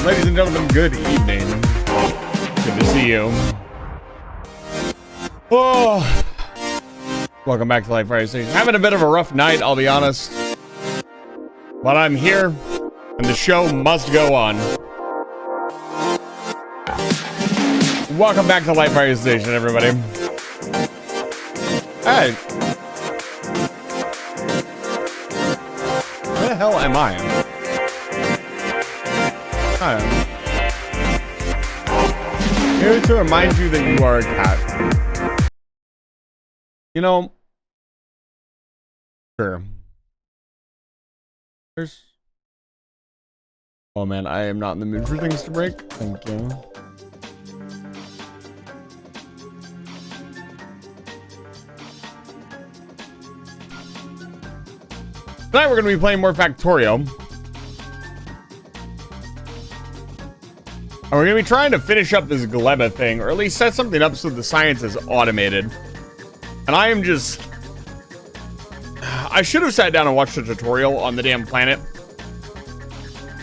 Ladies and gentlemen, good evening. Good to see you. Oh, welcome back to Live Fire Station. Having a bit of a rough night, I'll be honest. But I'm here, and the show must go on. Welcome back to Live Fire Station, everybody. Hey. Where the hell am I? Here to remind you that you are a cat. You know, sure. Oh man, I am not in the mood for things to break. Thank you. Tonight we're going to be playing more Factorio. And we're going to be trying to finish up this Gleba thing, or at least set something up so the science is automated. And I am just... I should have sat down and watched a tutorial on the damn planet.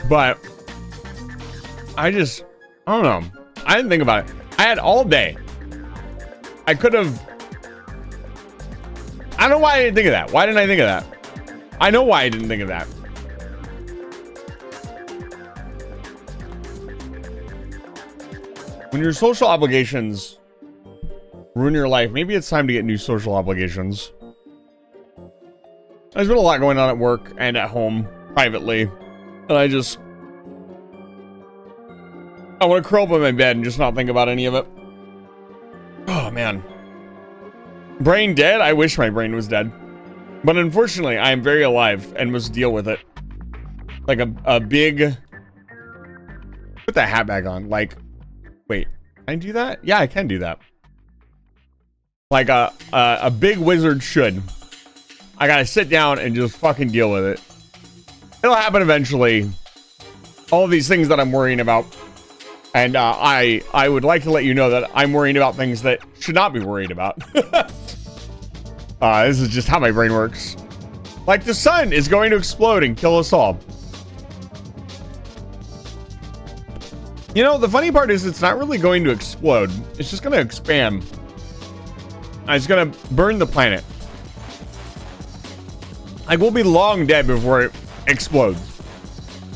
But... I don't know. I didn't think about it. I had all day. I could have... I don't know why I didn't think of that. Why didn't I think of that? I know why I didn't think of that. When your social obligations ruin your life, maybe it's time to get new social obligations. There's been a lot going on at work and at home, privately. And I want to curl up in my bed and just not think about any of it. Oh, man. Brain dead? I wish my brain was dead. But unfortunately, I am very alive and must deal with it. Like a big... Put that hat back on. Like... Wait, can I do that? Yeah, I can do that. Like a big wizard should. I gotta sit down and just fucking deal with it. It'll happen eventually. All of these things that I'm worrying about. And I would like to let you know that I'm worrying about things that should not be worried about. This is just how my brain works. Like the sun is going to explode and kill us all. You know, the funny part is it's not really going to explode. It's just going to expand. And it's going to burn the planet. Like, we'll be long dead before it explodes.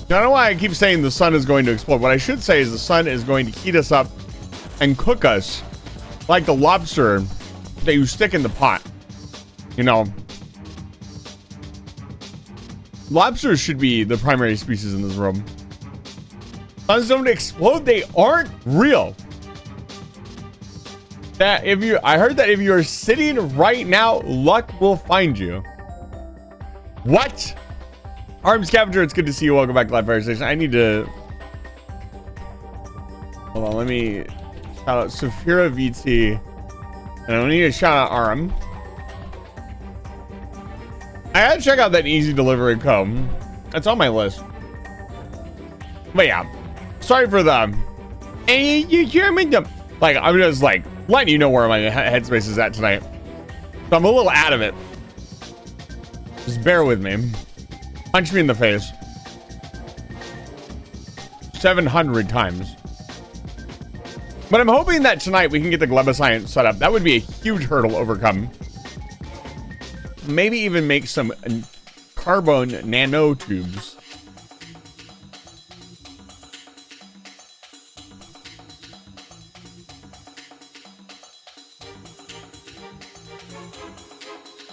Now, I don't know why I keep saying the sun is going to explode. What I should say is the sun is going to heat us up and cook us like the lobster that you stick in the pot. You know, lobsters should be the primary species in this room. Suns don't explode, they aren't real. I heard that if you're sitting right now, luck will find you. What? Arms Scavenger, it's good to see you. Welcome back to Live Fire Station. I need to... Hold on, let me shout out Saphira VT. And I need to shout out Aram. I gotta check out that Easy Delivery Co. That's on my list. But yeah. Sorry for the... Like, I'm just like, letting you know where my headspace is at tonight. So I'm a little out of it. Just bear with me. Punch me in the face. 700 times. But I'm hoping that tonight we can get the Gleba science set up. That would be a huge hurdle to overcome. Maybe even make some carbon nanotubes.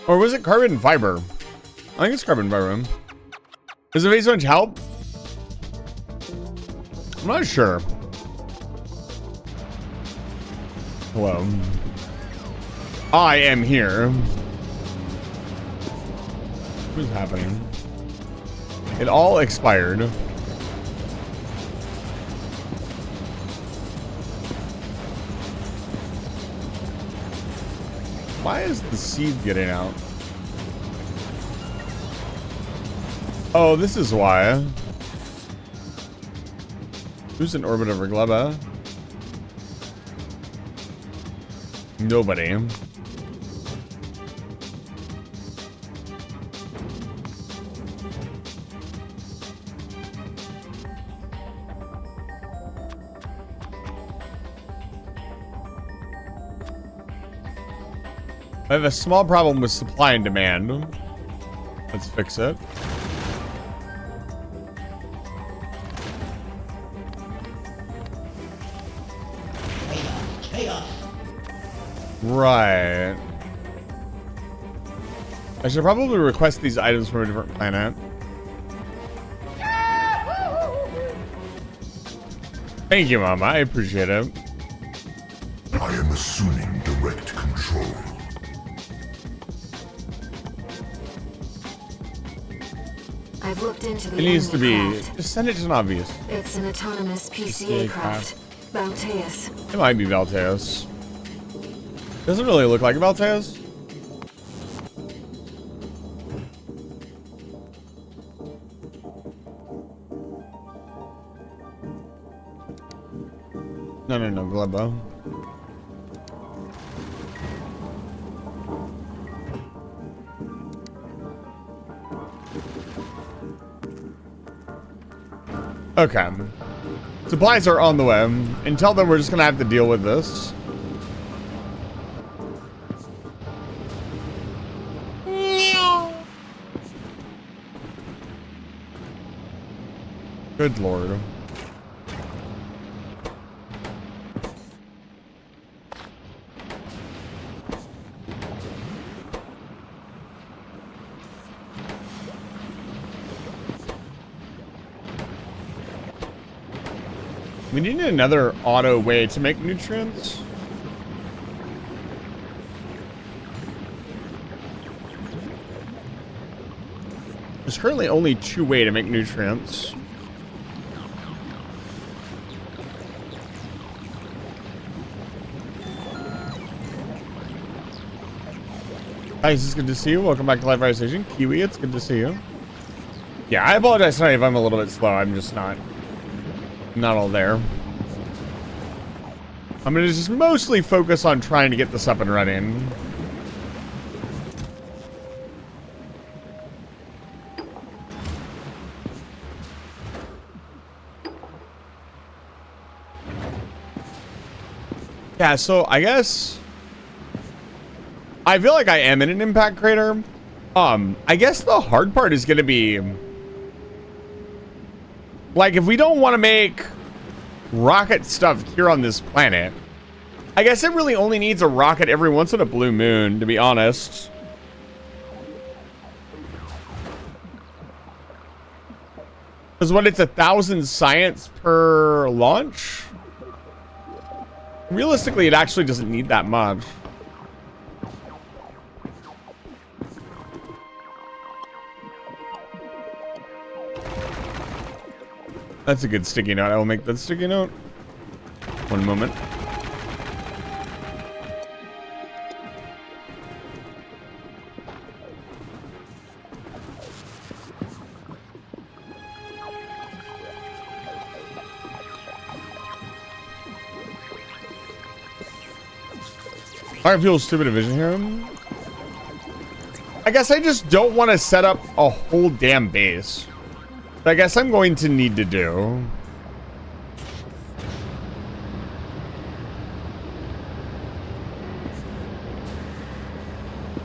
Or was it carbon fiber? I think it's carbon fiber. Does the face punch help? I'm not sure. Hello. I am here. What's happening? It all expired. Why is the seed getting out? Oh, this is why. Who's in orbit over Gleba? Nobody. I have a small problem with supply and demand. Let's fix it. Right. I should probably request these items from a different planet. Thank you, Mama. I appreciate it. I am assuming direct control. I've looked into the It needs to be. craft. Just send it to an obvious. It's an autonomous PCA craft. Valteus. It might be Valteus. Doesn't really look like Valteus. No, Gleba. Okay. Supplies are on the way. Until then, we're just gonna have to deal with this. Good lord. We need another auto way to make nutrients. There's currently only 2 ways to make nutrients. Hi, it's good to see you. Welcome back to Live Fire Station. Kiwi, it's good to see you. Yeah, I apologize tonight if I'm a little bit slow. I'm just not all there. I'm gonna just mostly focus on trying to get this up and running. Yeah, so I guess I feel like I am in an impact crater. I guess the hard part is gonna be like, if we don't want to make rocket stuff here on this planet, I guess it really only needs a rocket every once in a blue moon, to be honest. Because what, it's 1,000 science per launch? Realistically, it actually doesn't need that much. That's a good sticky note. I will make that sticky note. One moment. I feel stupid vision here. I guess I just don't want to set up a whole damn base. But I guess I'm going to need to do.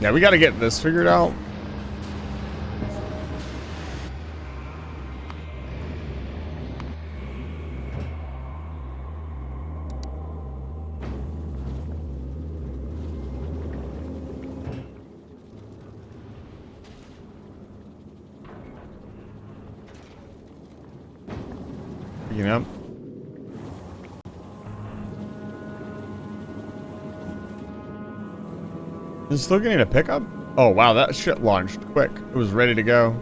Yeah, we got to get this figured out. You know? Is it still getting a pickup? Oh wow, that shit launched quick. It was ready to go.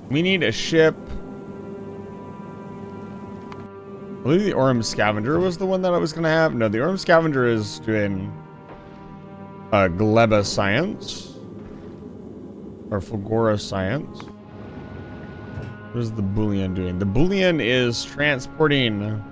We need a ship. I believe the Orem Scavenger was the one that I was going to have. No, the Orem Scavenger is doing Gleba science. Or Fulgora science. What is the Boolean doing? The Boolean is transporting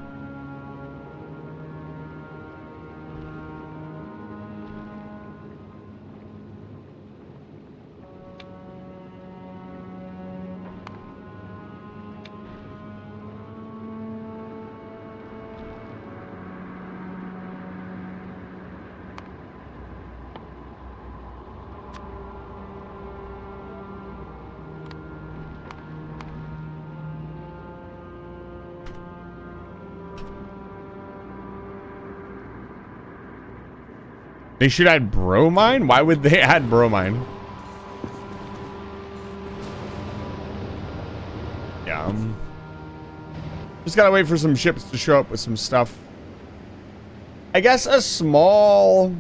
They should add bromine? Why would they add bromine? Yeah. Just gotta wait for some ships to show up with some stuff. I guess a small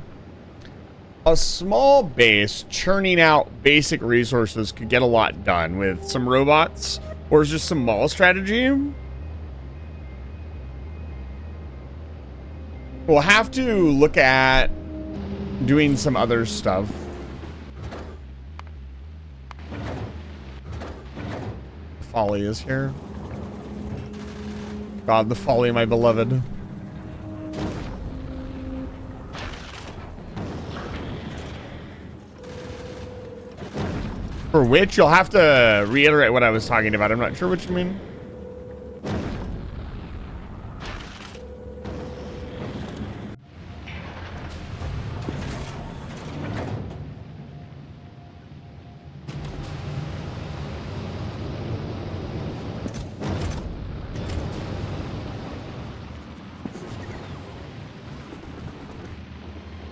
base churning out basic resources could get a lot done with some robots, or just some mall strategy. We'll have to look at doing some other stuff. Folly is here. God, the folly, my beloved. For which, you'll have to reiterate what I was talking about. I'm not sure what you mean.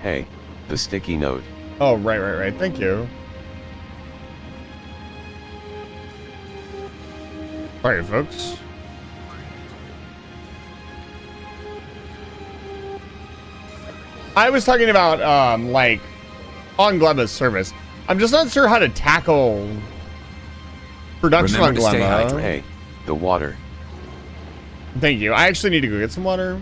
Hey, the sticky note. Oh, right. Thank you. All right, folks. I was talking about, like, on Gleba's service. I'm just not sure how to tackle production on Gleba. Hey, the water. Thank you. I actually need to go get some water.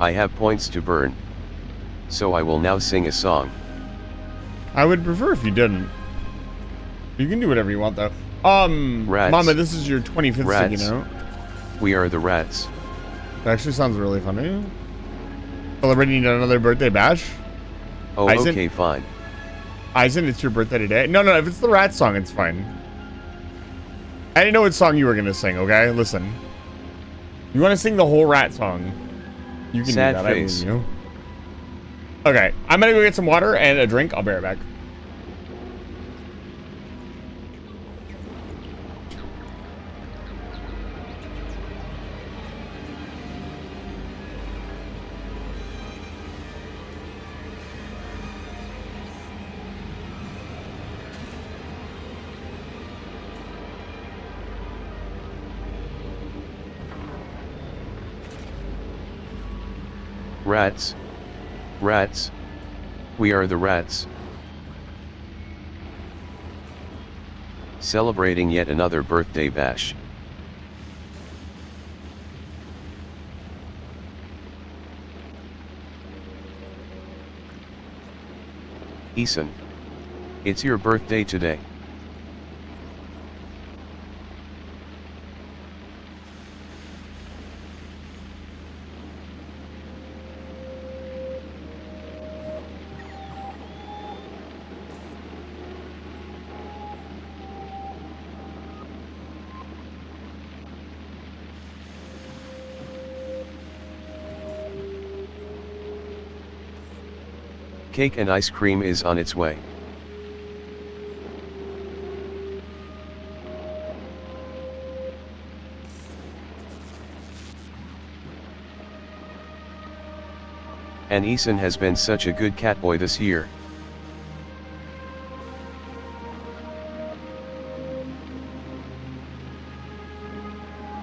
I have points to burn, so I will now sing a song. I would prefer if you didn't. You can do whatever you want, though. Rats. Mama, this is your 25th Rats. sticky note. We are the rats. That actually sounds really funny. Celebrating another birthday bash. Oh, Eisen? okay, fine. Eisen, it's your birthday today. No, if it's the rat song, it's fine. I didn't know what song you were going to sing, okay? Listen. You want to sing the whole rat song? You can Sad do that, face. I believe you. Okay, I'm going to go get some water and a drink. I'll be right back. Rats. Rats. We are the rats. Celebrating yet another birthday bash. Eason. It's your birthday today. Cake and ice cream is on its way. And Eason has been such a good catboy this year.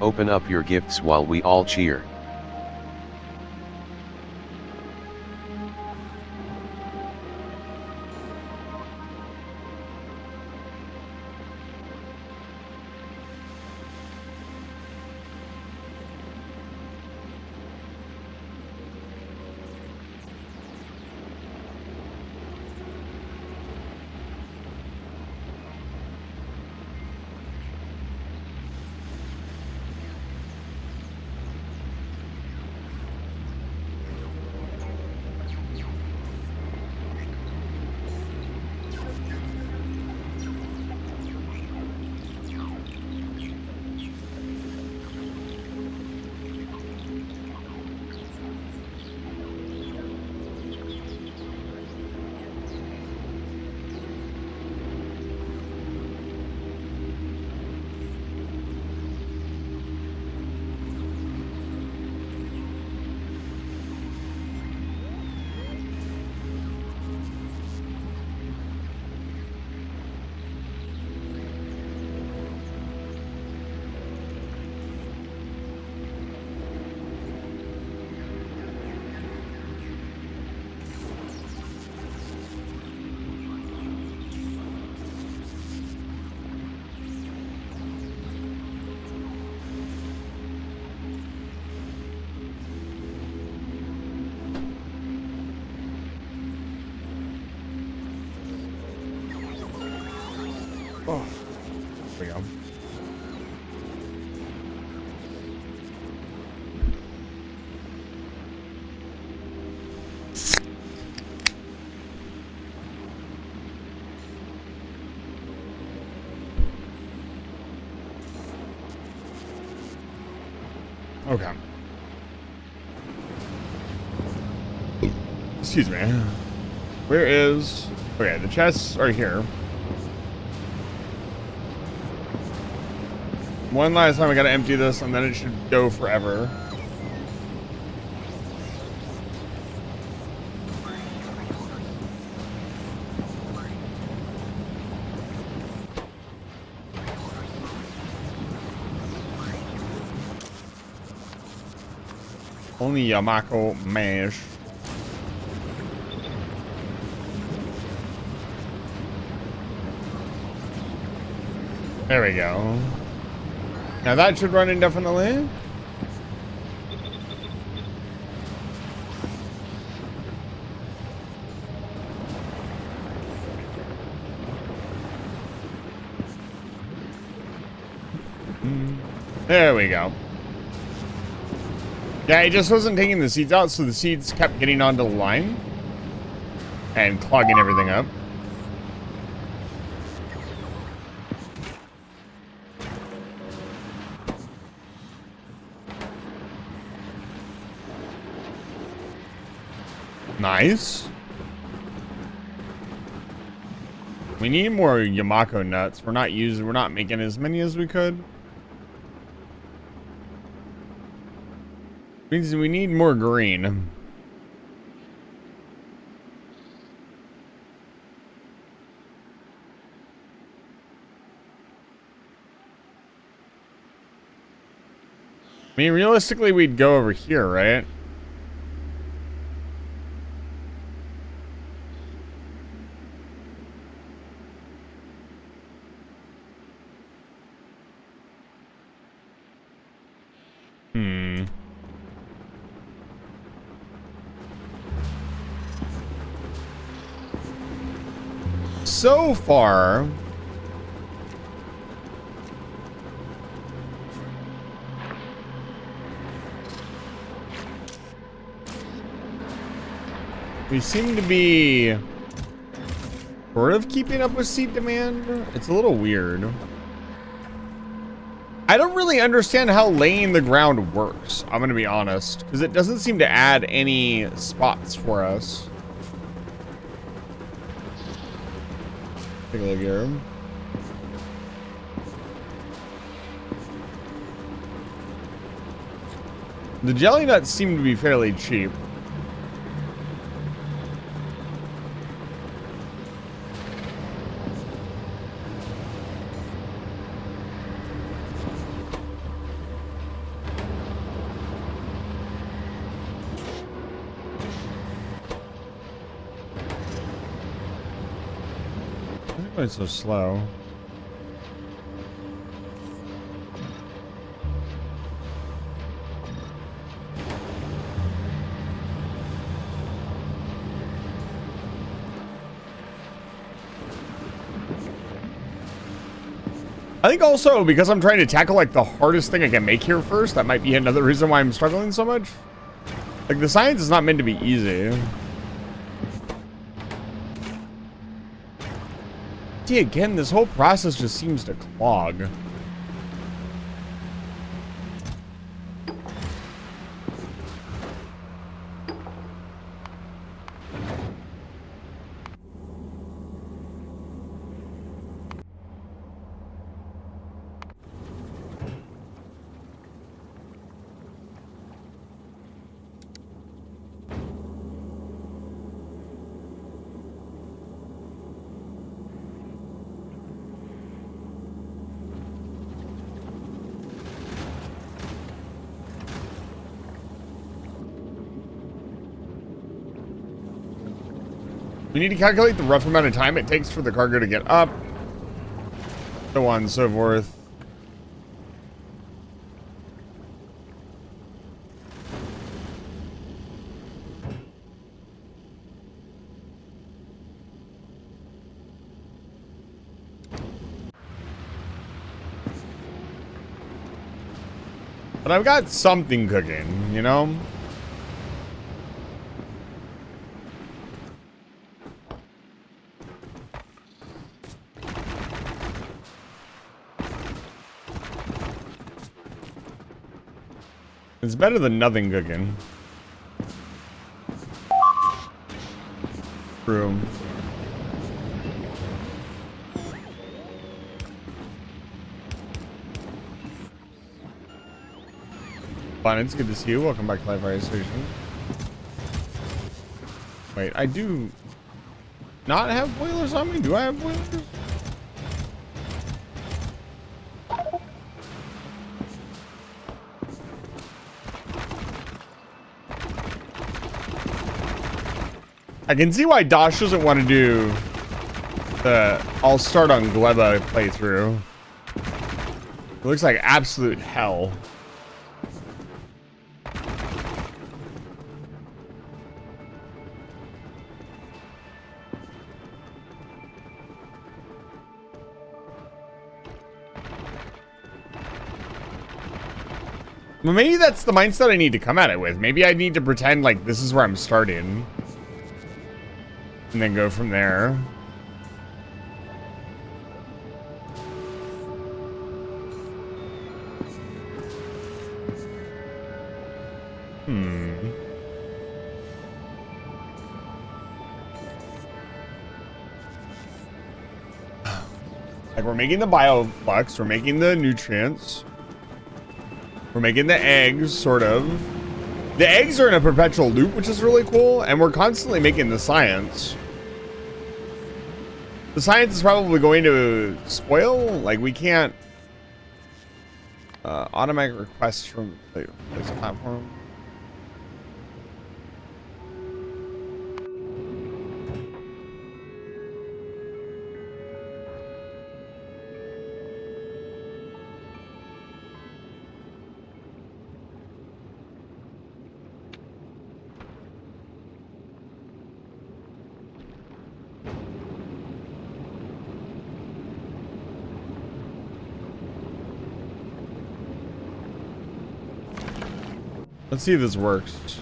Open up your gifts while we all cheer. Okay. Excuse me. Where is... Okay, the chests are here. One last time I gotta empty this, and then it should go forever. Only Yamako mash. There we go. Now that should run indefinitely. There we go. Yeah, it just wasn't taking the seeds out, so the seeds kept getting onto the line and clogging everything up. Nice. We need more Yamako nuts. We're not making as many as we could. Means we need more green. I mean, realistically, we'd go over here, right? So far, we seem to be sort of keeping up with seed demand. It's a little weird. I don't really understand how laying the ground works, I'm gonna be honest, because it doesn't seem to add any spots for us. Take a look here. The jelly nuts seem to be fairly cheap. Why it's so slow? I think also because I'm trying to tackle like the hardest thing I can make here first, that might be another reason why I'm struggling so much. Like the science is not meant to be easy. See, again, this whole process just seems to clog. We need to calculate the rough amount of time it takes for the cargo to get up. So on and so forth. But I've got something cooking, you know? It's better than nothing cooking. True. Fine, it's good to see you. Welcome back to Live Fire Station. Wait, I do not have boilers on me? Do I have boilers? I can see why Dosh doesn't want to do the I'll start on Gleba playthrough. It looks like absolute hell. Well, maybe that's the mindset I need to come at it with. Maybe I need to pretend like this is where I'm starting. And then go from there. Like, we're making the bioflux, we're making the nutrients. We're making the eggs, sort of. The eggs are in a perpetual loop, which is really cool, and we're constantly making the science. The science is probably going to spoil. Like, we can't automatic requests from this platform. Let's see if this works.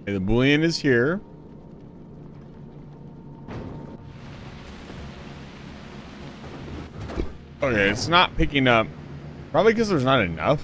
Okay, the Boolean is here. Okay, it's not picking up. Probably because there's not enough.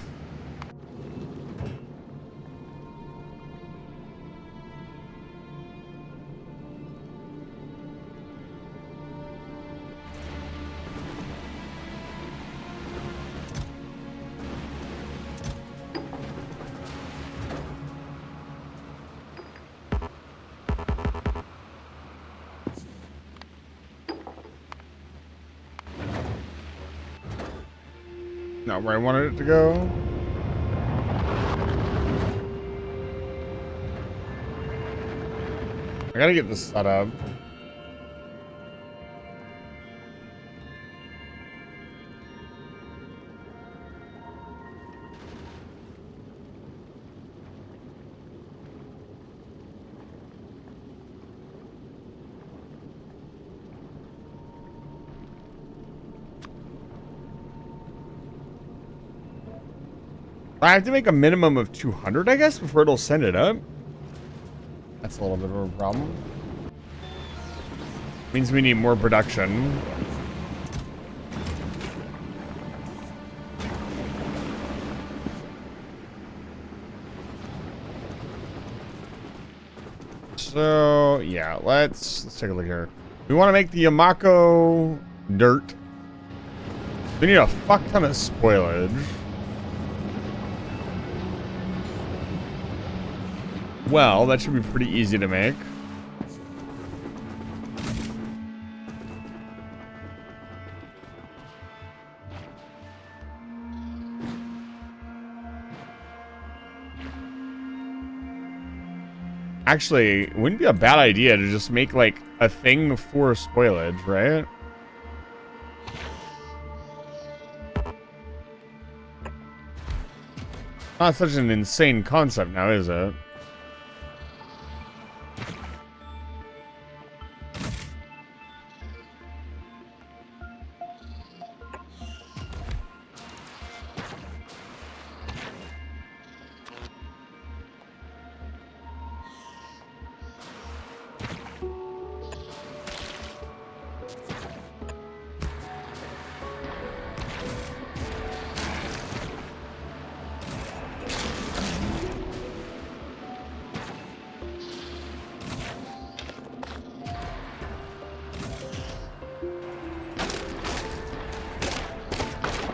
Not where I wanted it to go. I gotta get this set up. I have to make a minimum of 200, I guess, before it'll send it up. That's a little bit of a problem. Means we need more production. So, yeah, let's take a look here. We want to make the Yamako dirt. We need a fuck ton of spoilage. Well, that should be pretty easy to make. Actually, it wouldn't be a bad idea to just make like a thing for spoilage, right? Not such an insane concept now, is it?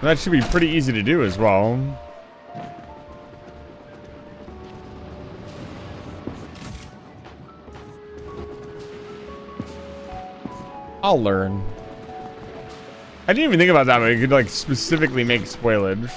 That should be pretty easy to do as well. I'll learn. I didn't even think about that, but you could like specifically make spoilage.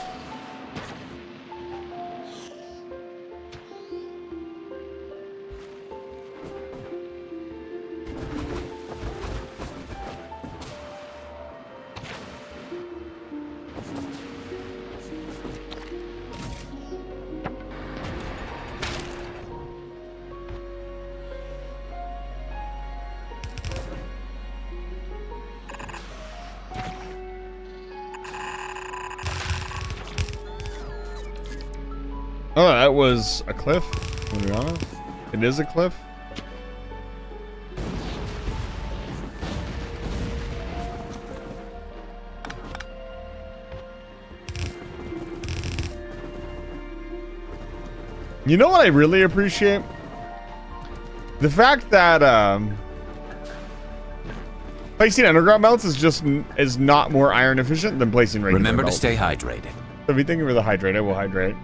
Oh, that was a cliff, to be honest. It is a cliff. You know what I really appreciate? The fact that placing underground belts is not more iron efficient than placing regular Remember belts. to stay hydrated. So if you think of the hydrate, I will hydrate.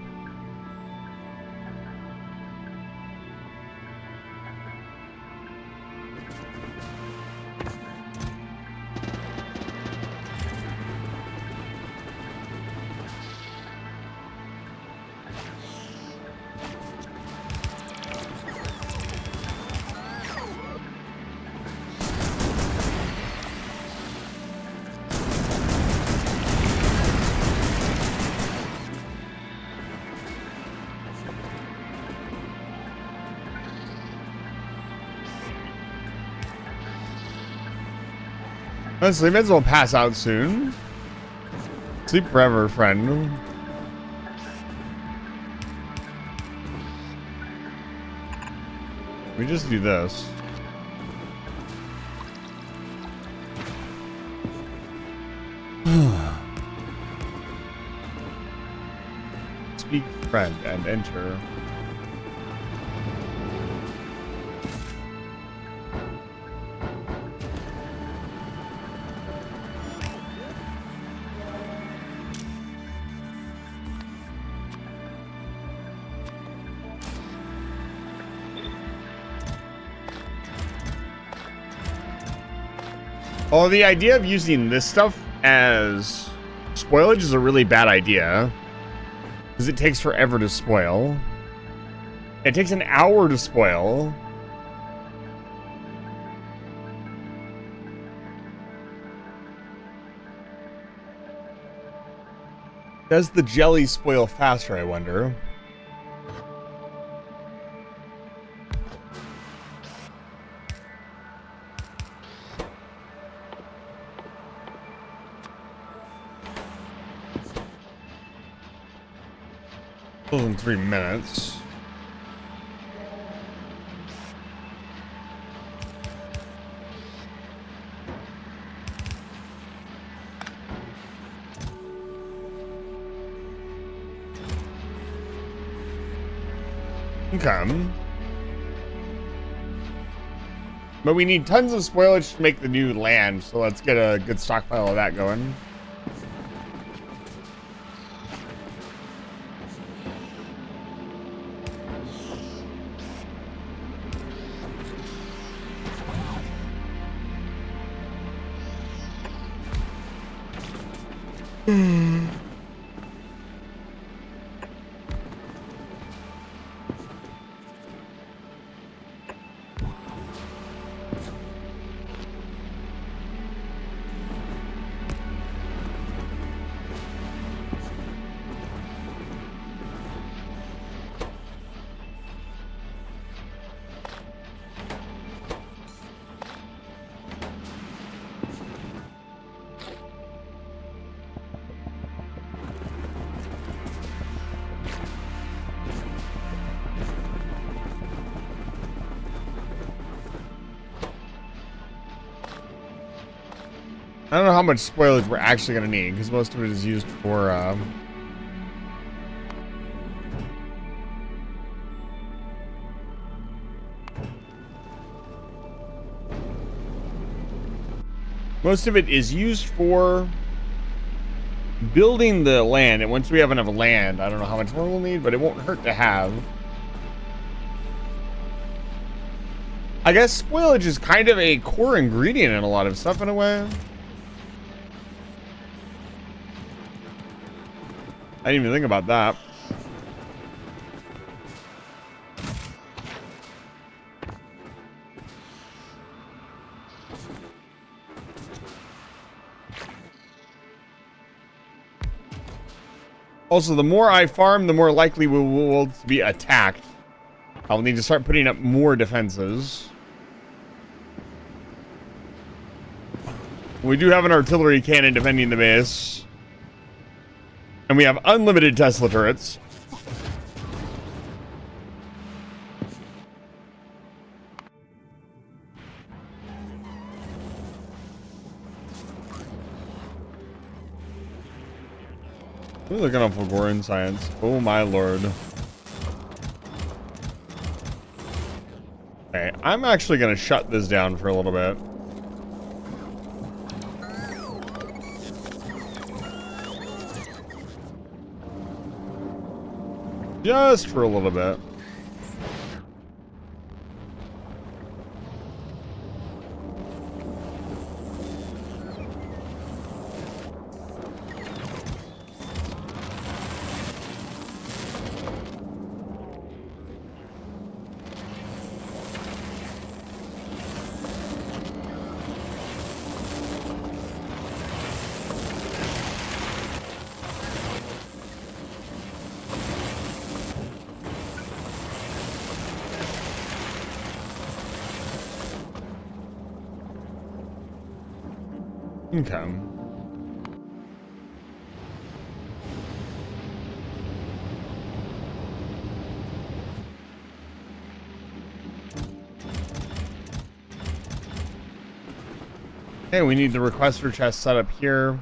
Honestly, may as well pass out soon. Sleep forever, friend. We just do this. Speak friend and enter. Oh, the idea of using this stuff as spoilage is a really bad idea. Because it takes forever to spoil. It takes an hour to spoil. Does the jelly spoil faster, I wonder? In 3 minutes. Okay. But we need tons of spoilage to make the new land, so let's get a good stockpile of that going. I don't know how much spoilage we're actually going to need, because most of it is used for, most of it is used for building the land, and once we have enough land, I don't know how much more we'll need, but it won't hurt to have. I guess spoilage is kind of a core ingredient in a lot of stuff in a way. I didn't even think about that. Also, the more I farm, the more likely we will be attacked. I'll need to start putting up more defenses. We do have an artillery cannon defending the base. And we have unlimited Tesla turrets. We're looking up for Goran science. Oh my lord. Okay, I'm actually gonna shut this down for a little bit. Just for a little bit. Okay. Okay, we need the requester chest set up here.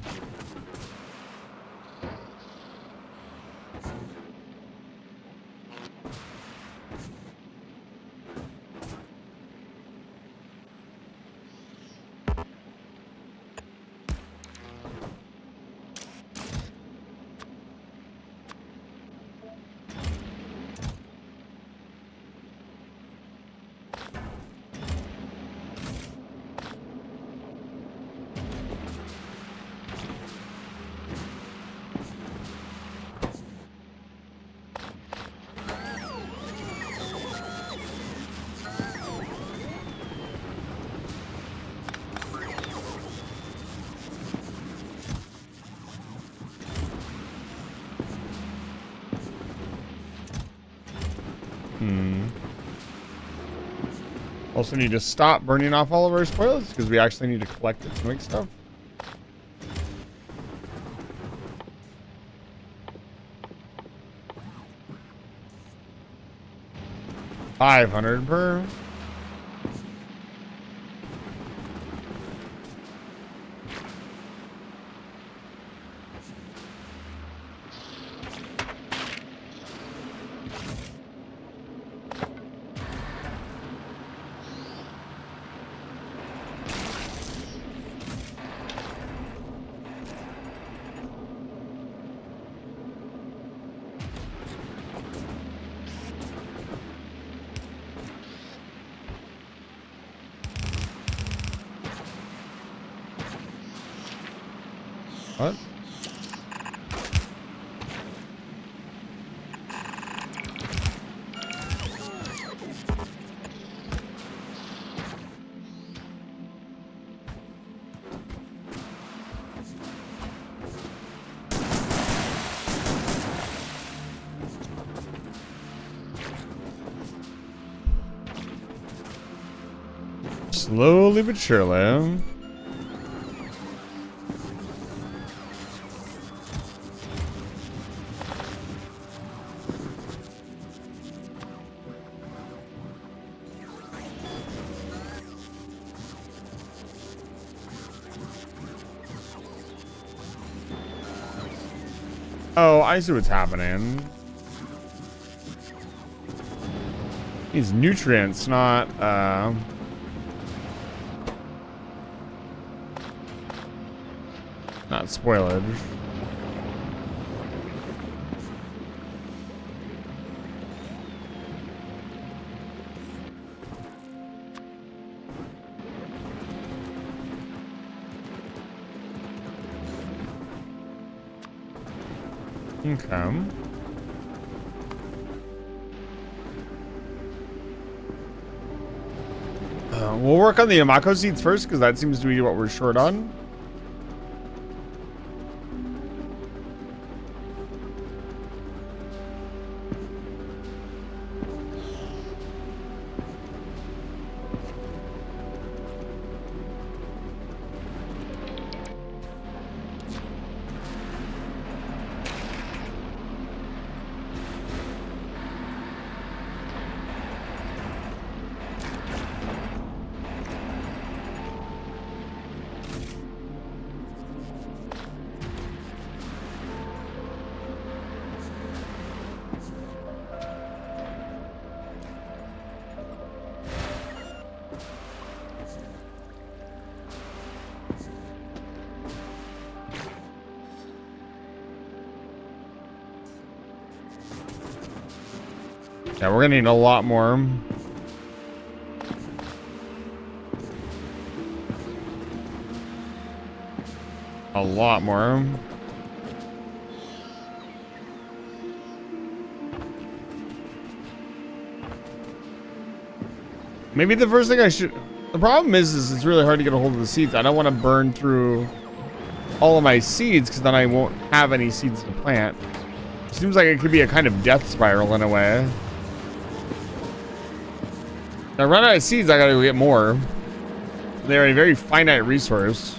Also need to stop burning off all of our spoils because we actually need to collect it to make stuff. $500 per. What? Slowly but surely. Oh, I see what's happening. These nutrients, not spoilage. Okay. We'll work on the Yamako seeds first, because that seems to be what we're short on. Yeah, we're gonna need a lot more. A lot more. Maybe the first thing I should... The problem is it's really hard to get a hold of the seeds. I don't want to burn through all of my seeds, because then I won't have any seeds to plant. Seems like it could be a kind of death spiral in a way. If I run out of seeds, I gotta go get more. They're a very finite resource.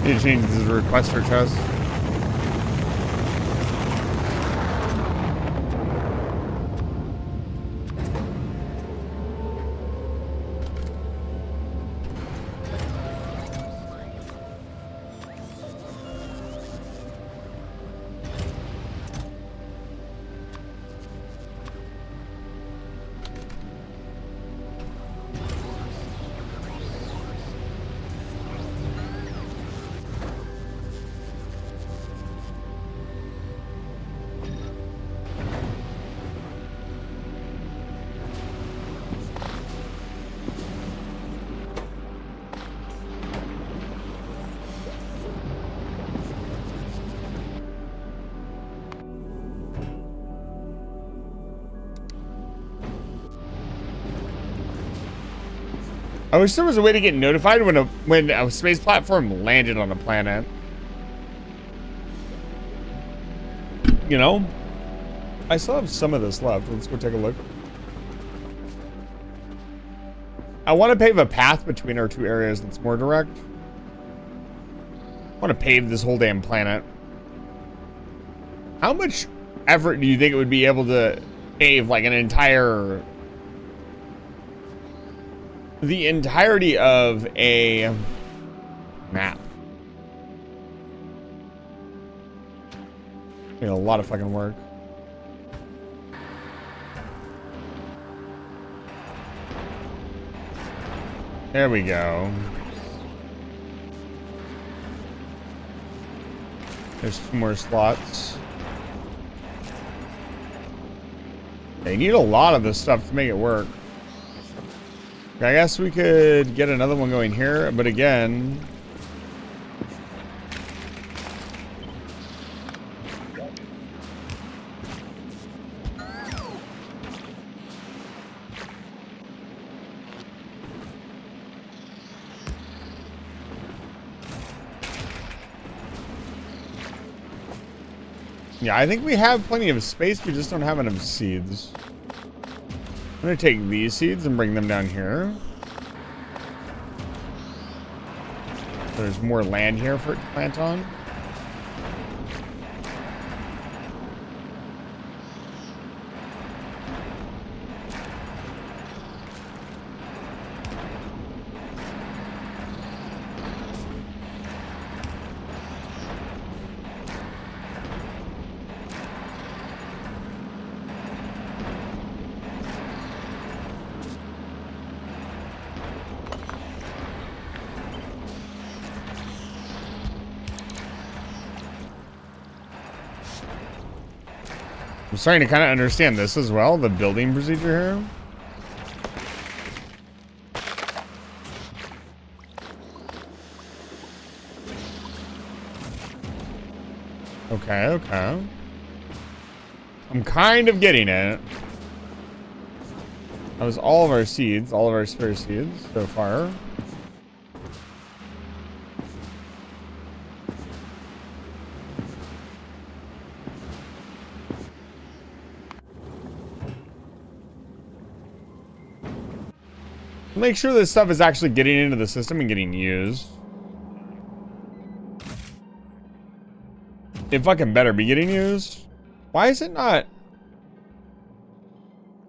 Need to change this requester chest. I wish there was a way to get notified when a space platform landed on a planet. You know? I still have some of this left. Let's go take a look. I want to pave a path between our two areas that's more direct. I want to pave this whole damn planet. How much effort do you think it would be able to save like an entire, the entirety of a map? You know, a lot of fucking work. There we go. There's 2 more slots. They need a lot of this stuff to make it work. I guess we could get another one going here, but again... Yeah, I think we have plenty of space, we just don't have enough seeds. I'm gonna take these seeds and bring them down here. There's more land here for it to plant on. I'm starting to kind of understand this as well, the building procedure here. Okay, okay. I'm kind of getting it. That was all of our seeds, all of our spare seeds so far. Make sure this stuff is actually getting into the system and getting used. It fucking better be getting used. Why is it not?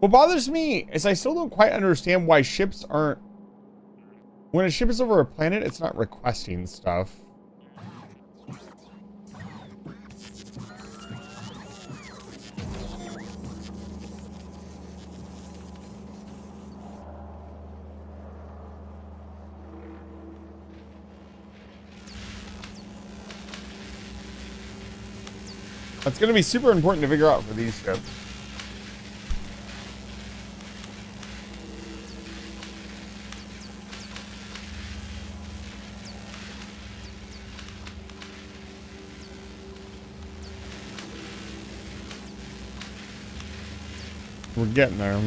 What bothers me is I still don't quite understand why ships aren't... When a ship is over a planet, it's not requesting stuff. That's going to be super important to figure out for these ships. We're getting there.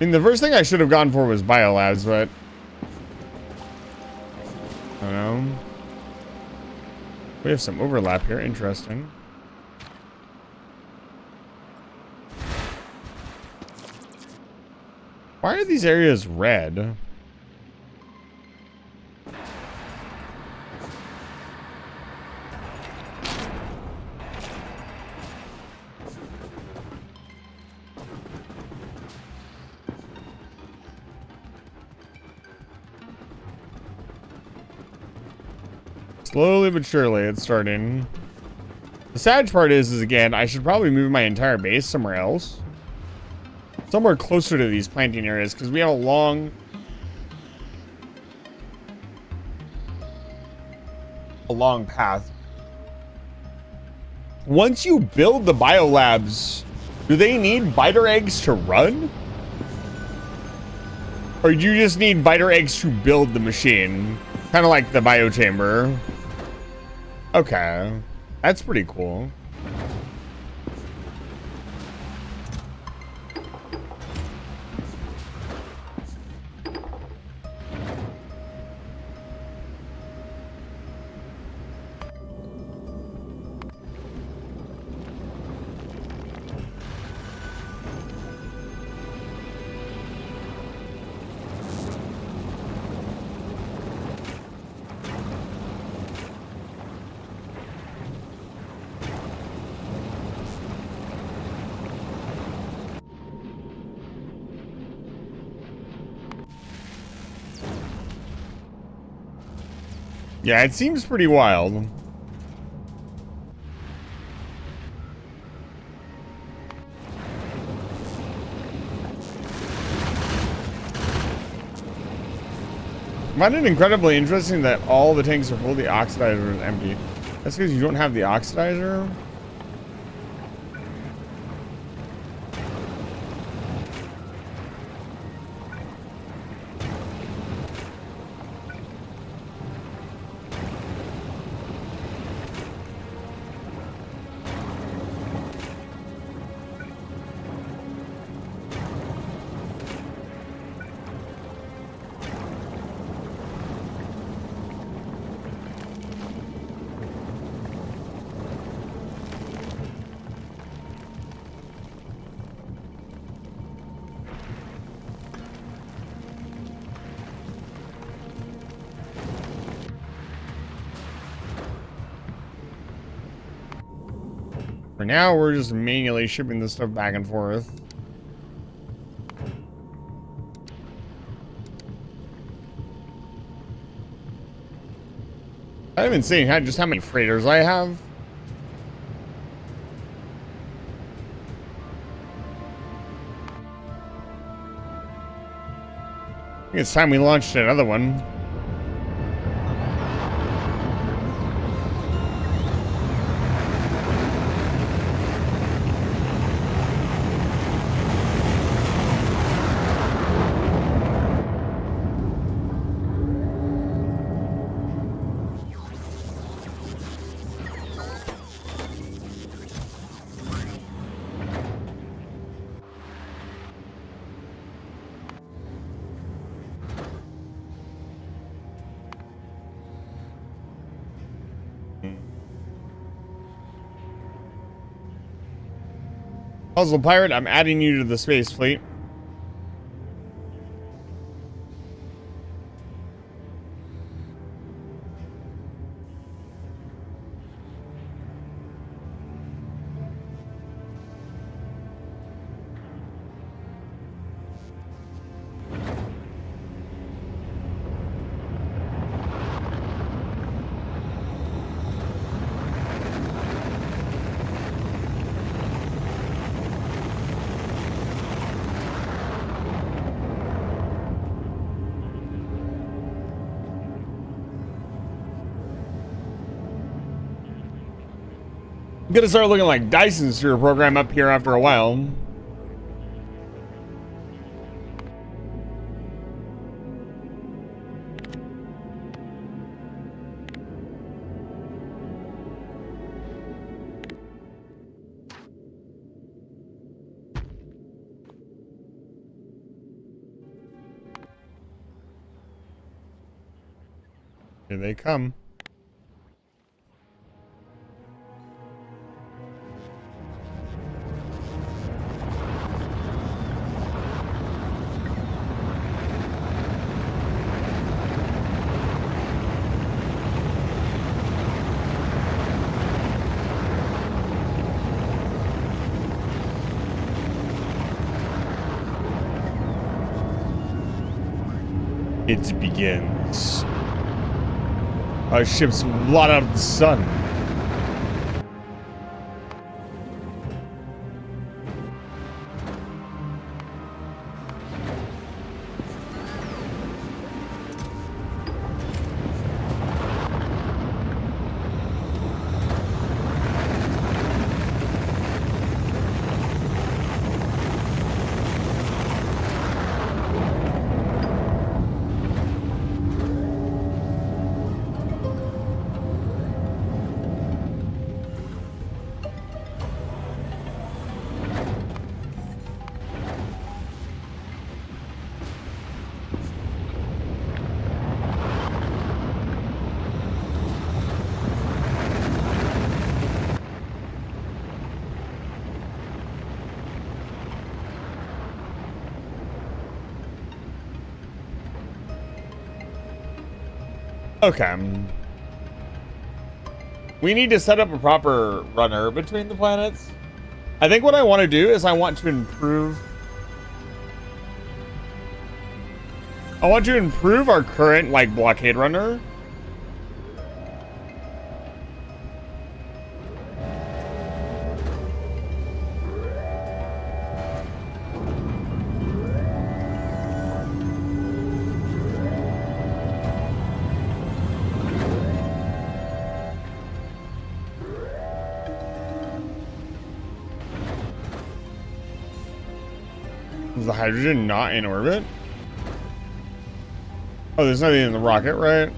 I mean, the first thing I should have gone for was biolabs, but I don't know. We have some overlap here. Interesting. Why are these areas red? Slowly but surely, it's starting. The sad part is again, I should probably move my entire base somewhere else. Somewhere closer to these planting areas, because we have a long path. Once you build the biolabs, do they need biter eggs to run? Or do you just need biter eggs to build the machine? Kind of like the biochamber. Okay, that's pretty cool. Yeah, it seems pretty wild. I find it incredibly interesting that all the tanks are full, the oxidizer is empty. That's because you don't have the oxidizer? For now, we're just manually shipping this stuff back and forth. I haven't seen just how many freighters I have. I think it's time we launched another one. Puzzle Pirate, I'm adding you to the space fleet. I'm gonna start looking like Dyson's through a program up here after a while. Here they come. It begins. Our ship's blot out of the sun. Okay. We need to set up a proper runner between the planets. I think what I want to do is I want to improve our current, like, blockade runner Is the hydrogen not in orbit? Oh, there's nothing in the rocket, right?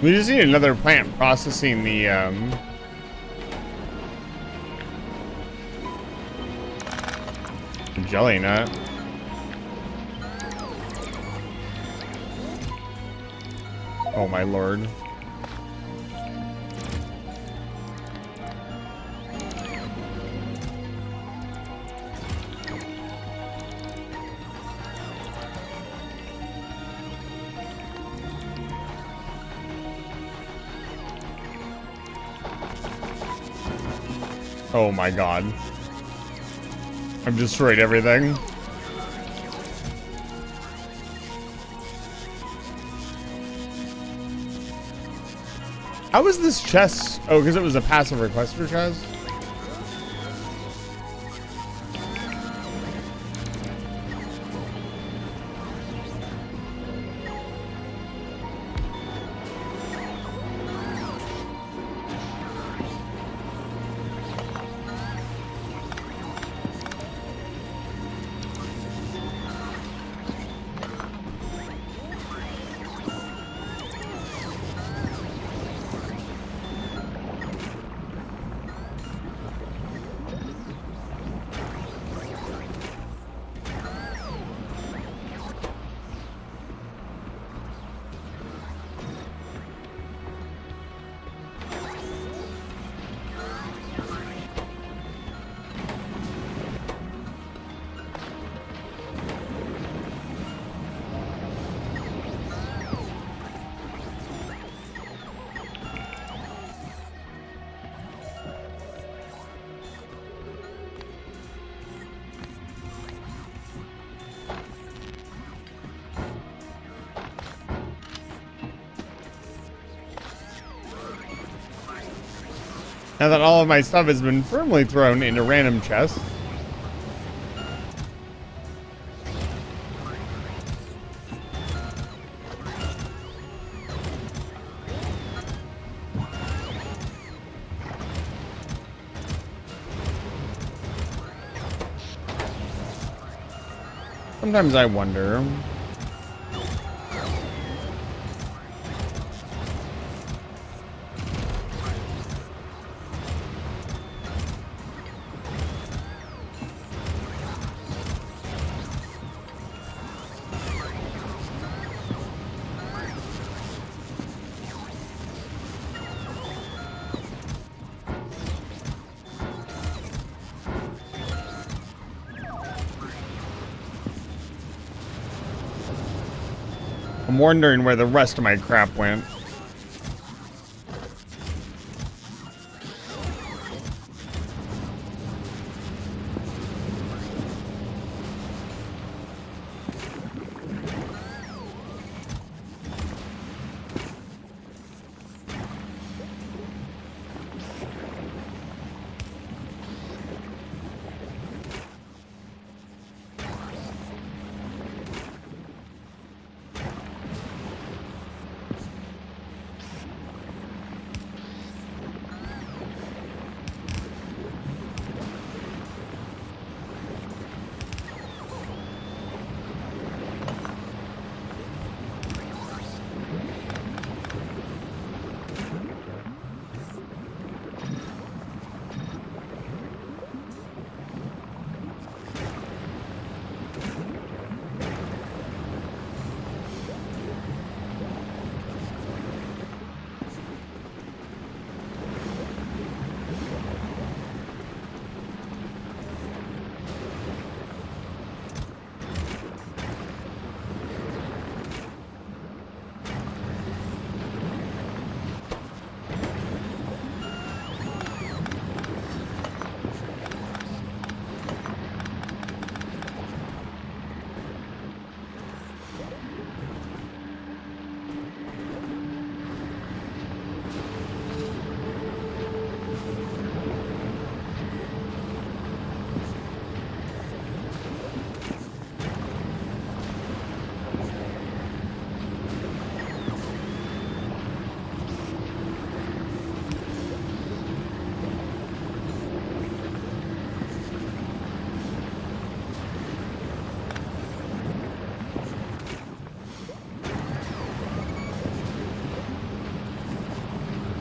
We just need another plant processing the, jelly nut. Oh my lord. Oh my god. I've destroyed everything. How was this chest? Oh, because it was a passive requester chest? Now that all of my stuff has been firmly thrown into random chests. Sometimes I wonder. I'm wondering where the rest of my crap went.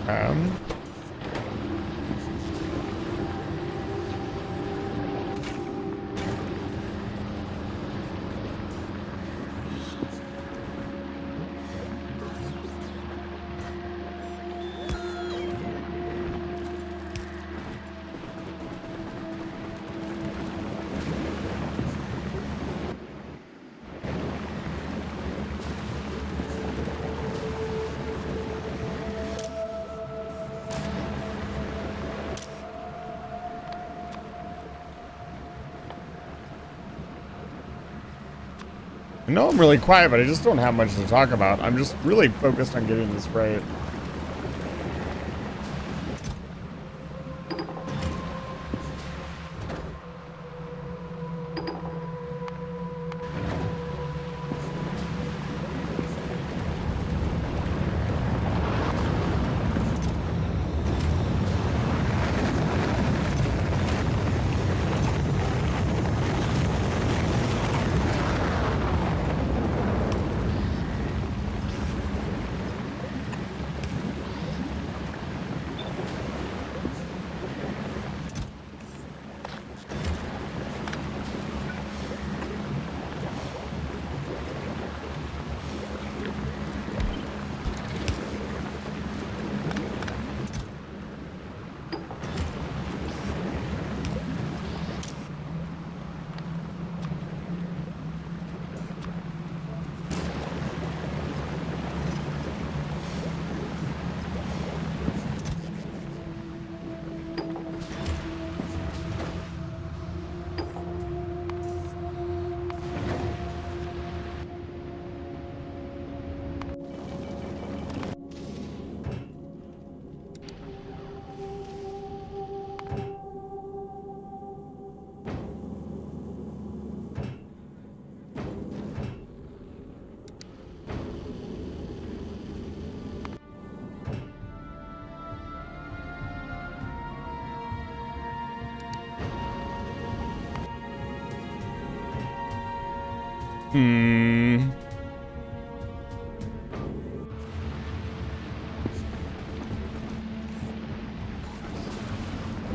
Okay. I know I'm really quiet, but I just don't have much to talk about. I'm just really focused on getting this right.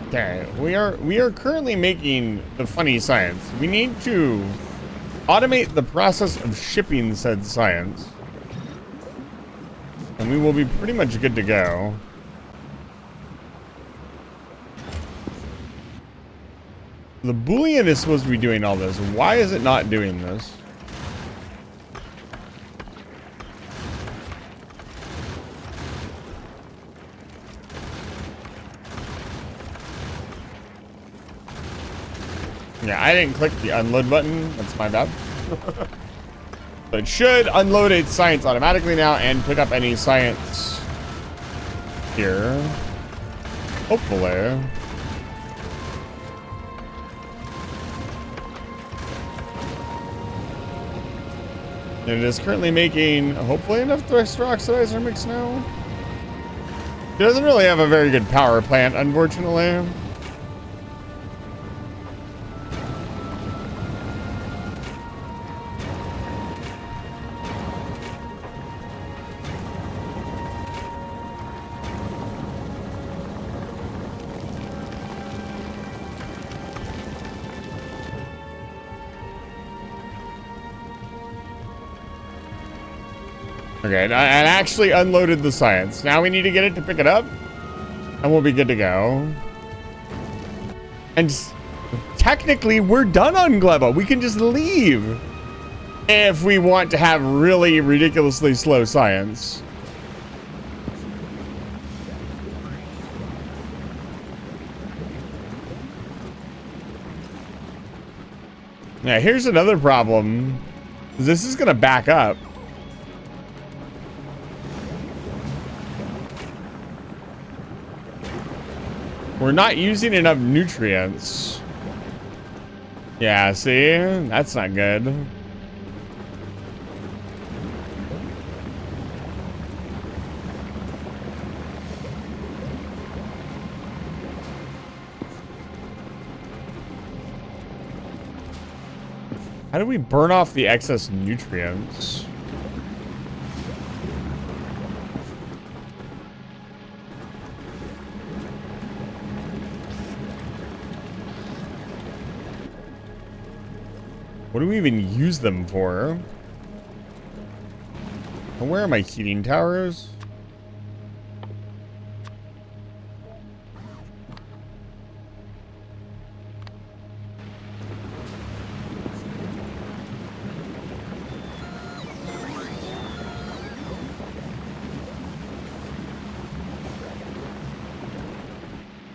Okay, we are currently making the funny science. We need to automate the process of shipping said science, and we will be pretty much good to go. The Boolean is supposed to be doing all this. Why is it not doing this? Yeah, I didn't click the unload button. That's my bad. So it should unload its science automatically now and pick up any science here. Hopefully. And it is currently making, hopefully, enough thruster oxidizer mix now. It doesn't really have a very good power plant, unfortunately. Okay, I actually unloaded the science. Now we need to get it to pick it up, and we'll be good to go. And technically, we're done on Gleba. We can just leave if we want to have really ridiculously slow science. Now, here's another problem. This is going to back up. We're not using enough nutrients. Yeah, see? That's not good. How do we burn off the excess nutrients? What do we even use them for? And where are my heating towers?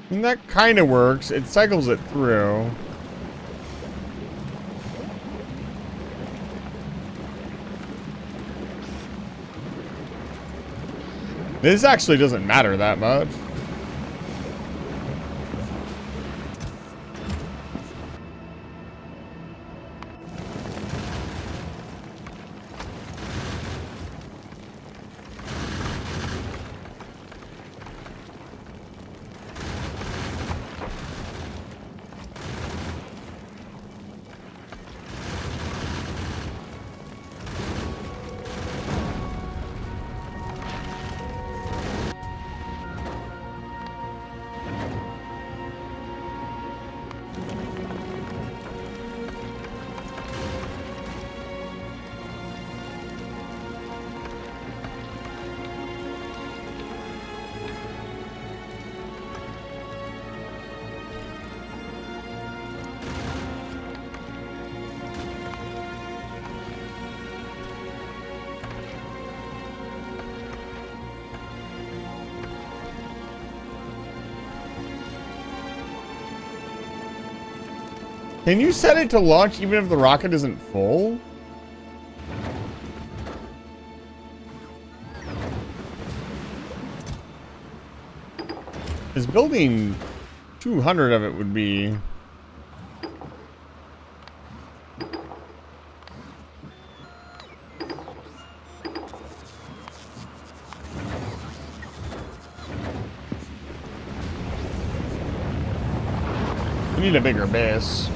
And that kind of works. It cycles it through. This actually doesn't matter that much. Can you set it to launch even if the rocket isn't full? Because building 200 of it would be... We need a bigger base.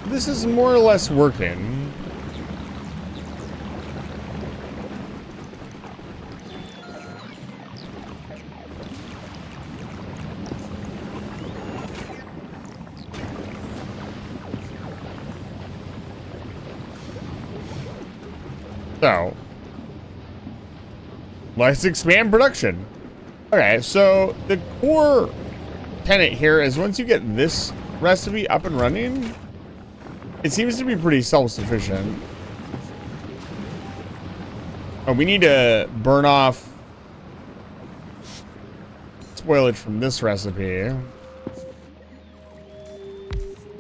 This is more or less working. So, let's expand production. Okay, so the core tenet here is once you get this recipe up and running, it seems to be pretty self-sufficient. Oh, we need to burn off spoilage from this recipe. Do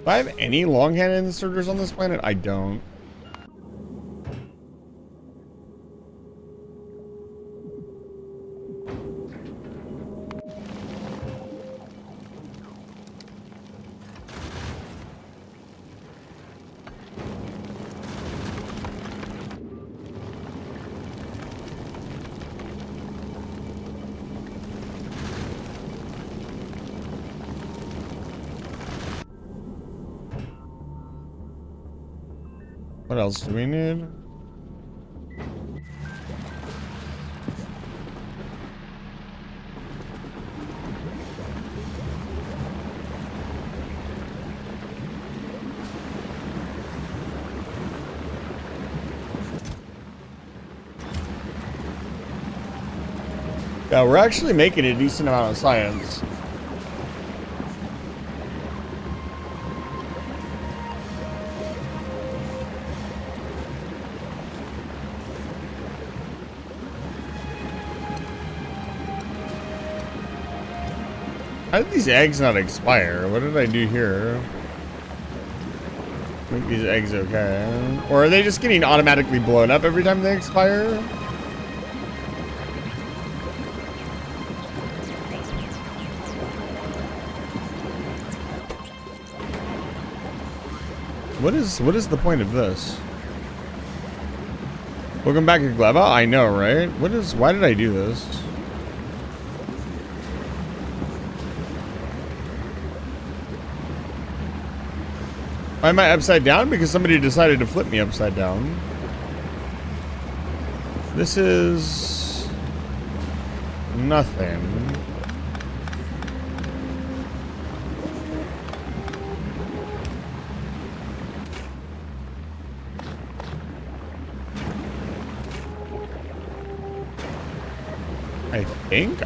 I have any long-handed inserters on this planet? I don't. What else do we need? Yeah, we're actually making a decent amount of science. How did these eggs not expire? What did I do here? Make these eggs okay. Or are they just getting automatically blown up every time they expire? What is the point of this? Welcome back to Gleba? I know, right? Why did I do this? Why am I upside down? Because somebody decided to flip me upside down. This is nothing.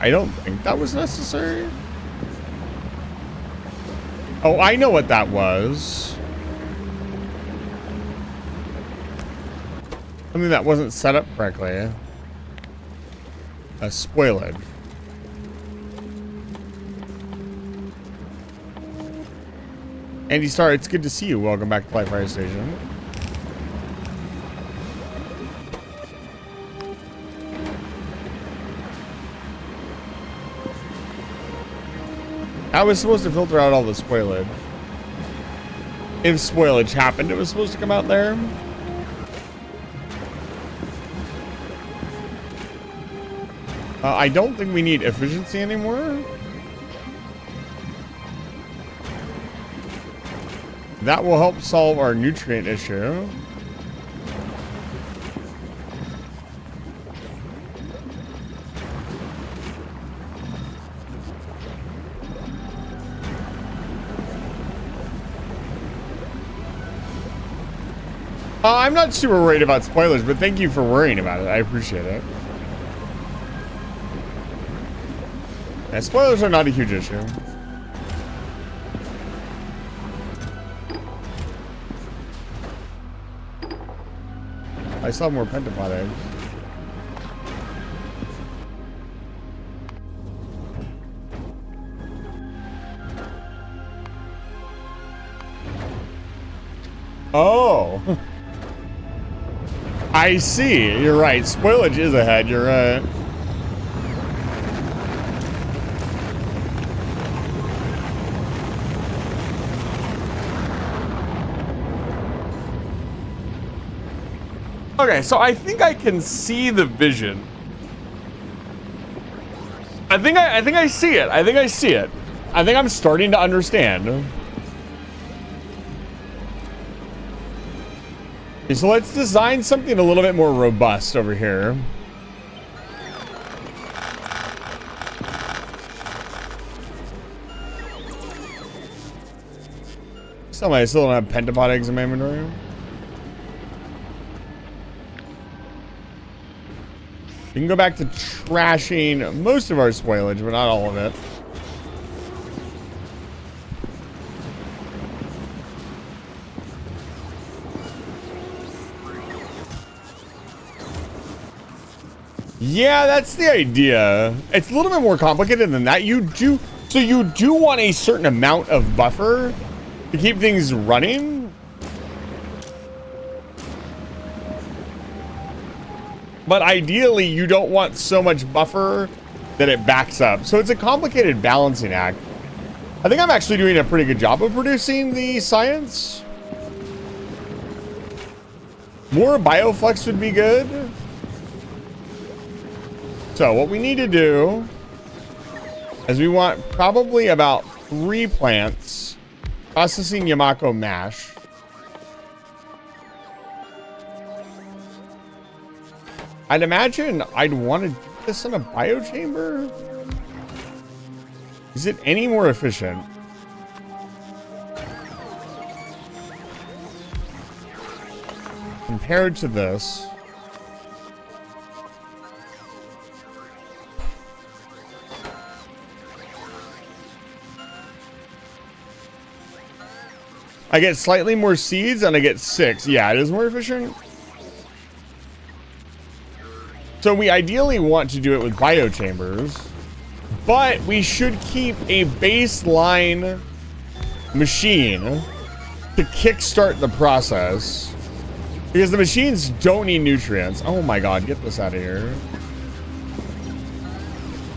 I don't think that was necessary. Oh, I know what that was. Something that wasn't set up correctly. A spoilage. Andy Star, it's good to see you. Welcome back to Light Fire Station. I was supposed to filter out all the spoilage. If spoilage happened, it was supposed to come out there. I don't think we need efficiency anymore. That will help solve our nutrient issue. I'm not super worried about spoilers, but thank you for worrying about it. I appreciate it. Yeah, spoilers are not a huge issue. I still have more pentapod eggs. Oh. I see. You're right. Spoilage is ahead. You're right. Okay, so I think I can see the vision. I think I see it. I think I see it. I think I'm starting to understand. Okay, so let's design something a little bit more robust over here. I still don't have pentapod eggs in my inventory. We can go back to trashing most of our spoilage, but not all of it. Yeah, that's the idea. It's a little bit more complicated than that. You do want a certain amount of buffer to keep things running. But ideally, you don't want so much buffer that it backs up. So it's a complicated balancing act. I think I'm actually doing a pretty good job of producing the science. More bioflux would be good. So what we need to do is we want probably about 3 plants processing Yamako mash. I'd imagine I'd want to do this in a biochamber. Is it any more efficient? Compared to this. I get slightly more seeds and I get 6. Yeah, it is more efficient. So we ideally want to do it with biochambers, but we should keep a baseline machine to kickstart the process because the machines don't need nutrients. Oh my God, get this out of here.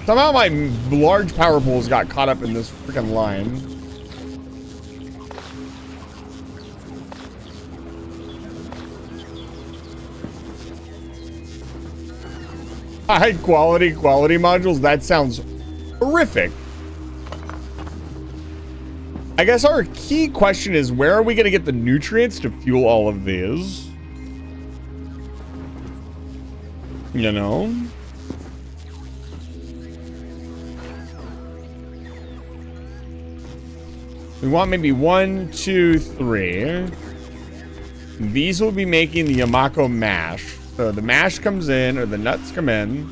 Somehow my large power poles got caught up in this freaking line. High quality modules. That sounds horrific. I guess our key question is, where are we going to get the nutrients to fuel all of these? You know? We want maybe 1, 2, 3. These will be making the Yamako mash. So the mash comes in, or the nuts come in.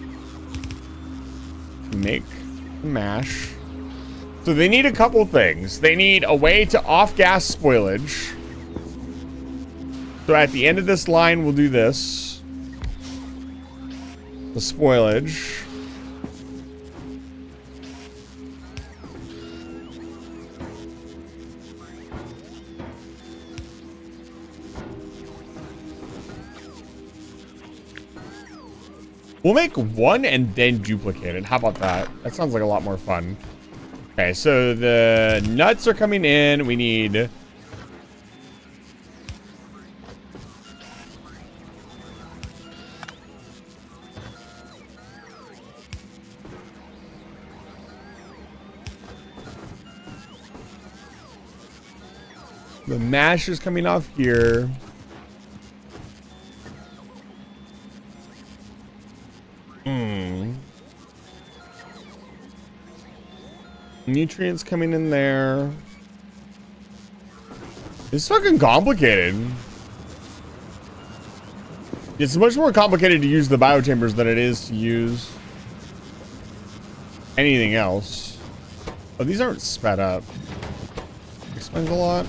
Make the mash. So they need a couple things. They need a way to off-gas spoilage. So at the end of this line, we'll do this. The spoilage. We'll make one and then duplicate it. How about that? That sounds like a lot more fun. Okay, so the nuts are coming in. We need... the mash is coming off here. Nutrients coming in there. It's fucking complicated. It's much more complicated to use the biochambers than it is to use anything else. Oh, these aren't sped up. Explains a lot.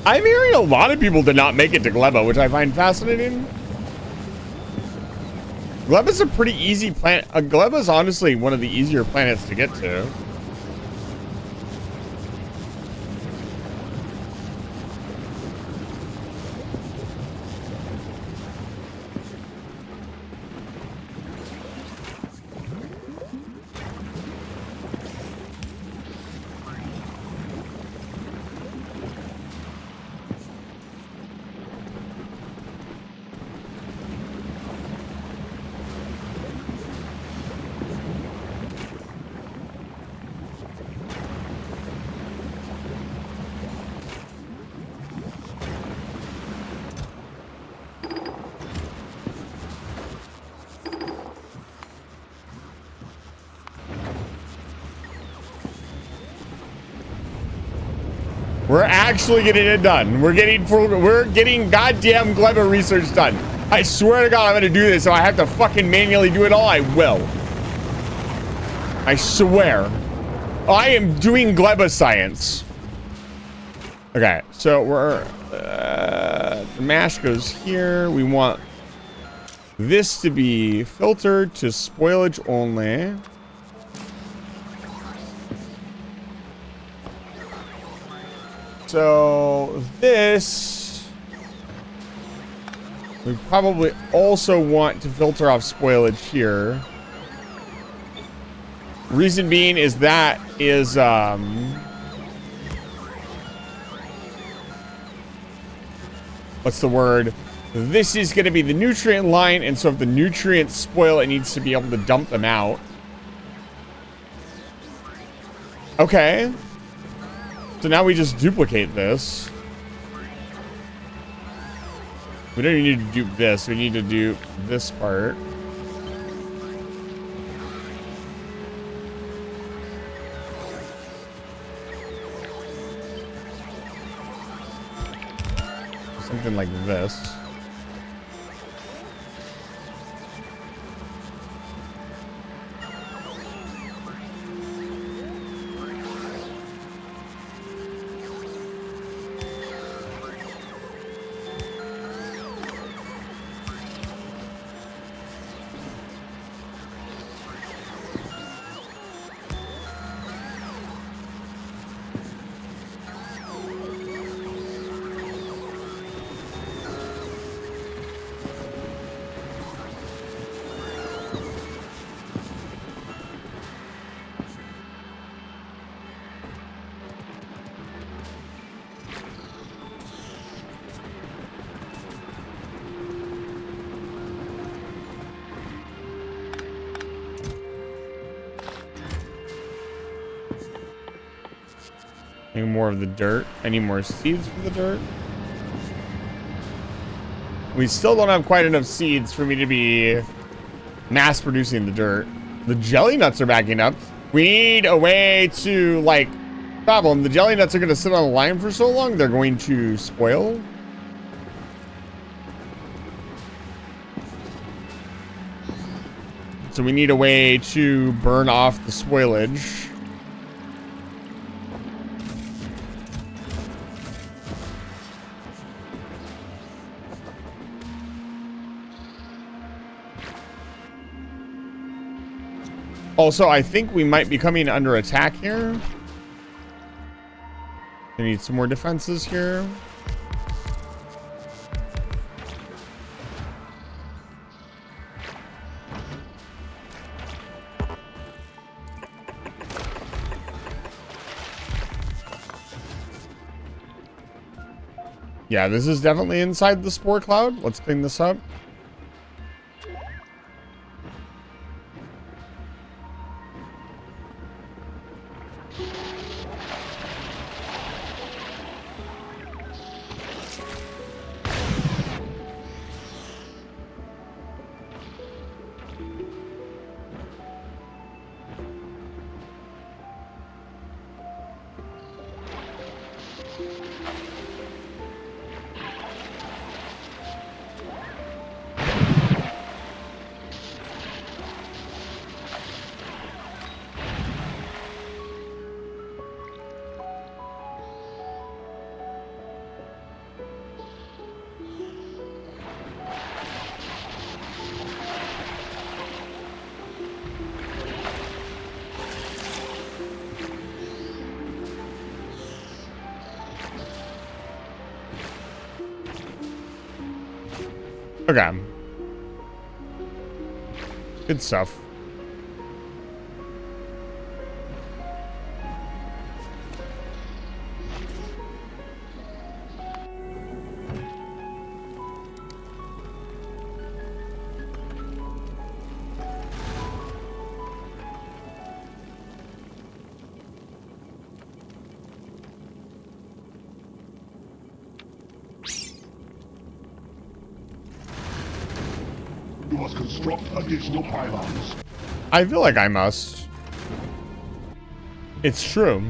I'm hearing a lot of people did not make it to Gleba, which I find fascinating. Gleba's a pretty easy planet. Gleba's honestly one of the easier planets to get to. We're actually getting it done. We're getting goddamn Gleba research done. I swear to God, I'm gonna do this. So I have to fucking manually do it all. I will. I swear. I am doing Gleba science. Okay, so we're the mash goes here. We want this to be filtered to spoilage only. So this, we probably also want to filter off spoilage here. Reason being is that is what's the word? This is going to be the nutrient line, and so if the nutrients spoil, it needs to be able to dump them out. Okay. So now we just duplicate this. We don't even need to do this. We need to do this part. Something like this. Any more of the dirt? Any more seeds for the dirt? We still don't have quite enough seeds for me to be mass producing the dirt. The jelly nuts are backing up. We need a way to, like, problem. The jelly nuts are going to sit on the line for so long, they're going to spoil. So we need a way to burn off the spoilage. Also, I think we might be coming under attack here. We need some more defenses here. Yeah, this is definitely inside the spore cloud. Let's clean this up. Okay. Good stuff. You must construct additional pylons. I feel like I must. It's true.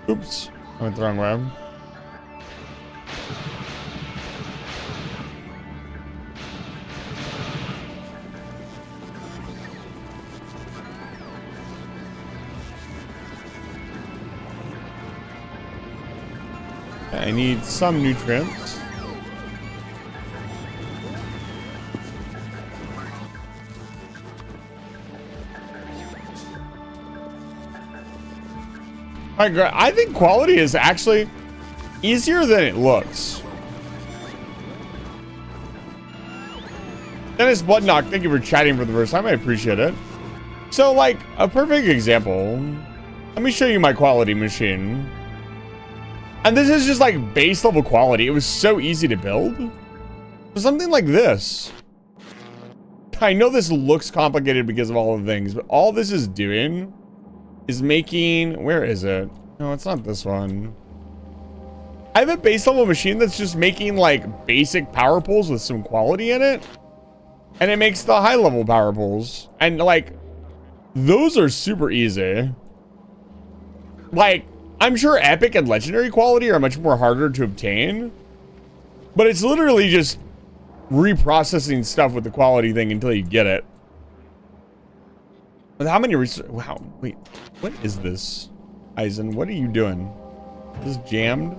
Oops, I went the wrong way. I need some nutrients. I think quality is actually easier than it looks. Dennis Bloodknock, thank you for chatting for the first time. I appreciate it. So, like, a perfect example. Let me show you my quality machine. And this is just like base level quality. It was so easy to build. Something like this. I know this looks complicated because of all the things, but all this is doing is making, where is it? No, it's not this one. I have a base level machine that's just making like basic power pulls with some quality in it. And it makes the high level power pulls. And like, those are super easy. Like, I'm sure epic and legendary quality are much more harder to obtain. But it's literally just reprocessing stuff with the quality thing until you get it. With how many wow, wait. What is this? Eisen, what are you doing? Is this jammed?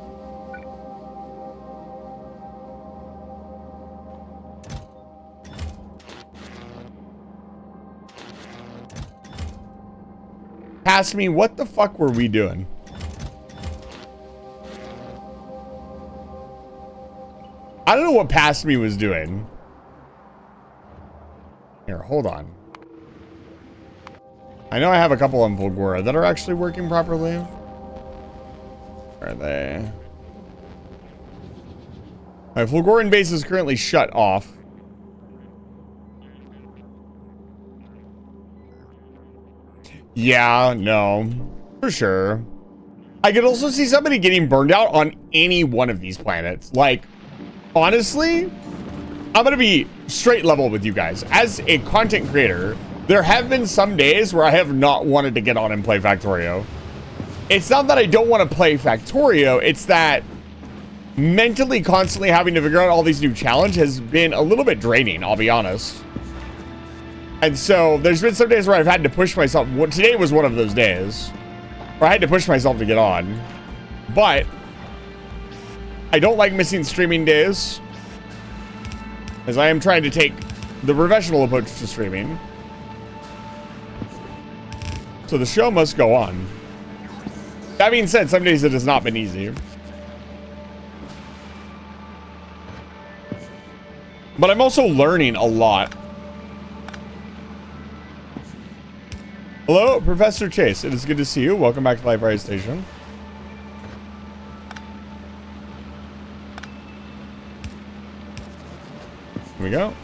Past me, what the fuck were we doing? I don't know what past me was doing. Here, hold on. I know I have a couple on Volgora that are actually working properly. Where are they? My Volgoran base is currently shut off. Yeah, no, for sure. I could also see somebody getting burned out on any one of these planets. Like, honestly, I'm gonna be straight level with you guys. As a content creator, there have been some days where I have not wanted to get on and play Factorio. It's not that I don't want to play Factorio, it's that mentally constantly having to figure out all these new challenges has been a little bit draining, I'll be honest. And so there's been some days where I've had to push myself. Today was one of those days where I had to push myself to get on. But I don't like missing streaming days, as I am trying to take the professional approach to streaming. So the show must go on. That being said, some days it has not been easy. But I'm also learning a lot. Hello, Professor Chase. It is good to see you. Welcome back to Library Station. Here we go.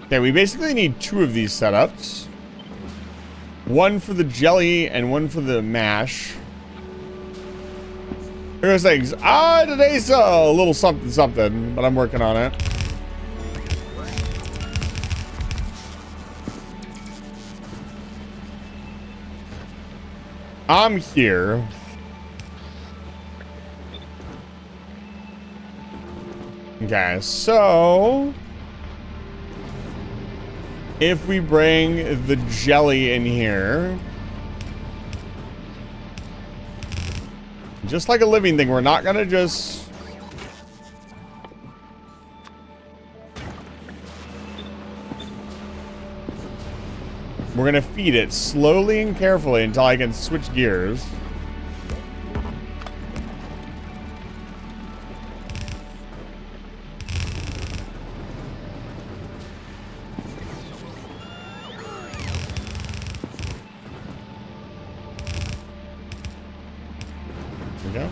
Okay, we basically need 2 of these setups. One for the jelly and one for the mash. Here goes things. Today's a little something something, but I'm working on it. I'm here. Okay, so if we bring the jelly in here, just like a living thing, we're not gonna just we're gonna feed it slowly and carefully until I can switch gears. There we go.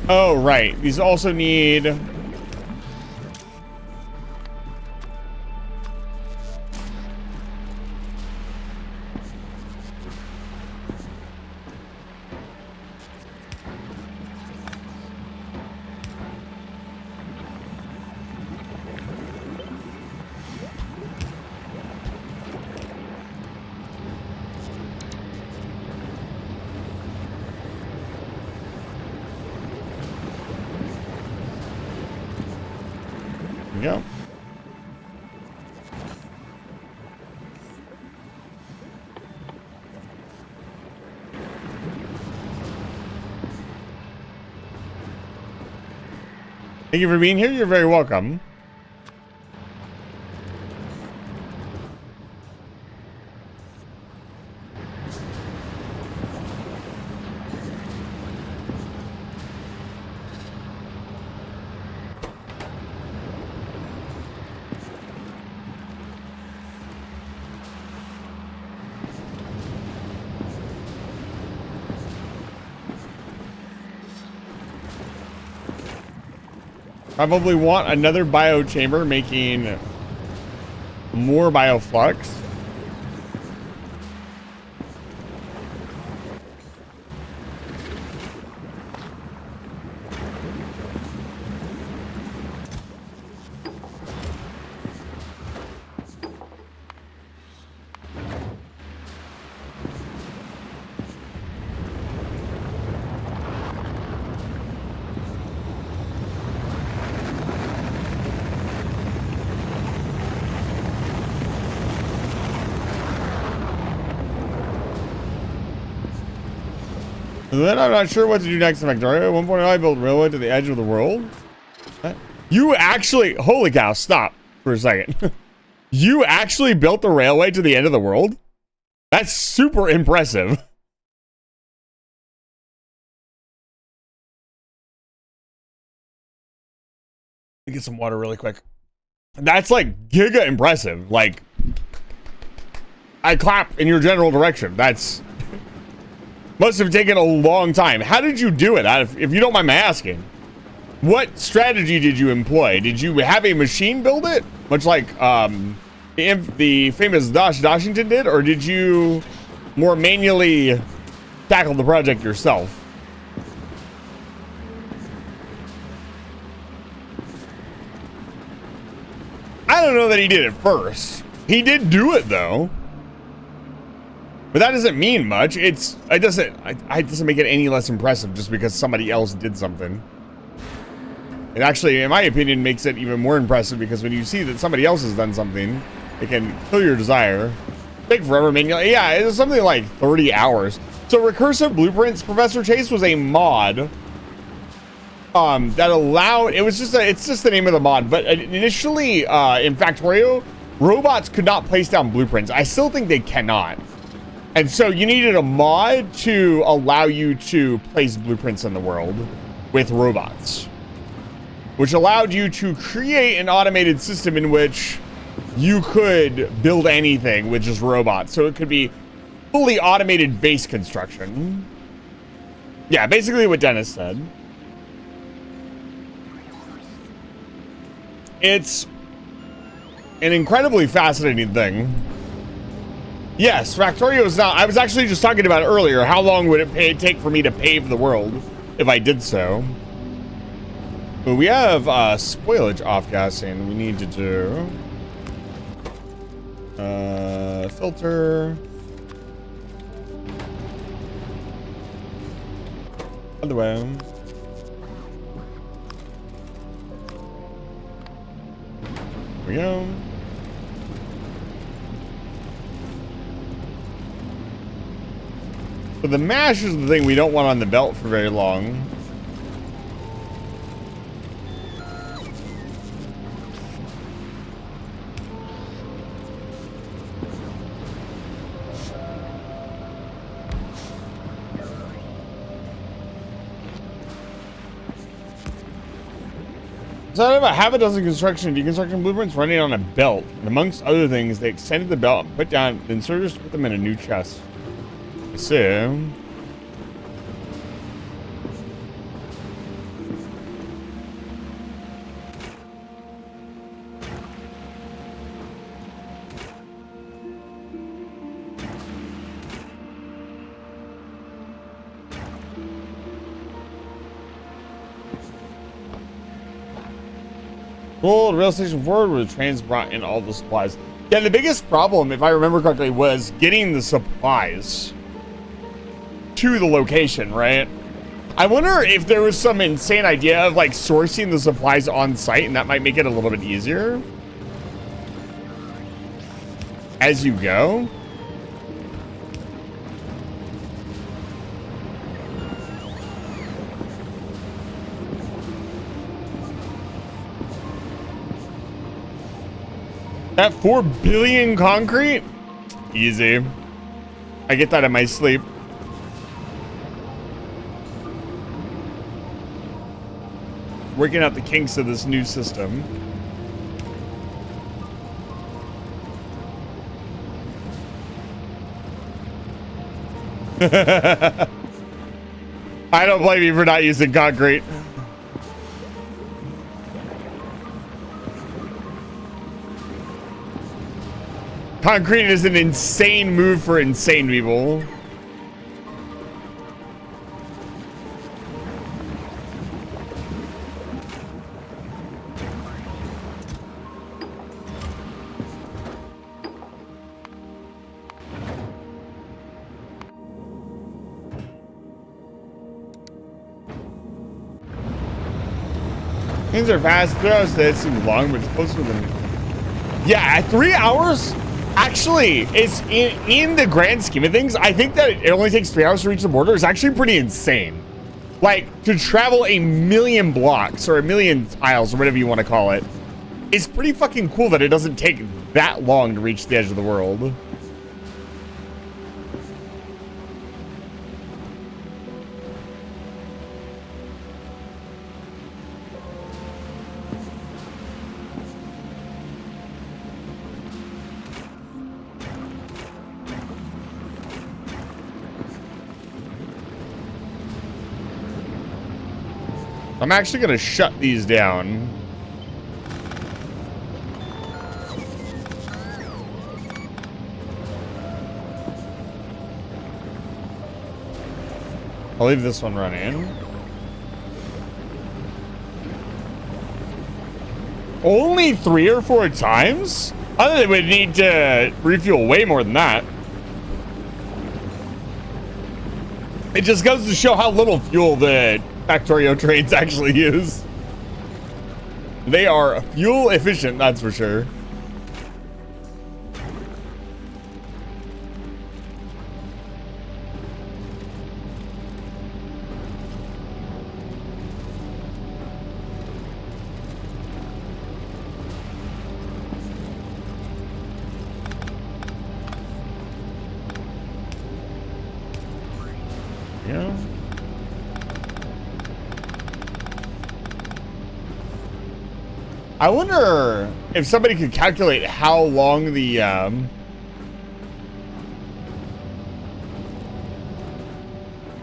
Oh, right. These also need... Go. Thank you for being here. You're very welcome. Probably want another bio chamber making more bioflux. Then I'm not sure what to do next in Victoria. At one point I built a railway to the edge of the world. What? You actually, holy cow, stop for a second. You actually built the railway to the end of the world? That's super impressive. Let me get some water really quick. That's like giga impressive. Like, I clap in your general direction. That's must have taken a long time. How did you do it? If you don't mind my asking, what strategy did you employ? Did you have a machine build it, much like the famous Dashington did, or did you more manually tackle the project yourself? I don't know that he did it first. He did do it though, but that doesn't mean much. It doesn't make it any less impressive just because somebody else did something. It actually, in my opinion, makes it even more impressive because when you see that somebody else has done something, it can kill your desire. Take forever manually. Yeah, it was something like 30 hours. So recursive blueprints, Professor Chase, was a mod that allowed, it's just the name of the mod, but initially in Factorio, robots could not place down blueprints. I still think they cannot. And so you needed a mod to allow you to place blueprints in the world with robots, which allowed you to create an automated system in which you could build anything with just robots. So it could be fully automated base construction. Yeah, basically what Dennis said. It's an incredibly fascinating thing. Yes, Factorio is not. I was actually just talking about it earlier. How long would it take for me to pave the world if I did so? But we have spoilage off-gassing we need to do. Filter. Other way. There we go. So the mash is the thing we don't want on the belt for very long. So I have about half a dozen construction and deconstruction blueprints running on a belt. And amongst other things, they extended the belt and put down the inserters to put them in a new chest. So cool, rail station forward where the trains brought in all the supplies. Yeah, the biggest problem, if I remember correctly, was getting the supplies to the location, right? I wonder if there was some insane idea of like sourcing the supplies on site, and that might make it a little bit easier as you go. At 4 billion concrete? Easy. I get that in my sleep. Working out the kinks of this new system. I don't blame you for not using concrete. Concrete is an insane move for insane people. Things are fast. 3 hours today seems long, but it's closer than. Yeah, at 3 hours? Actually, it's in the grand scheme of things, I think that it only takes 3 hours to reach the border is actually pretty insane. Like, to travel 1,000,000 blocks or 1,000,000 tiles or whatever you want to call it, it's pretty fucking cool that it doesn't take that long to reach the edge of the world. I'm actually going to shut these down. I'll leave this one running. Only 3 or 4 times? I think they would need to refuel way more than that. It just goes to show how little fuel the Factorio trains actually use. They are fuel efficient, that's for sure. Yeah. I wonder if somebody could calculate how long the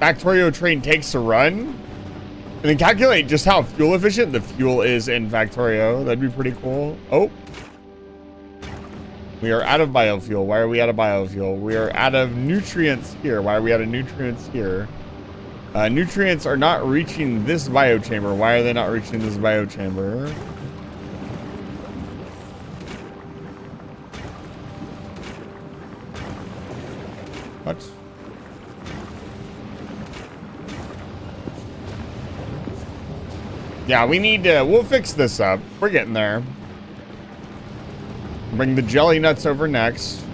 Factorio train takes to run, and then calculate just how fuel efficient the fuel is in Factorio. That'd be pretty cool. Oh, we are out of biofuel. Why are we out of biofuel? We are out of nutrients here. Why are we out of nutrients here? Nutrients are not reaching this biochamber. Why are they not reaching this biochamber? What? Yeah, we need to, we'll fix this up. We're getting there. Bring the jelly nuts over next.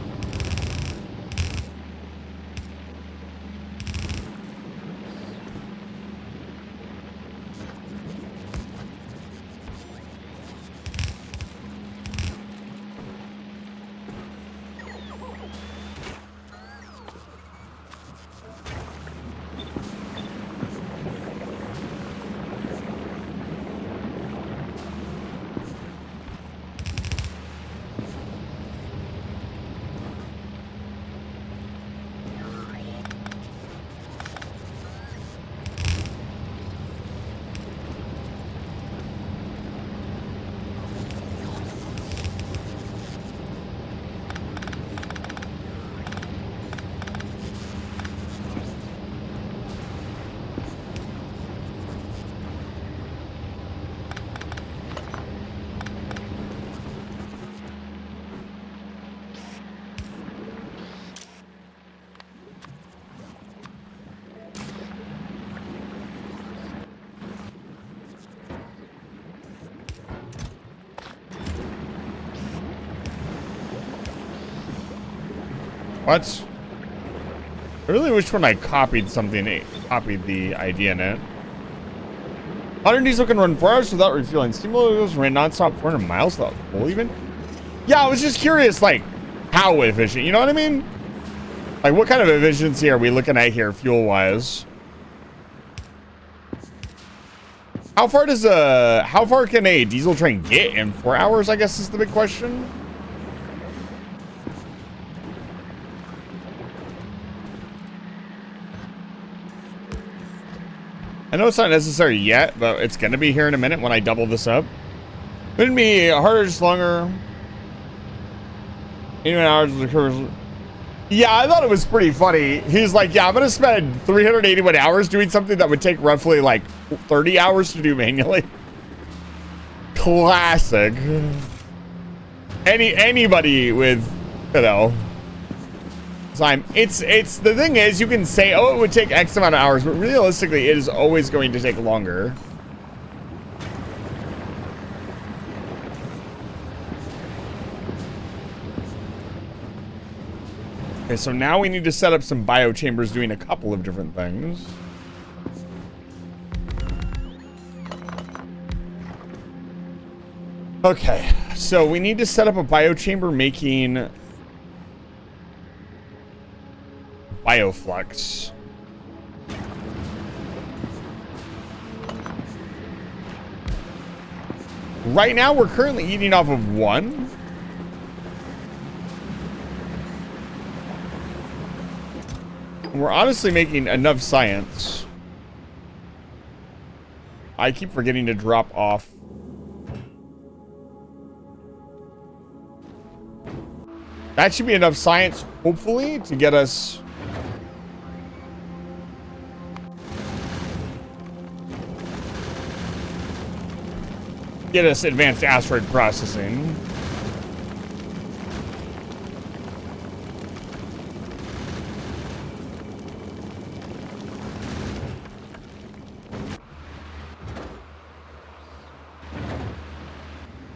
What? I really wish when I copied something, it copied the idea in it. Modern diesel can run 4 hours without refueling. Steam locomotives ran non-stop 400 miles without fuel even? Yeah, I was just curious, like, how efficient, you know what I mean? Like, what kind of efficiency are we looking at here, fuel-wise? How far can a diesel train get in 4 hours, I guess is the big question? I know it's not necessary yet, but it's going to be here in a minute when I double this up. Wouldn't be harder, just longer. 81 hours with the curves. Yeah, I thought it was pretty funny. He's like, yeah, I'm going to spend 381 hours doing something that would take roughly like 30 hours to do manually. Classic. Anybody with, you know, time. It's the thing is, you can say, oh, it would take X amount of hours, but realistically, it is always going to take longer. Okay, so now we need to set up some biochambers doing a couple of different things. Okay, so we need to set up a biochamber making bioflux. Right now, we're currently eating off of one. We're honestly making enough science. I keep forgetting to drop off. That should be enough science, hopefully, to get us... Get us advanced asteroid processing.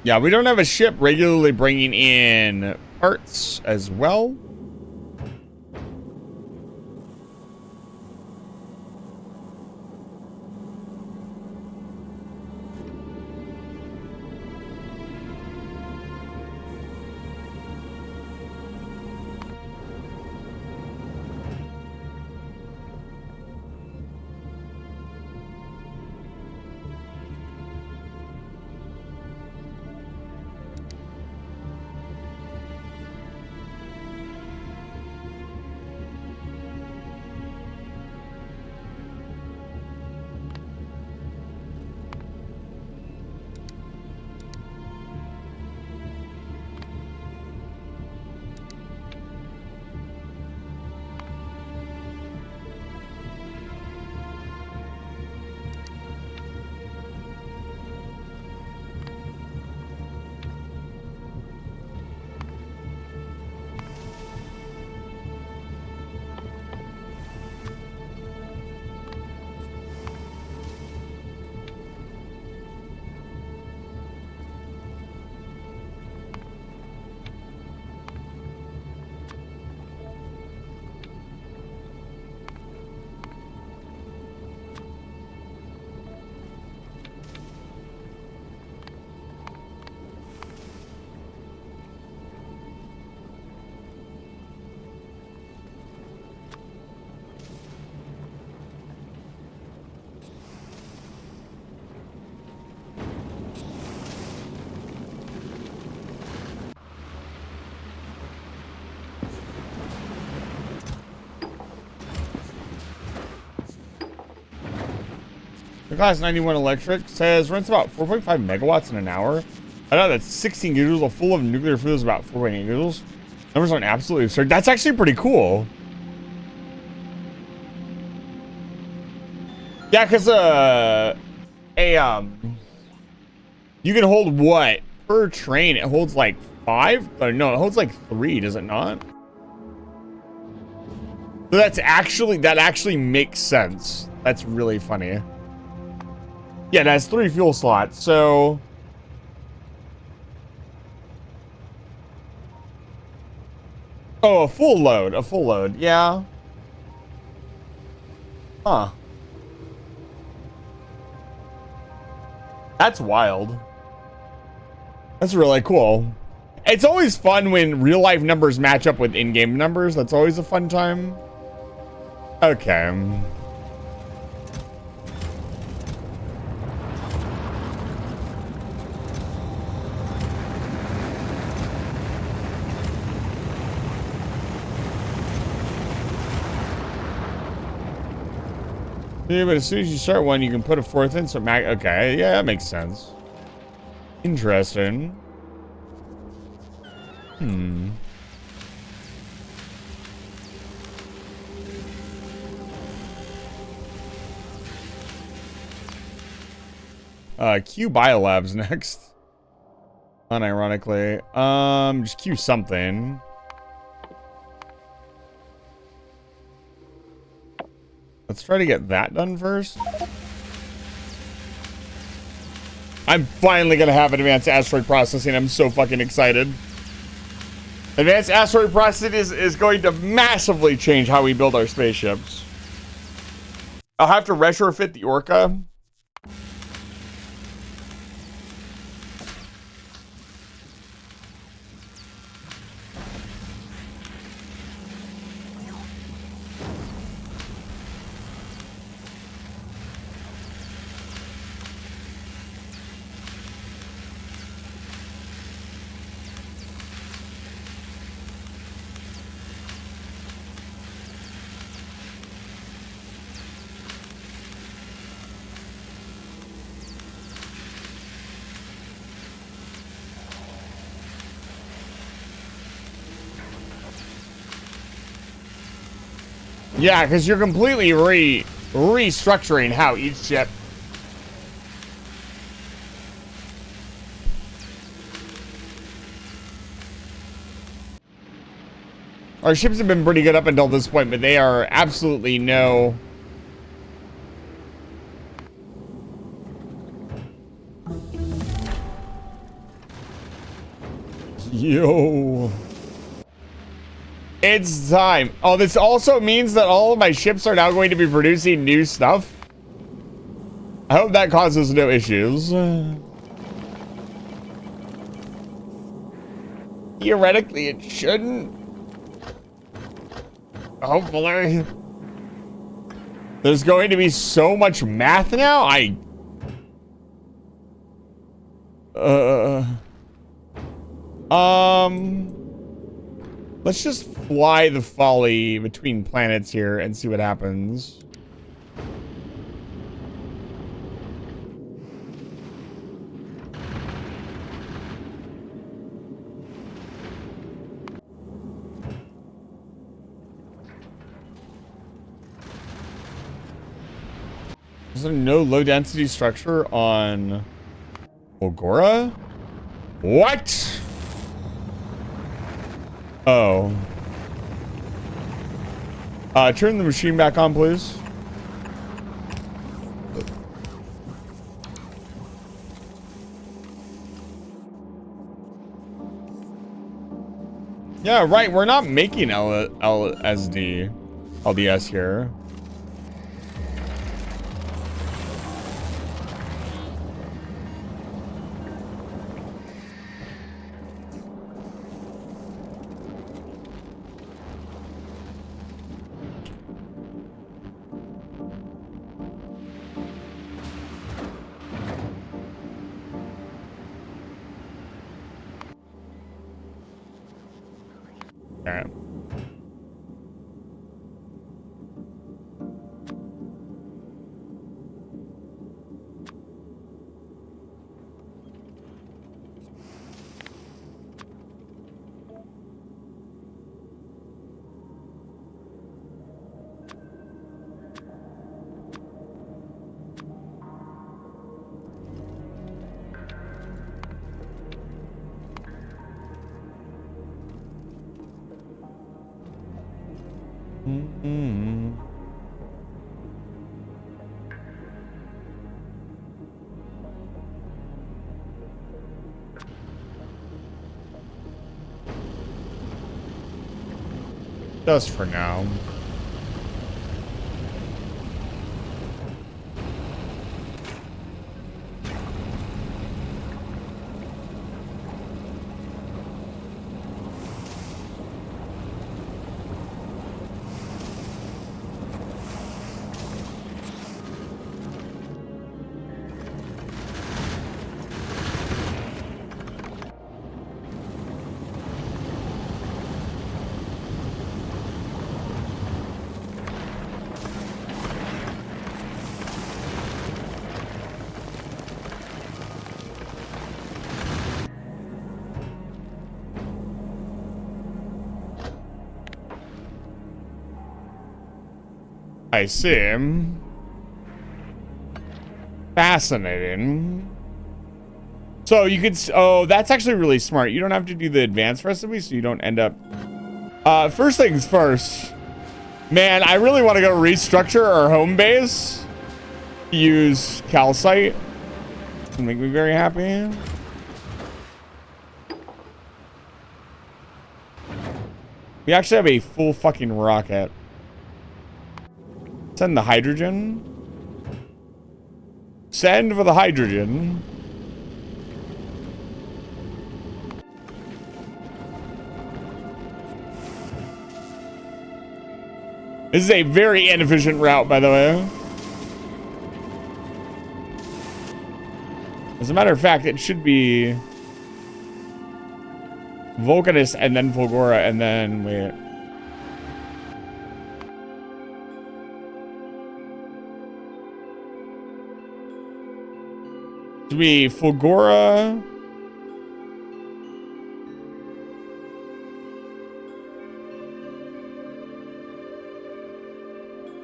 Yeah, we don't have a ship regularly bringing in parts as well. The class 91 electric says runs about 4.5 megawatts in an hour. I know that's 16 gigajoule. Full of nuclear fuel is about 4.8 gigajoules. Numbers aren't absolutely absurd. That's actually pretty cool. Yeah, because you can hold what per train? It holds like 5. No, it holds like 3. Does it not? So that actually makes sense. That's really funny. Yeah, it has 3 fuel slots, so... Oh, a full load, yeah. Huh. That's wild. That's really cool. It's always fun when real-life numbers match up with in-game numbers. That's always a fun time. Okay. Yeah, but as soon as you start one, you can put a 4th in, so okay, yeah, that makes sense. Interesting. Q Biolabs next. Unironically. Just Q something. Let's try to get that done first. I'm finally gonna have advanced asteroid processing. I'm so fucking excited. Advanced asteroid processing is going to massively change how we build our spaceships. I'll have to retrofit the Orca. Yeah, because you're completely restructuring how each ship. Our ships have been pretty good up until this point, but they are absolutely no. Yo. It's time. Oh, this also means that all of my ships are now going to be producing new stuff. I hope that causes no issues. Theoretically, it shouldn't. Hopefully. There's going to be so much math now. Let's just fly the Folly between planets here and see what happens. Is there no low density structure on Ogora? What? Oh. Turn the machine back on, please. Yeah, right. We're not making LDS here. Alright. Mm-hmm. Just for now. I see. Fascinating. So you could, oh, that's actually really smart. You don't have to do the advanced recipe, so you don't end up. First things first. Man, I really want to go restructure our home base. Use calcite. It'll make me very happy. We actually have a full fucking rocket. Send the hydrogen. Send for the hydrogen. This is a very inefficient route, by the way. As a matter of fact, it should be Vulcanus and then Fulgora and then wait. It should be Fulgora.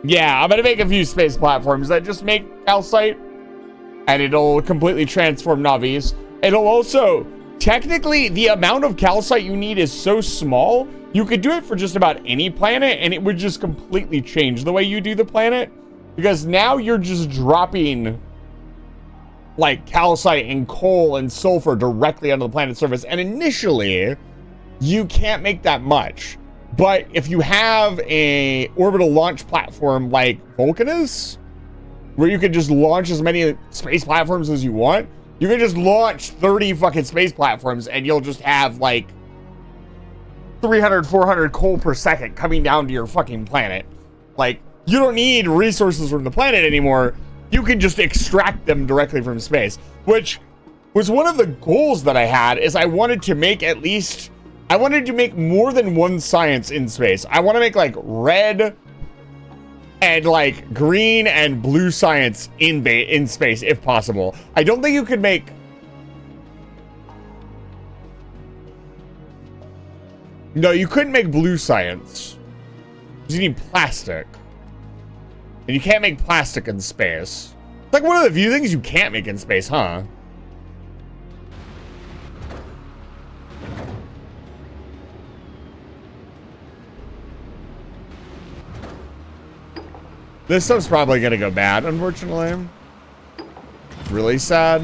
Yeah, I'm gonna make a few space platforms that just make calcite, and it'll completely transform Navis. It'll also, technically, the amount of calcite you need is so small, you could do it for just about any planet, and it would just completely change the way you do the planet, because now you're just dropping, like, calcite and coal and sulfur directly onto the planet's surface, and initially, you can't make that much. But if you have a orbital launch platform like Vulcanus, where you could just launch as many space platforms as you want, you can just launch 30 fucking space platforms and you'll just have like 300, 400 coal per second coming down to your fucking planet. Like, you don't need resources from the planet anymore. You can just extract them directly from space, which was one of the goals that I had. Is I wanted to make more than one science in space. I want to make like red and like green and blue science in space if possible. I don't think you could make... No, you couldn't make blue science. You need plastic. And you can't make plastic in space. It's like one of the few things you can't make in space, huh? This stuff's probably gonna go bad, unfortunately. Really sad.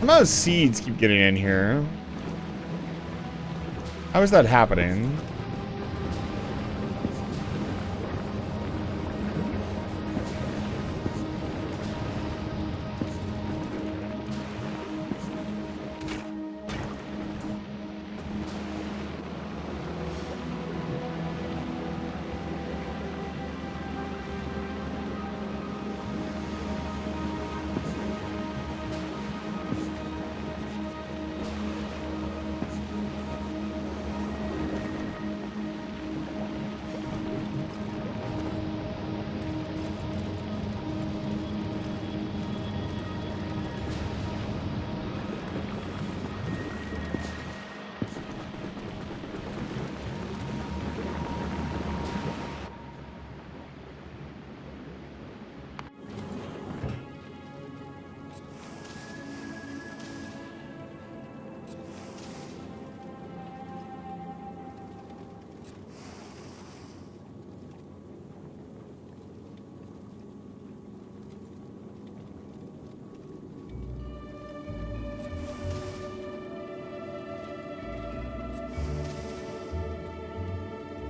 Some of those seeds keep getting in here. How is that happening?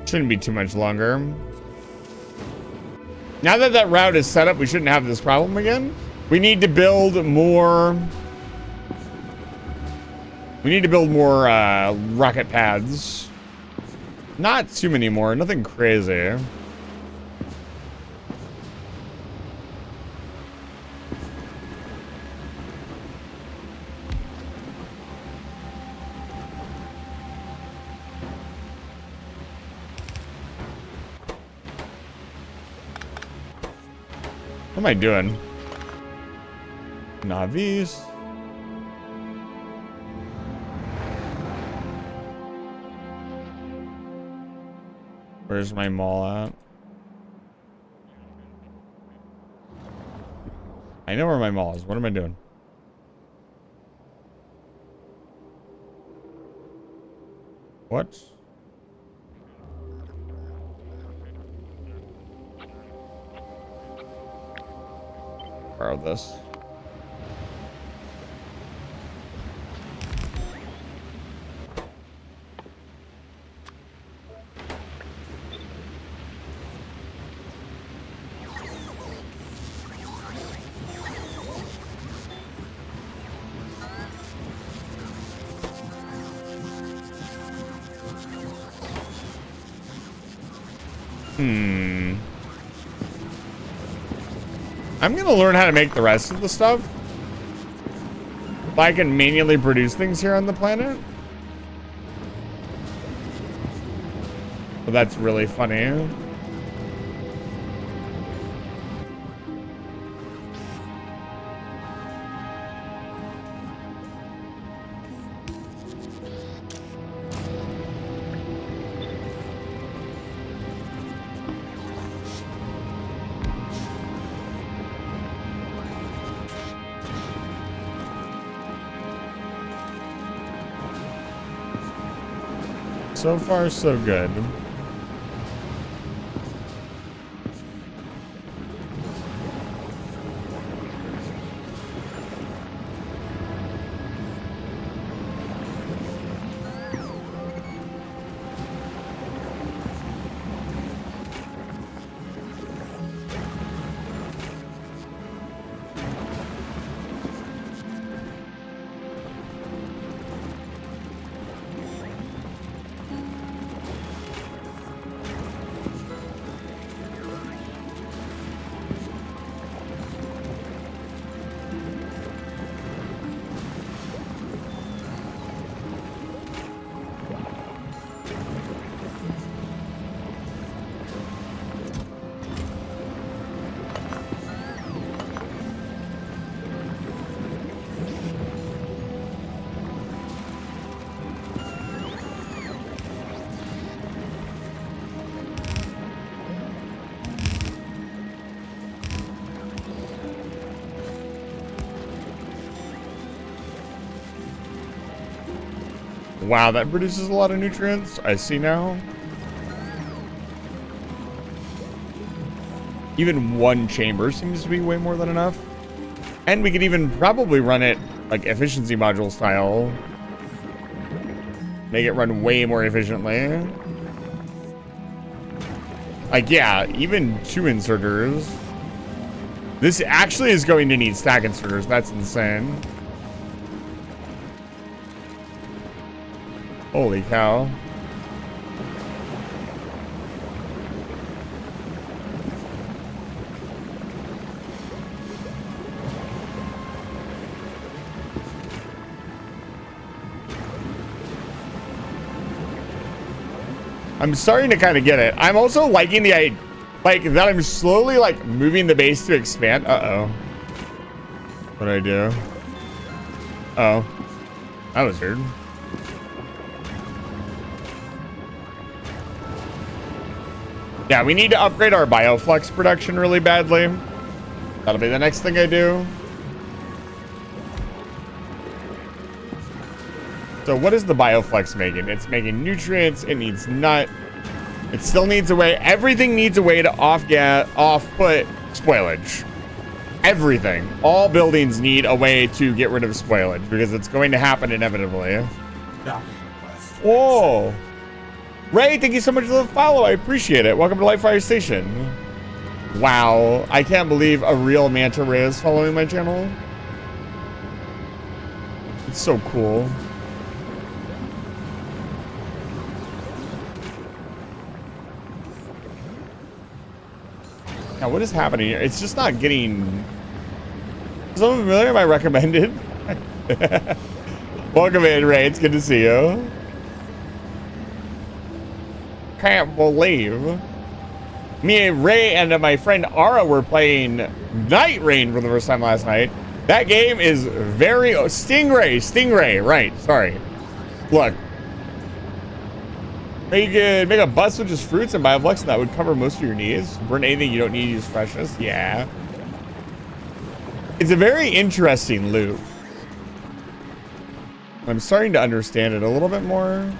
Shouldn't be too much longer. Now that that route is set up, we shouldn't have this problem again. We need to build more... rocket pads. Not too many more. Nothing crazy. What am I doing? Navis. Where's my mall at? I know where my mall is. What am I doing? What? borrow this. I'm gonna learn how to make the rest of the stuff. If I can manually produce things here on the planet. Well, that's really funny. So far, so good. Wow, that produces a lot of nutrients. I see now. Even one chamber seems to be way more than enough. And we could even probably run it like efficiency module style. Make it run way more efficiently. Like, yeah, even 2 inserters. This actually is going to need stack inserters. That's insane. Holy cow. I'm starting to kind of get it. I'm also liking the like that I'm slowly like moving the base to expand. Uh-oh. What did I do? Oh. That was weird. Yeah, we need to upgrade our bioflux production really badly. That'll be the next thing I do. So what is the bioflux making? It's making nutrients. It needs nut. It still needs a way. Everything needs a way to off-put spoilage. Everything. All buildings need a way to get rid of spoilage because it's going to happen inevitably. Whoa. Ray, thank you so much for the follow. I appreciate it. Welcome to Lightfire Station. Wow. I can't believe a real manta ray is following my channel. It's so cool. Now, what is happening here? It's just not getting... Is someone familiar? Am I recommended? Welcome in, Ray. It's good to see you. Can't believe me and Ray and my friend Ara were playing Night Rain for the first time last night. That game is very Stingray, right? Sorry. Look, you could make a bus with just fruits and bioflux, and that would cover most of your needs. Burn anything you don't need to use freshness. Yeah, it's a very interesting loop. I'm starting to understand it a little bit more.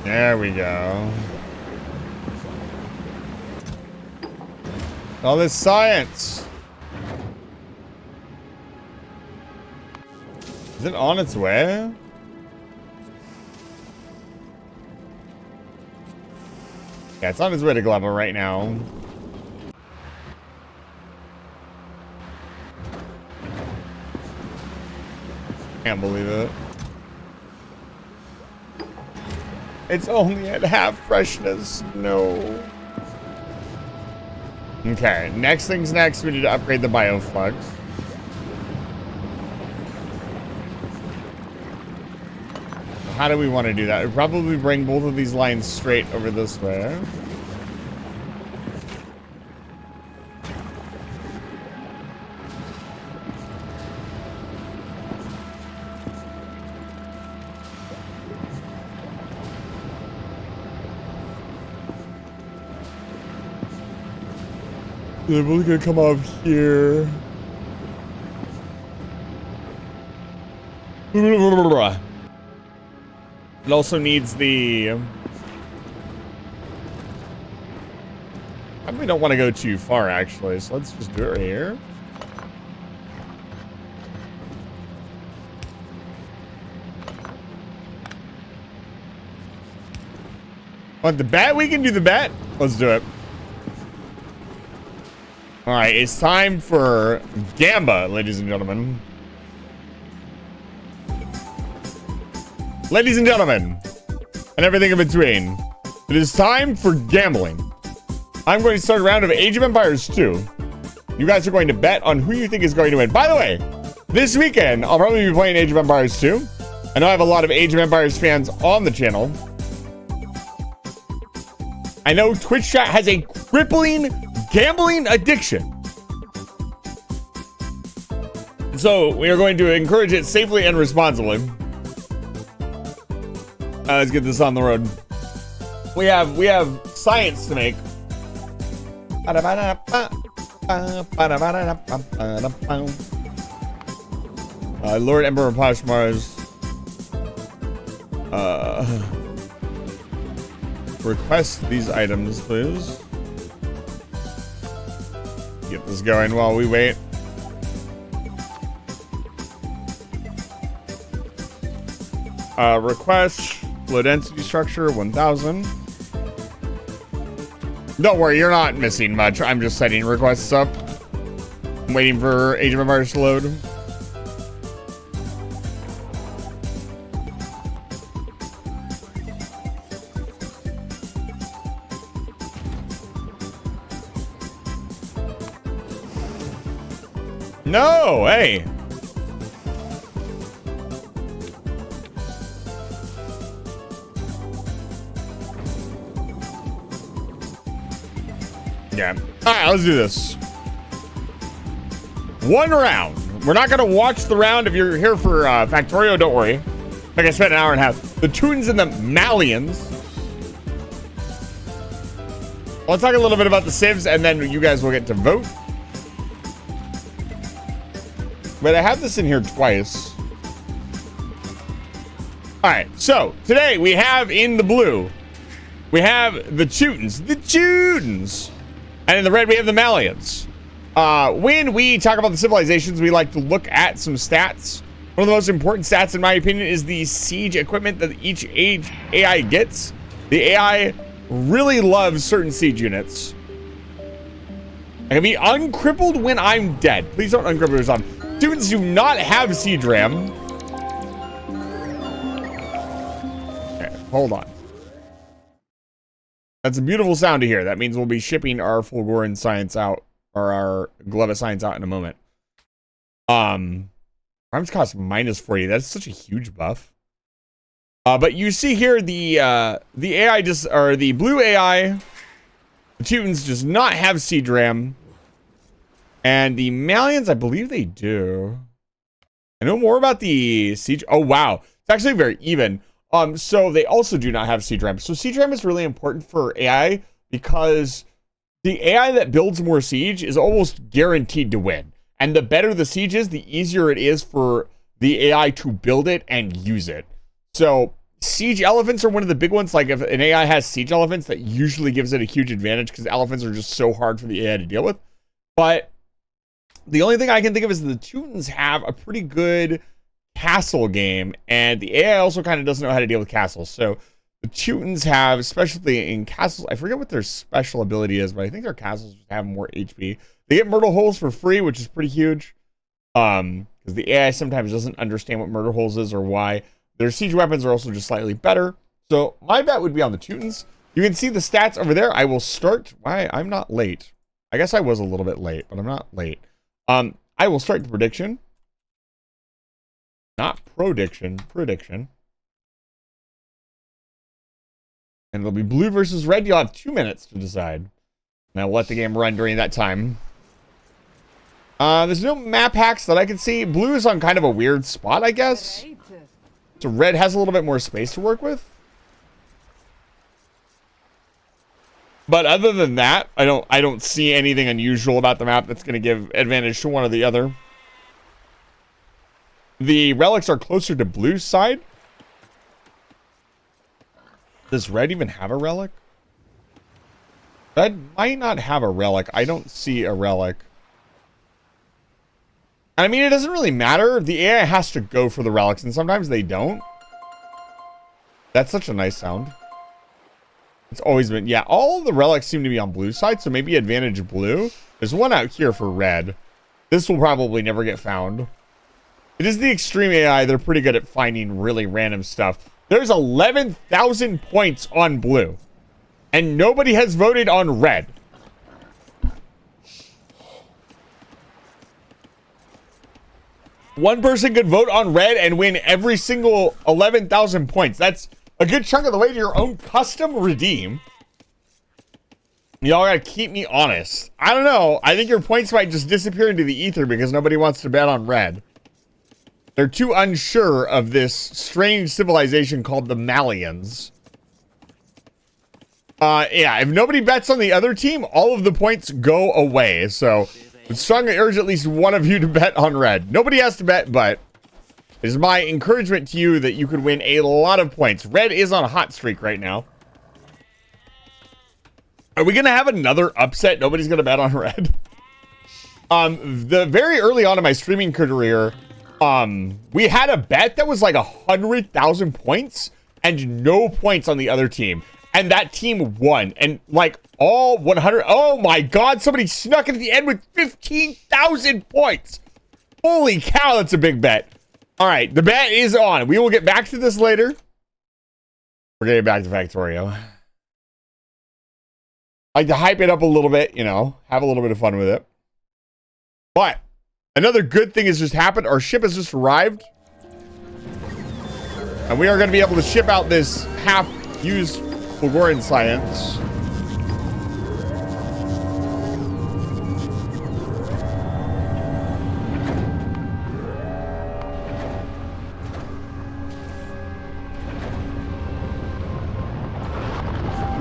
There we go. All this science. Is it on its way? Yeah, it's on its way to Gleba right now. Can't believe it. It's only at half freshness. No. Okay, next thing's next. We need to upgrade the bioflux. How do we want to do that? We'd probably bring both of these lines straight over this way. They're both gonna come up here. It also needs the... We don't want to go too far, actually, so let's just do it right here. Want the bet? We can do the bet. Let's do it. All right, it's time for Gamba, ladies and gentlemen. Ladies and gentlemen, and everything in between, it is time for gambling. I'm going to start a round of Age of Empires 2. You guys are going to bet on who you think is going to win. By the way, this weekend, I'll probably be playing Age of Empires 2. I know I have a lot of Age of Empires fans on the channel. I know Twitch chat has a crippling gambling addiction. So we are going to encourage it safely and responsibly. Let's get this on the road. We have science to make. Lord Emperor Poshmar's request these items, please. Get this going while we wait. Request low density structure 1000. Don't worry, you're not missing much. I'm just setting requests up. I'm waiting for Age of Empires to load. No, hey. Yeah. All right, let's do this. One round. We're not going to watch the round. If you're here for Factorio, don't worry. Like I spent an hour and a half. The Tunes and the Malians. Let's talk a little bit about the civs, and then you guys will get to vote. But I have this in here twice. All right, so today we have in the blue, we have the Teutons. The Teutons. And in the red, we have the Malians. When we talk about the civilizations, we like to look at some stats. One of the most important stats, in my opinion, is the siege equipment that each age AI gets. The AI really loves certain siege units. I can be uncrippled when I'm dead. Please don't uncripple yourself. Students do not have siege ram. Okay, hold on. That's a beautiful sound to hear. That means we'll be shipping our Fulgoran science out, or our Gleba science out in a moment. Arms cost -40. That's such a huge buff. But you see here the AI or the blue AI, the Teutons does not have siege ram, and the Malians, I believe they do. I know more about the siege. Oh wow, it's actually very even. So they also do not have siege ram. So siege ram is really important for AI because the AI that builds more siege is almost guaranteed to win. And the better the siege is, the easier it is for the AI to build it and use it. So siege elephants are one of the big ones. Like if an AI has siege elephants, that usually gives it a huge advantage because elephants are just so hard for the AI to deal with. But the only thing I can think of is the Teutons have a pretty good castle game, and the AI also kind of doesn't know how to deal with castles. So the Teutons have, especially in castles, I forget what their special ability is, but I think their castles have more HP. They get murder holes for free, which is pretty huge. Because the AI sometimes doesn't understand what murder holes is or why. Their siege weapons are also just slightly better. So my bet would be on the Teutons. You can see the stats over there. I will start. Why? I'm not late. I guess I was a little bit late, but I'm not late. I will start the prediction. Not prediction. Prediction. And it'll be blue versus red. You'll have 2 minutes to decide. And I'll let the game run during that time. There's no map hacks that I can see. Blue is on kind of a weird spot, I guess. So red has a little bit more space to work with. But other than that, I don't see anything unusual about the map that's going to give advantage to one or the other. The relics are closer to blue's side. Does red even have a relic? Red might not have a relic. I don't see a relic. I mean, it doesn't really matter. The AI has to go for the relics, and sometimes they don't. That's such a nice sound. It's always been, yeah, all the relics seem to be on blue side, so maybe advantage blue. There's one out here for red. This will probably never get found. It is the extreme AI. They're pretty good at finding really random stuff. There's 11,000 points on blue, and nobody has voted on red. One person could vote on red and win every single 11,000 points. That's a good chunk of the way to your own custom redeem. Y'all gotta keep me honest. I don't know. I think your points might just disappear into the ether because nobody wants to bet on red. They're too unsure of this strange civilization called the Malians. Yeah, if nobody bets on the other team, all of the points go away. So I would strongly urge at least one of you to bet on red. Nobody has to bet, but it is my encouragement to you that you could win a lot of points. Red is on a hot streak right now. Are we going to have another upset? Nobody's going to bet on red. The very early on in my streaming career, we had a bet that was like 100,000 points and no points on the other team. And that team won. And like all 100. Oh my God. Somebody snuck it at the end with 15,000 points. Holy cow. That's a big bet. All right. The bet is on. We will get back to this later. We're getting back to Factorio. I like to hype it up a little bit, you know, have a little bit of fun with it. But another good thing has just happened. Our ship has just arrived. And we are going to be able to ship out this half-used Bulgarian science.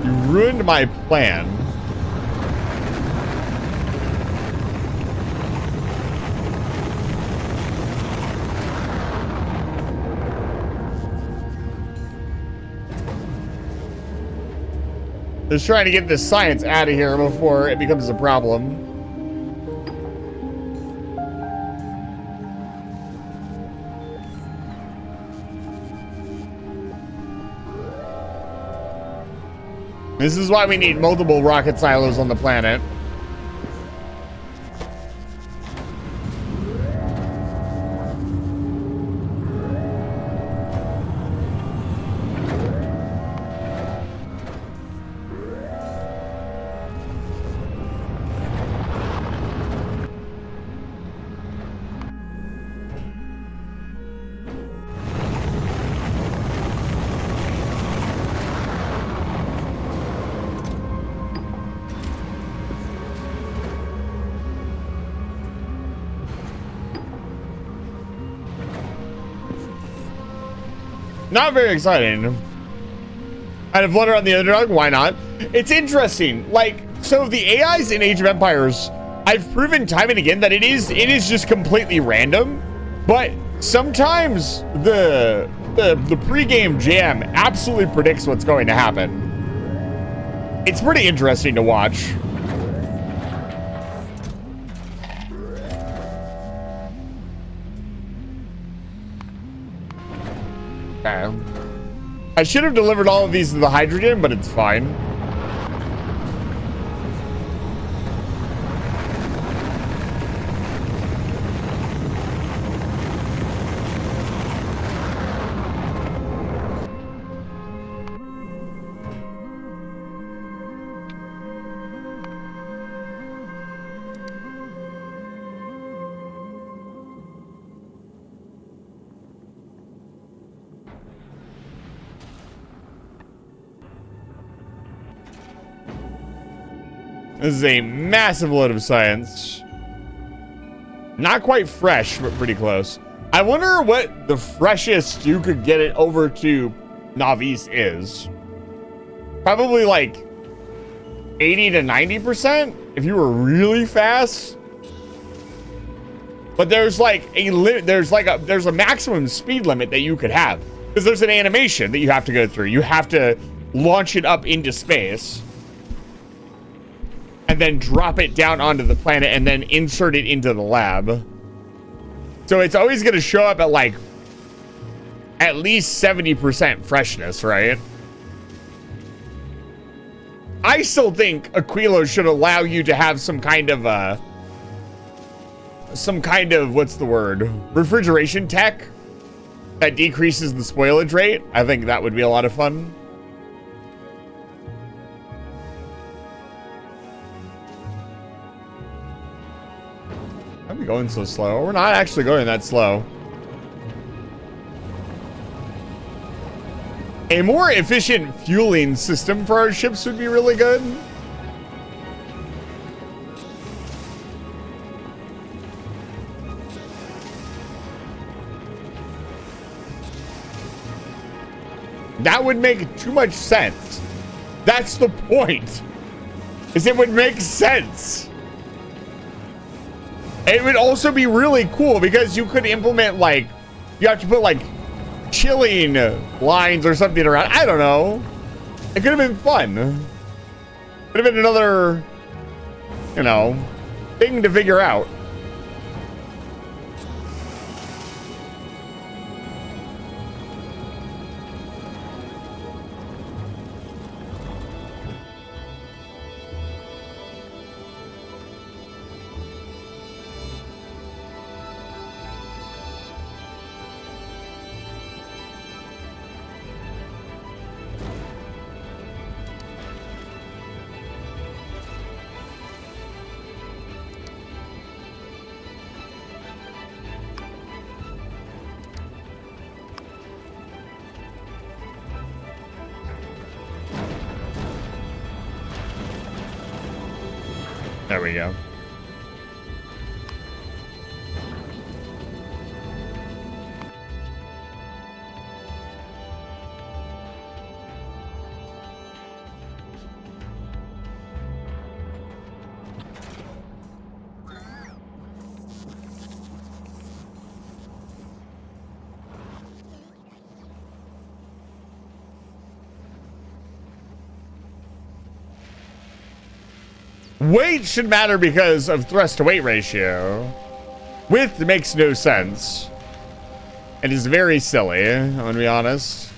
You ruined my plan. Just trying to get this science out of here before it becomes a problem. This is why we need multiple rocket silos on the planet. Not very exciting. I'd have Flutter on the underdog. Why not? It's interesting. Like, so the AIs in Age of Empires, I've proven time and again that it is just completely random. But sometimes the the pregame jam absolutely predicts what's going to happen. It's pretty interesting to watch. Okay. I should have delivered all of these to the hydrogen, but it's fine. This is a massive load of science. Not quite fresh, but pretty close. I wonder what the freshest you could get it over to Navis is. Probably like 80 to 90% if you were really fast. But there's like a there's a maximum speed limit that you could have, because there's an animation that you have to go through. You have to launch it up into space and then drop it down onto the planet and then insert it into the lab. So it's always going to show up at like at least 70% freshness, right? I still think Aquilo should allow you to have some kind of what's the word? Refrigeration tech that decreases the spoilage rate. I think that would be a lot of fun. Why are we going so slow? We're not actually going that slow. A more efficient fueling system for our ships would be really good. That would make too much sense. That's the point. Is it would make sense. It would also be really cool because you could implement, like, you have to put like chilling lines or something around. I don't know. It could have been fun. Could have been another, you know, thing to figure out. There we go. Weight should matter because of thrust to weight ratio. Width makes no sense. It is very silly, I'm gonna be honest.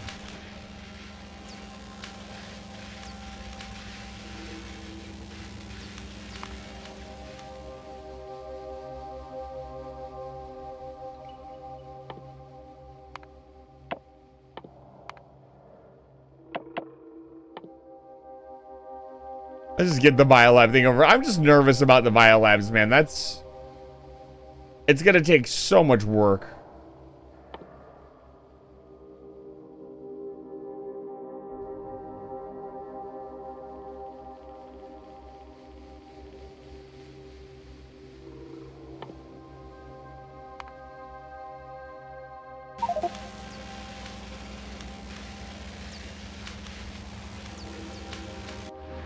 Let's just get the biolab thing over. I'm just nervous about the biolabs, man. It's gonna take so much work.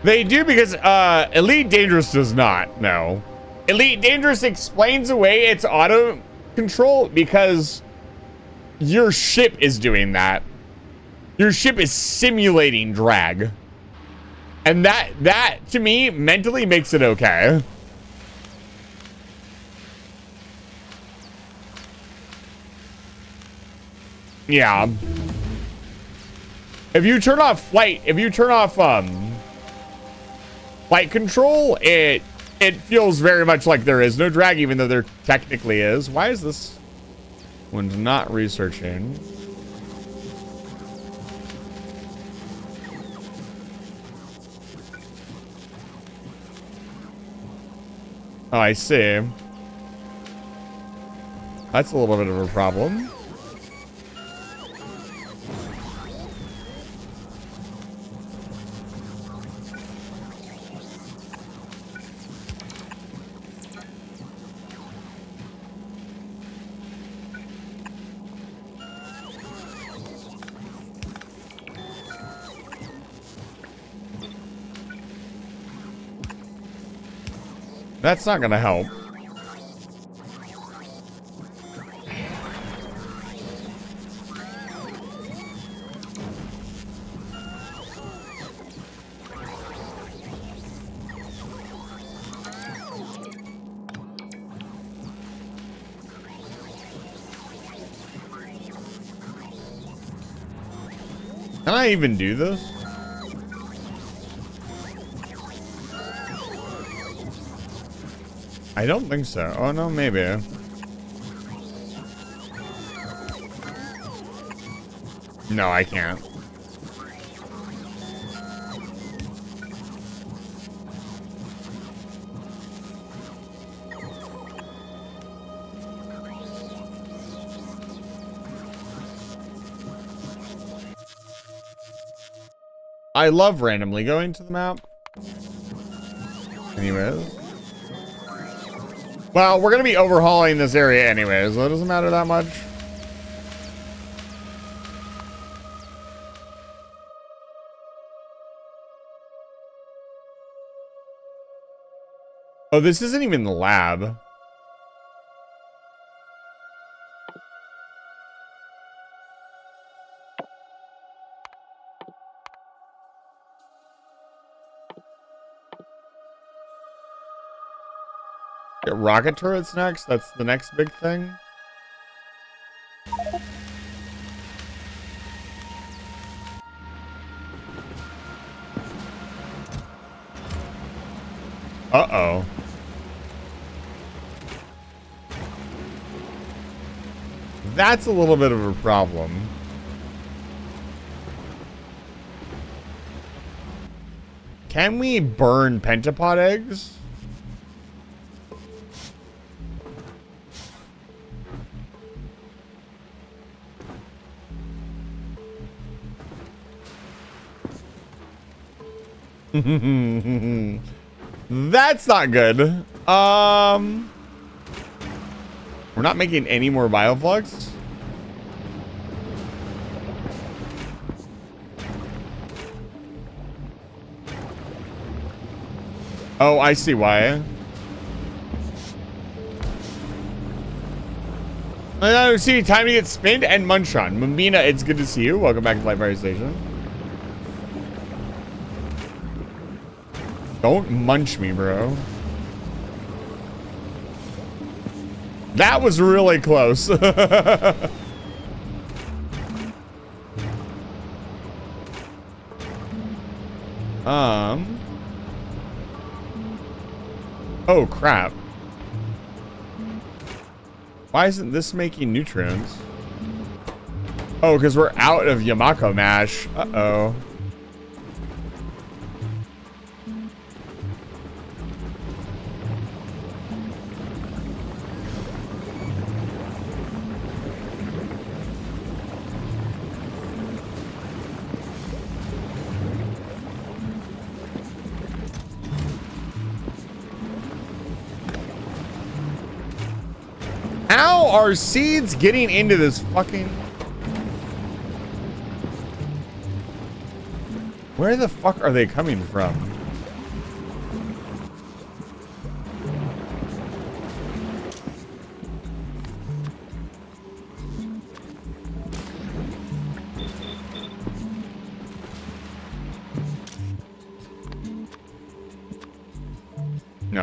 They do because Elite Dangerous does not. No. Elite Dangerous explains away its auto control because your ship is doing that. Your ship is simulating drag. And that to me mentally makes it okay. Yeah. If you turn off flight control, it feels very much like there is no drag, even though there technically is. Why is this one's not researching? Oh, I see. That's a little bit of a problem. That's not gonna help. Can I even do this? I don't think so. Oh, no, maybe. No, I can't. I love randomly going to the map. Anyways. Well, we're going to be overhauling this area anyways, so it doesn't matter that much. Oh, this isn't even the lab. Get rocket turrets next. That's the next big thing. Uh-oh. That's a little bit of a problem. Can we burn pentapod eggs? That's not good. We're not making any more bioflux. Oh, I see why. See, time to get spinned and munch on. Mumina, it's good to see you. Welcome back to Light Fire Station. Don't munch me, bro. That was really close. Oh, crap. Why isn't this making nutrients? Oh, because we're out of Yamako mash. Uh-oh. How are seeds getting into this fucking... Where the fuck are they coming from?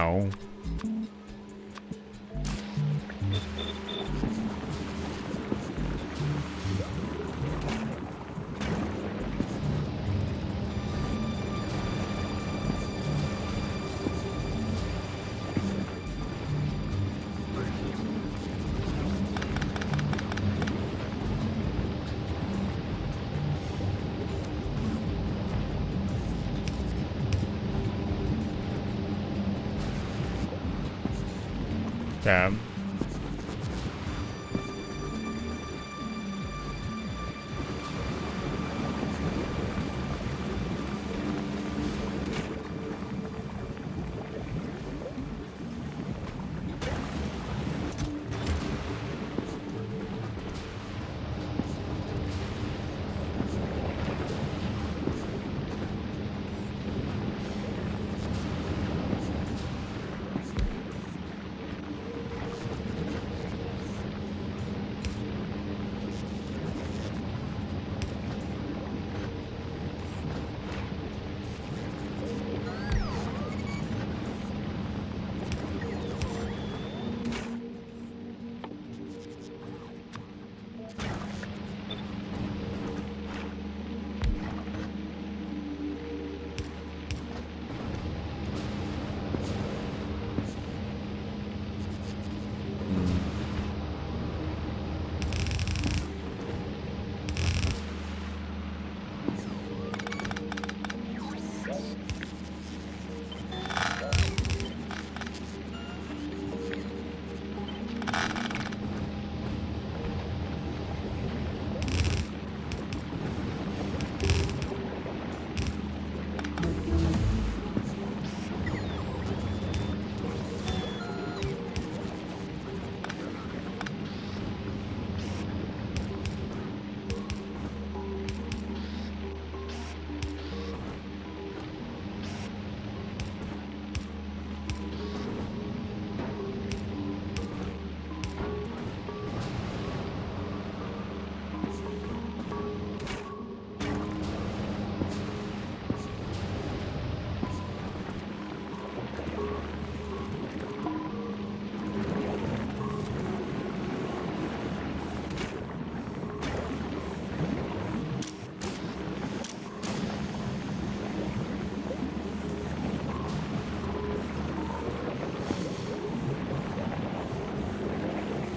now. Okay.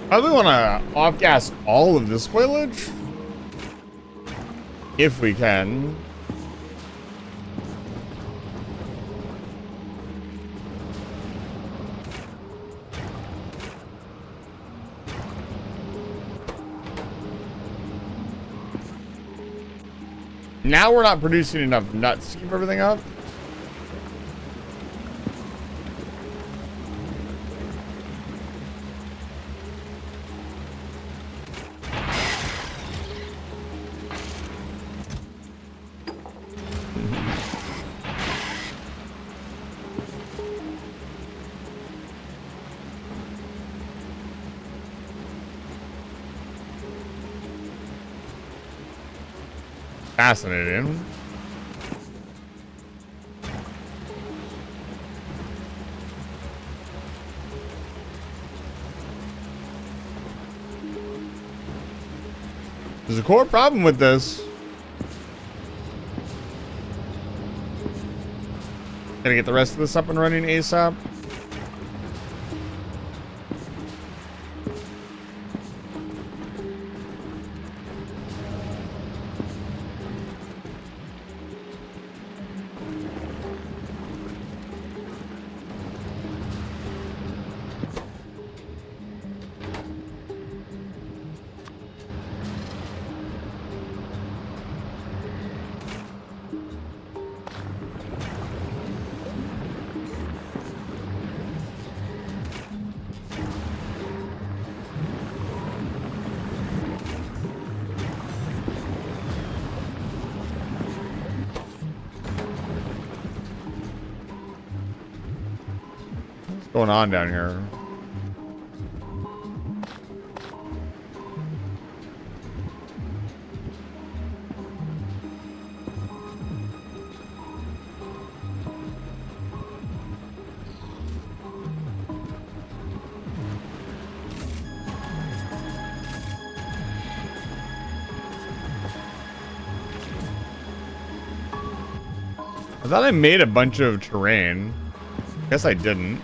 I really want to off-gas all of this spoilage. If we can. Now we're not producing enough nuts to keep everything up. Fascinating. There's a core problem with this. Gotta get the rest of this up and running ASAP. What's going on down here? I thought I made a bunch of terrain. Guess I didn't.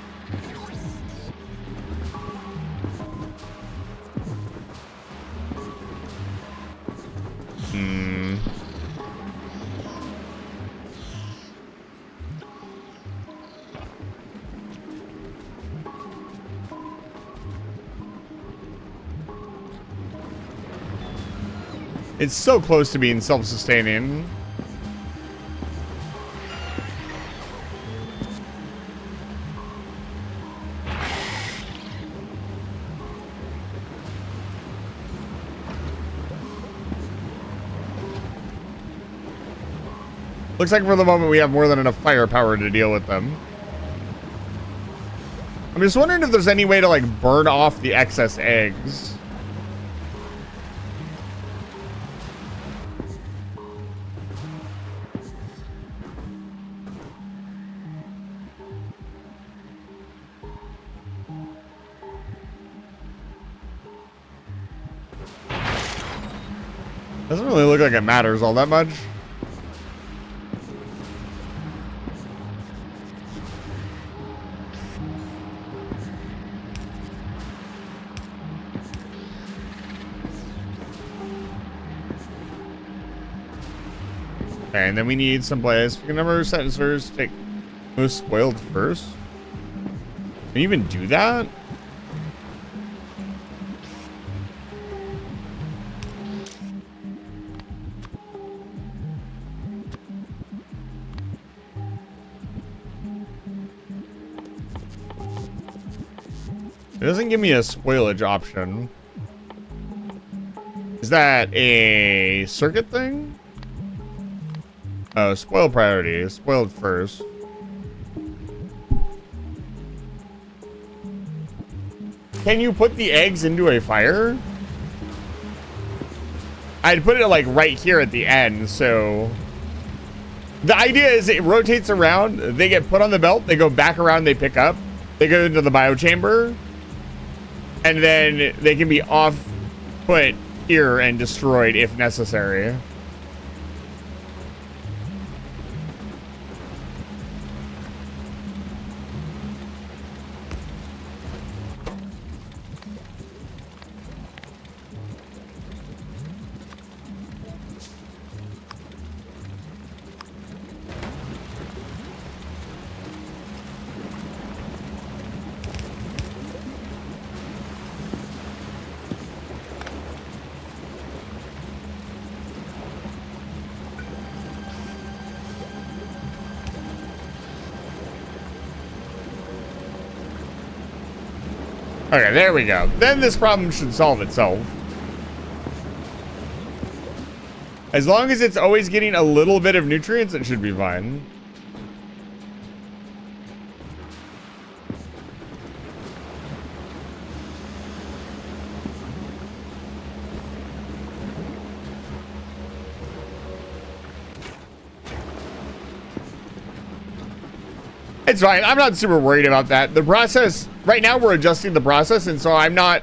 It's so close to being self-sustaining. Looks like for the moment we have more than enough firepower to deal with them. I'm just wondering if there's any way to like burn off the excess eggs. Doesn't really look like it matters all that much. Okay, and then we need some place. We can number of sensors. Take most spoiled first. Can you even do that? It doesn't give me a spoilage option. Is that a circuit thing? Oh, spoil priority. Spoiled first. Can you put the eggs into a fire? I'd put it like right here at the end, so... The idea is it rotates around, they get put on the belt, they go back around, they pick up, they go into the biochamber, and then they can be put here and destroyed if necessary. Okay, there we go. Then this problem should solve itself. As long as it's always getting a little bit of nutrients, it should be fine. It's fine. I'm not super worried about that. The process, right now we're adjusting the process, and so I'm not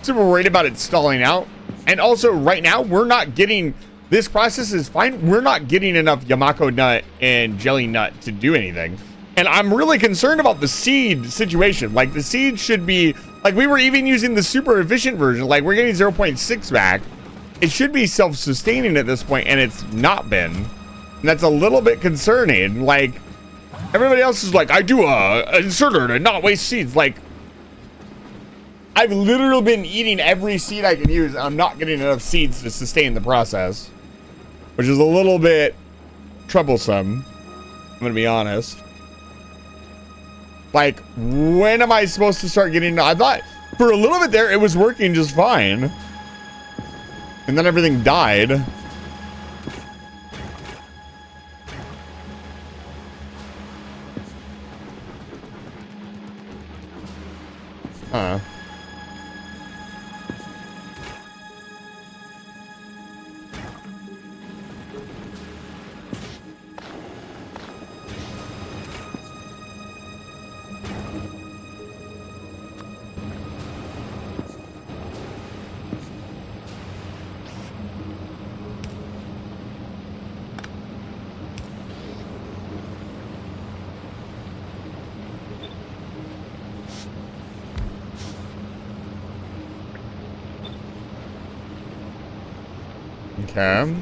super worried about it stalling out. And also, right now, we're not getting, this process is fine. We're not getting enough Yamako nut and jelly nut to do anything. And I'm really concerned about the seed situation. Like, the seed should be, like, we were even using the super efficient version. Like, we're getting 0.6 back. It should be self-sustaining at this point, and it's not been. And that's a little bit concerning. Like, everybody else is like, I do a inserter to not waste seeds. Like, I've literally been eating every seed I can use. I'm not getting enough seeds to sustain the process, which is a little bit troublesome. I'm gonna be honest. Like, when am I supposed to start getting? I thought for a little bit there it was working just fine, and then everything died. Huh. Okay.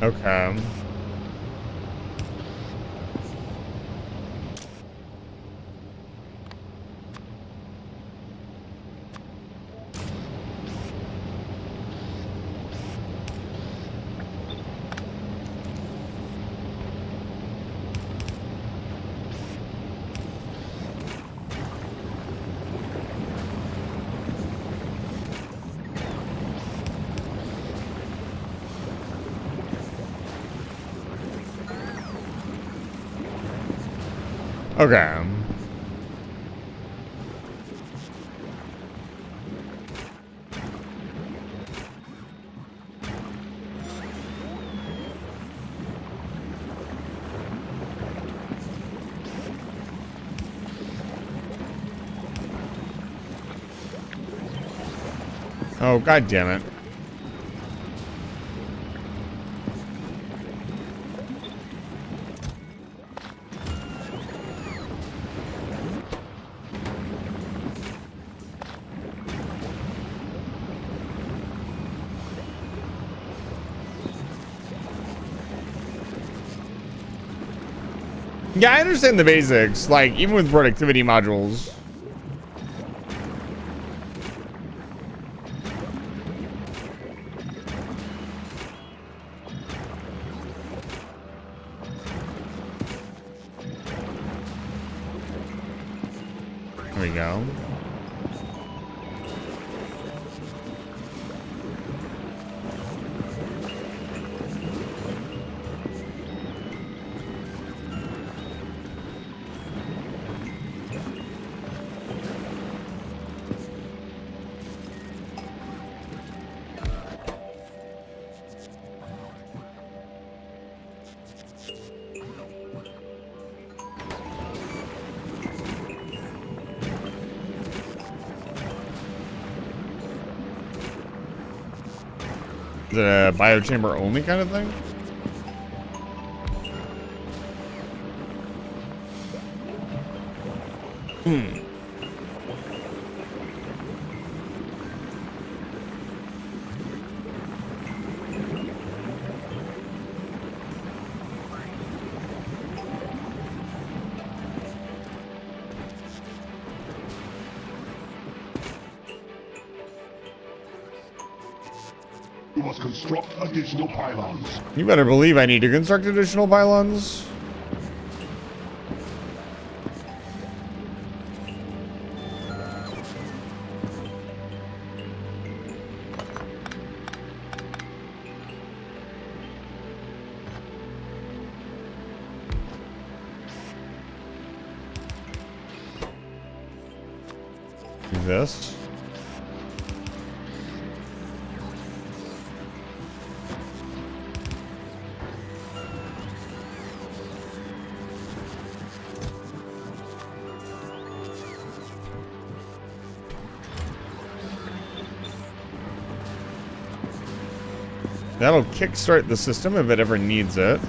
Okay. Okay. Oh, god damn it. Yeah, I understand the basics, like, even with productivity modules. There we go. Is it a biochamber only kind of thing? You must construct additional pylons. You better believe I need to construct additional pylons. Do this. That'll kickstart the system if it ever needs it.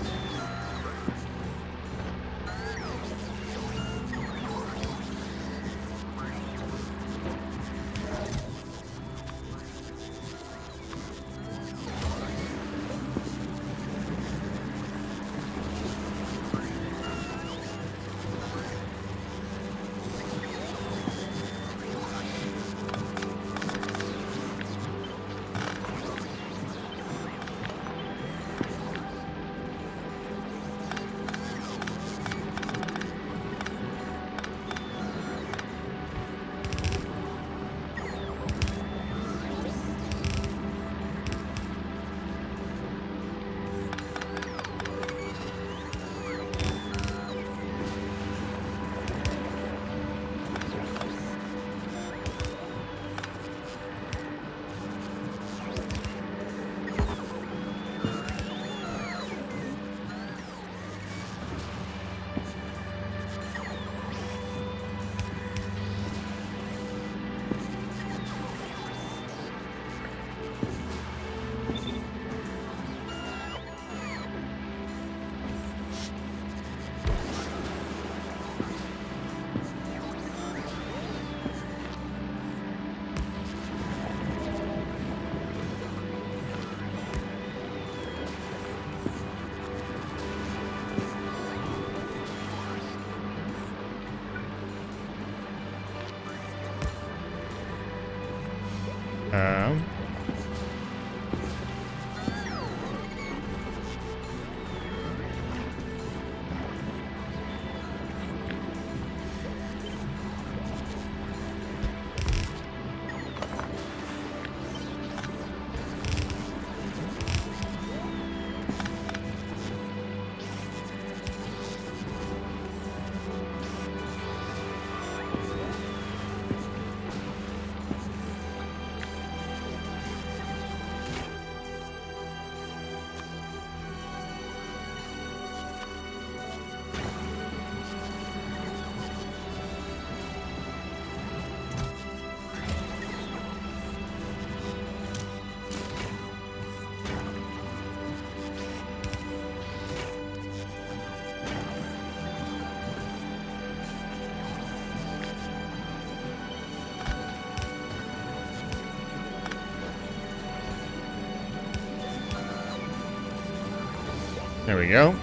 There we go.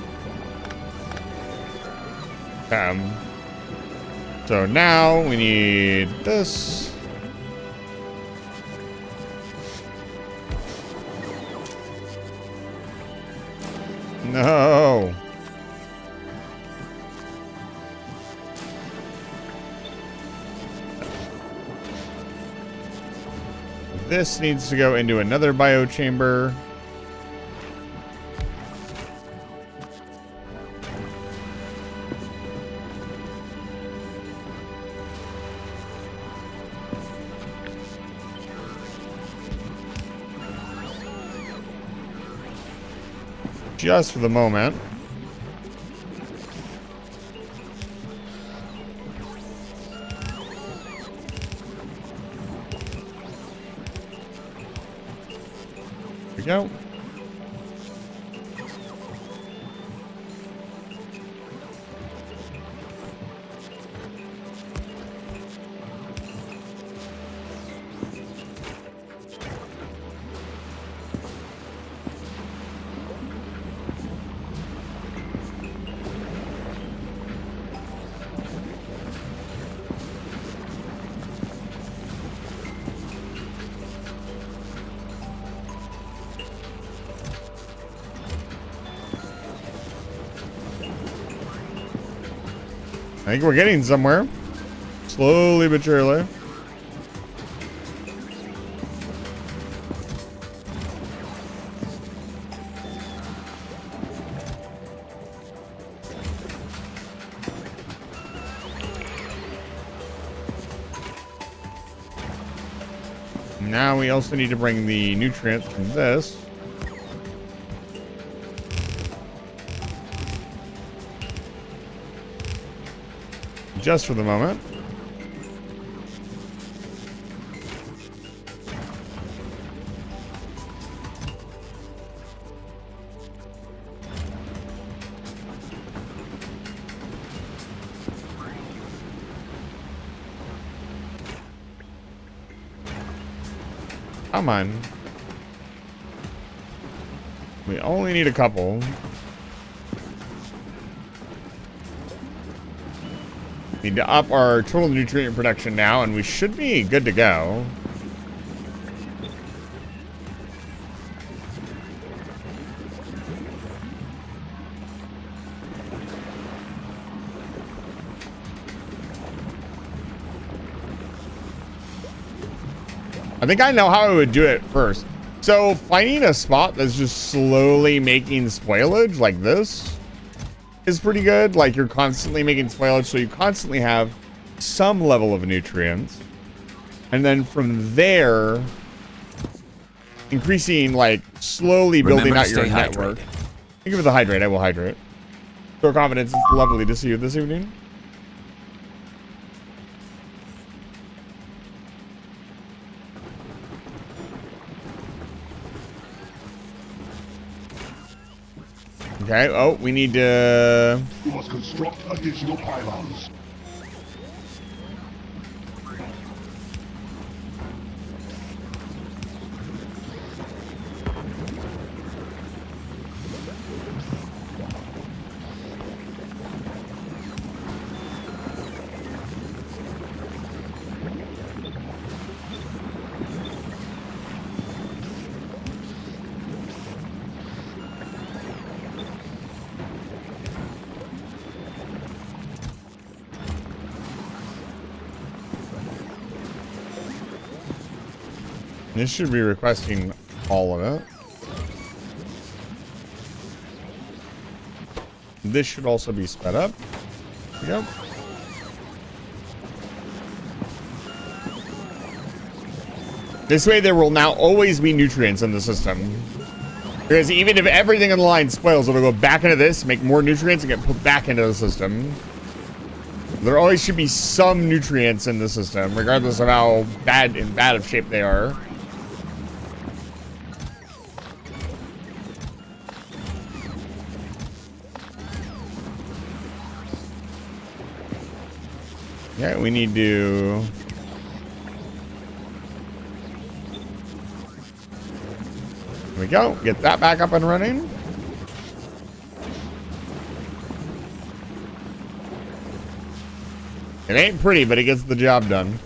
So now we need this. No. This needs to go into another biochamber. Just for the moment. Here we go. I think we're getting somewhere. Slowly but surely. Now we also need to bring the nutrients from this. Just for the moment. Come on. We only need a couple. Need to up our total nutrient production now, and we should be good to go. I think I know how I would do it first. So finding a spot that's just slowly making spoilage like this is pretty good. Like you're constantly making spoilage, so you constantly have some level of nutrients. And then from there, increasing, like slowly building out your network. Thank you for the hydrate. I will hydrate. Show confidence. It's lovely to see you this evening. Okay, oh, we need to... You must construct additional pylons. This should be requesting all of it. This should also be sped up. Yep. This way there will now always be nutrients in the system. Because even if everything in the line spoils, it'll go back into this, make more nutrients, and get put back into the system. There always should be some nutrients in the system, regardless of how bad of shape they are. Yeah, we need to... There we go. Get that back up and running. It ain't pretty, but it gets the job done.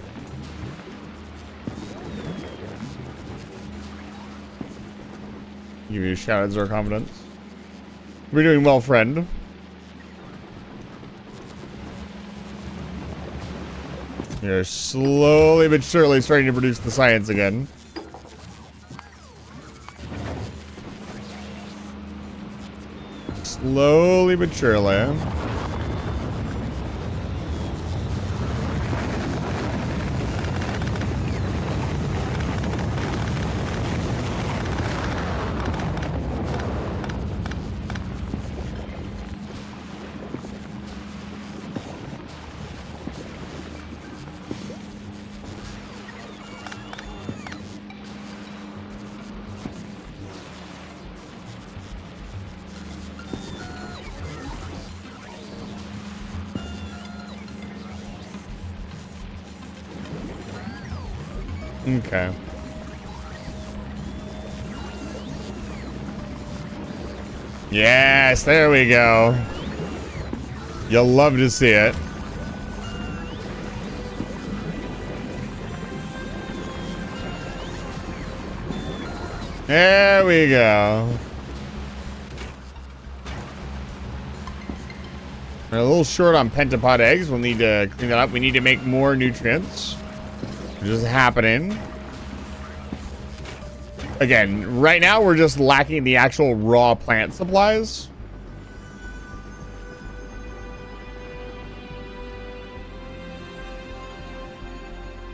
Give you a shout out, Zor Confidence. We're doing well, friend. You're slowly but surely starting to produce the science again. Slowly but surely. Okay. Yes, there we go. You'll love to see it. There we go. We're a little short on pentapod eggs. We'll need to clean that up. We need to make more nutrients. Which is happening. Again, right now we're just lacking the actual raw plant supplies.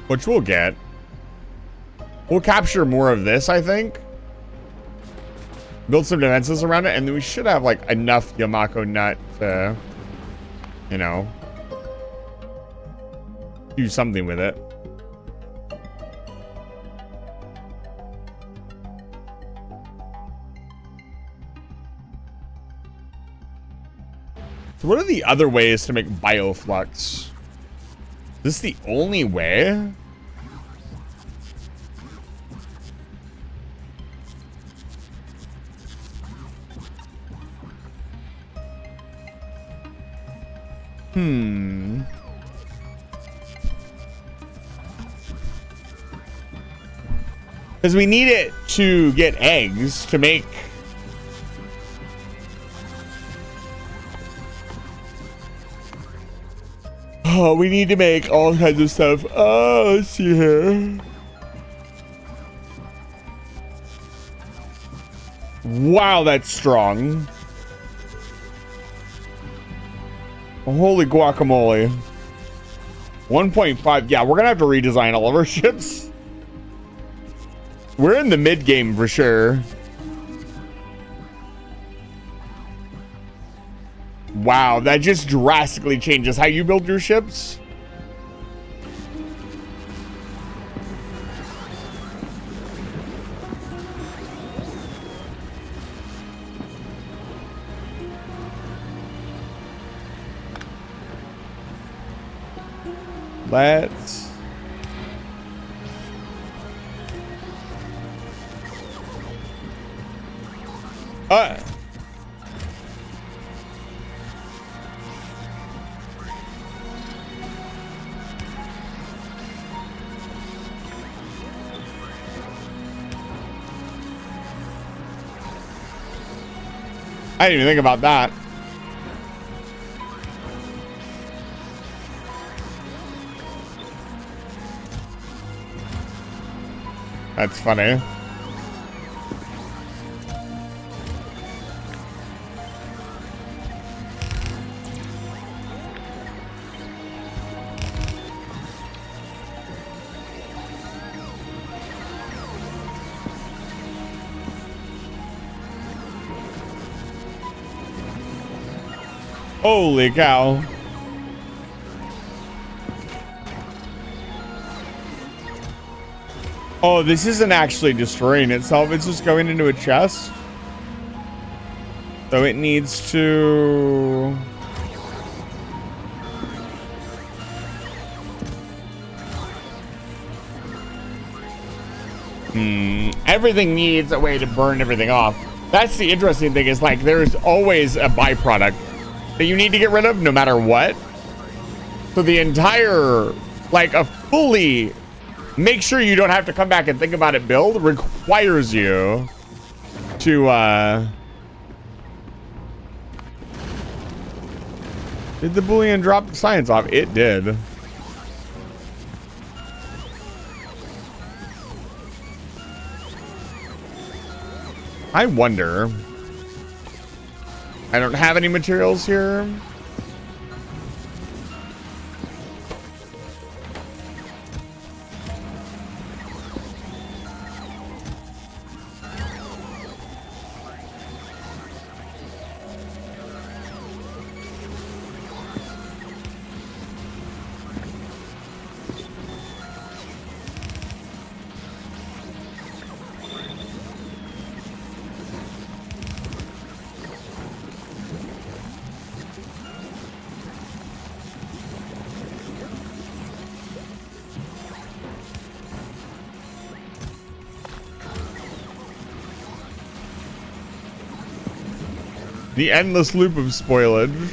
Which we'll get. We'll capture more of this, I think. Build some defenses around it, and then we should have like enough Yamako nut to, you know, do something with it. So what are the other ways to make bioflux? Is this the only way? Because we need it to get eggs to make... Oh, we need to make all kinds of stuff. Oh, let's see here. Wow, that's strong. Holy guacamole. 1.5. Yeah, we're gonna have to redesign all of our ships. We're in the mid game for sure. Wow, that just drastically changes how you build your ships. Let's... I didn't even think about that. That's funny. Holy cow. Oh, this isn't actually destroying itself. It's just going into a chest. So it needs to... Everything needs a way to burn everything off. That's the interesting thing, is like there's always a byproduct that you need to get rid of no matter what. So the entire, like a fully make sure you don't have to come back and think about it build requires you to, did the Boolean drop the science off? It did. I wonder. I don't have any materials here. The endless loop of spoilage.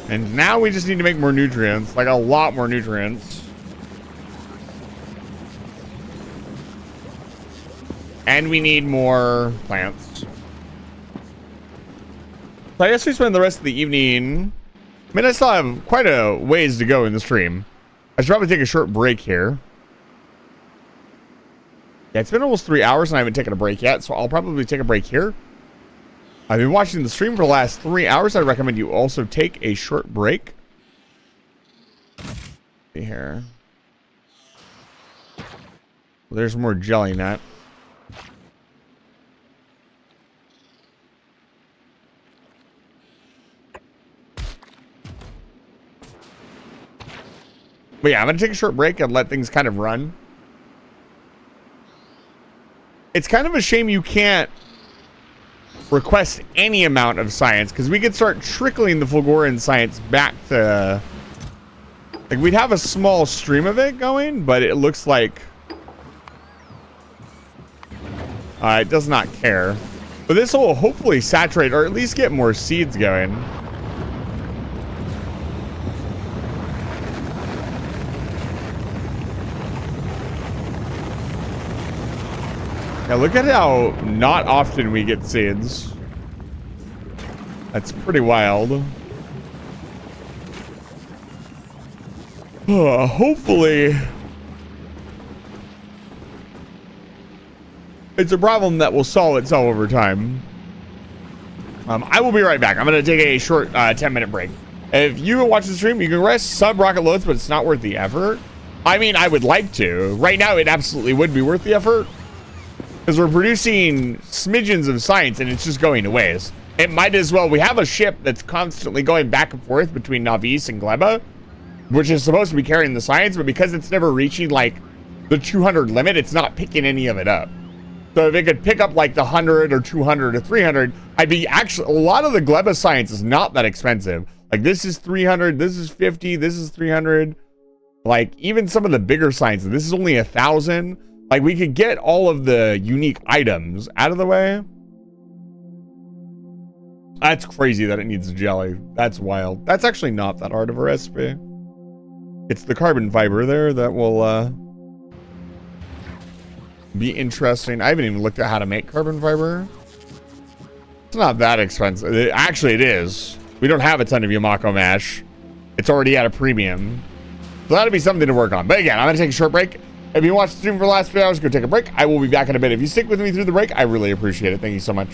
And now we just need to make more nutrients, like a lot more nutrients. And we need more plants. So I guess we spend the rest of the evening. I mean, I still have quite a ways to go in the stream. I should probably take a short break here. Yeah, it's been almost 3 hours and I haven't taken a break yet, so I'll probably take a break here. I've been watching the stream for the last 3 hours. I recommend you also take a short break. See here. There's more jelly nut. But yeah, I'm going to take a short break and let things kind of run. It's kind of a shame you can't request any amount of science, because we could start trickling the Fulgurian science back to, like, we'd have a small stream of it going, but it looks like it does not care. But this will hopefully saturate or at least get more seeds going. Yeah, look at how not often we get seeds. That's pretty wild. Hopefully, it's a problem that will solve itself over time. I will be right back. I'm going to take a short 10-minute break. If you watch the stream, you can rest sub rocket loads, but it's not worth the effort. I mean, I would like to. Right now, it absolutely would be worth the effort, because we're producing smidgens of science and it's just going to waste. It might as well. We have a ship that's constantly going back and forth between Navis and Gleba, which is supposed to be carrying the science, but because it's never reaching like the 200 limit, it's not picking any of it up. So if it could pick up like the 100 or 200 or 300, I'd be actually, a lot of the Gleba science is not that expensive. Like this is 300, this is 50, this is 300. Like even some of the bigger science, this is only 1,000. Like, we could get all of the unique items out of the way. That's crazy that it needs jelly. That's wild. That's actually not that hard of a recipe. It's the carbon fiber there that will be interesting. I haven't even looked at how to make carbon fiber. It's not that expensive. Actually, it is. We don't have a ton of Yamako mash. It's already at a premium. So that'll be something to work on. But again, I'm going to take a short break. If you watched the stream for the last few hours, go take a break. I will be back in a bit. If you stick with me through the break, I really appreciate it. Thank you so much.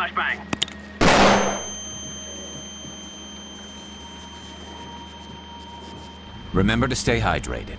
flashbang. Remember to stay hydrated.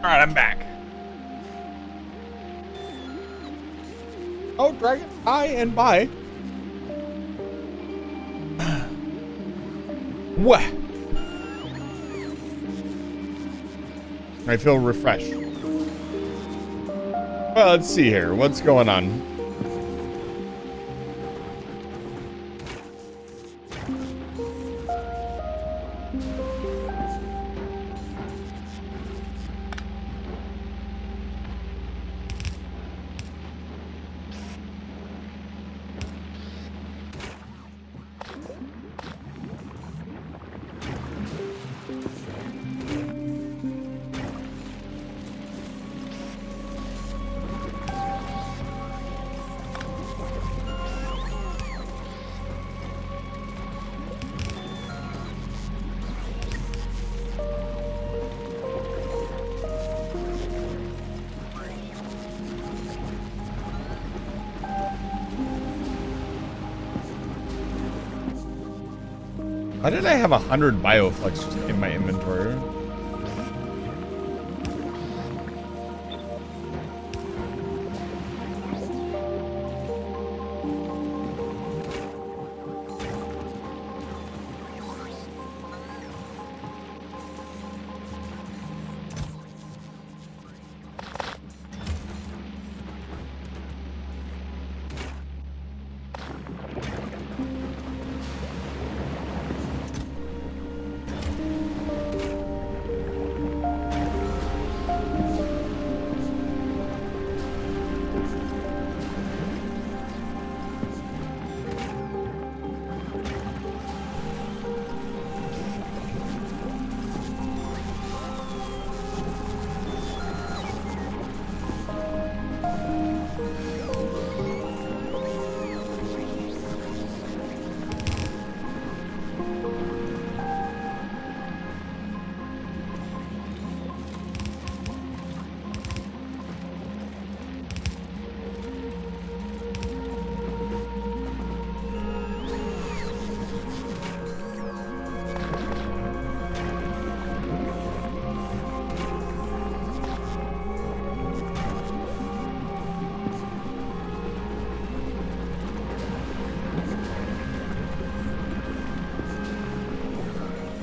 Alright, I'm back. Oh, dragon, hi and bye. What? I feel refreshed. Well, let's see here. What's going on? Why did I have 100 bioflex just in my inventory?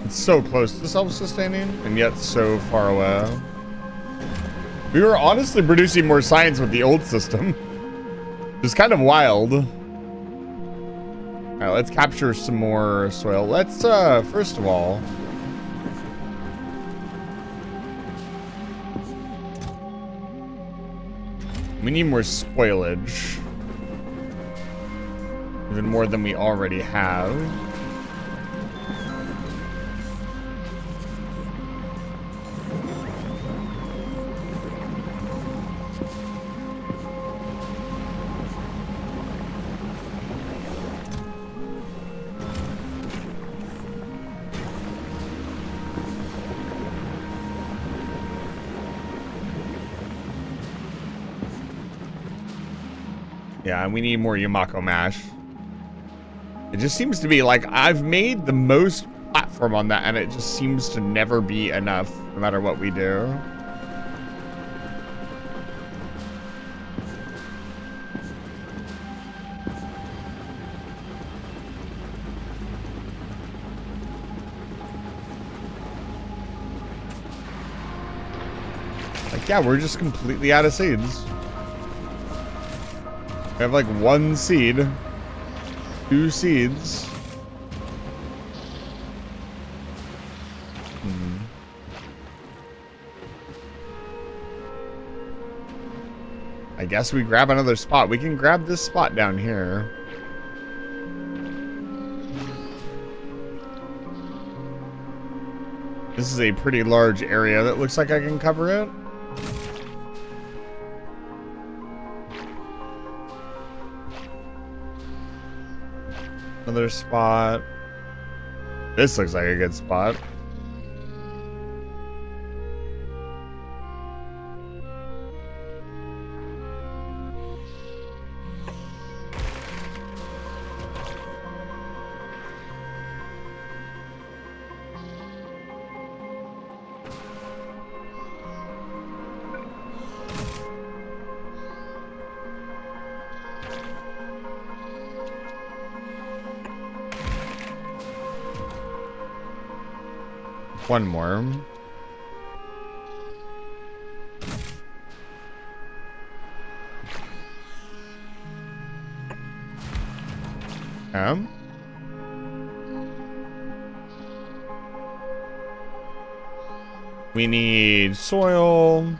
So close to self-sustaining and yet so far away. We were honestly producing more science with the old system. It's kind of wild. All right, let's capture some more soil. Let's first of all, we need more spoilage, even more than we already have. Yeah, and we need more Yamako mash. It just seems to be like I've made the most platform on that and it just seems to never be enough no matter what we do. Like, yeah, we're just completely out of seeds. We have like 1 seed, 2 seeds. I guess we grab another spot. We can grab this spot down here. This is a pretty large area that looks like I can cover it. Another spot. This looks like a good spot. One more. We need soil.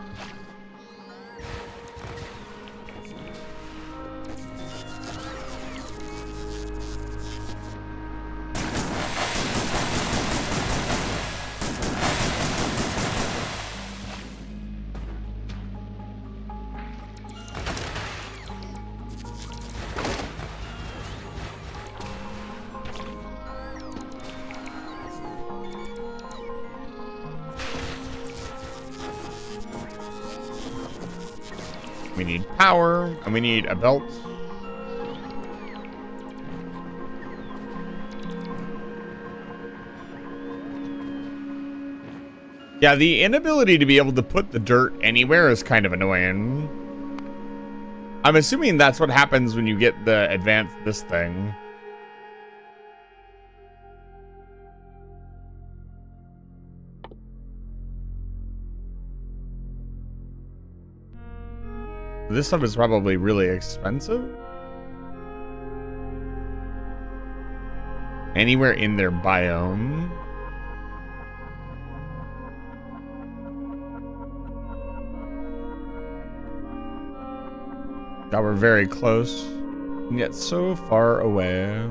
We need power, and we need a belt. Yeah, the inability to be able to put the dirt anywhere is kind of annoying. I'm assuming that's what happens when you get the advanced this thing. This stuff is probably really expensive. Anywhere in their biome. God, we're very close, and yet so far away.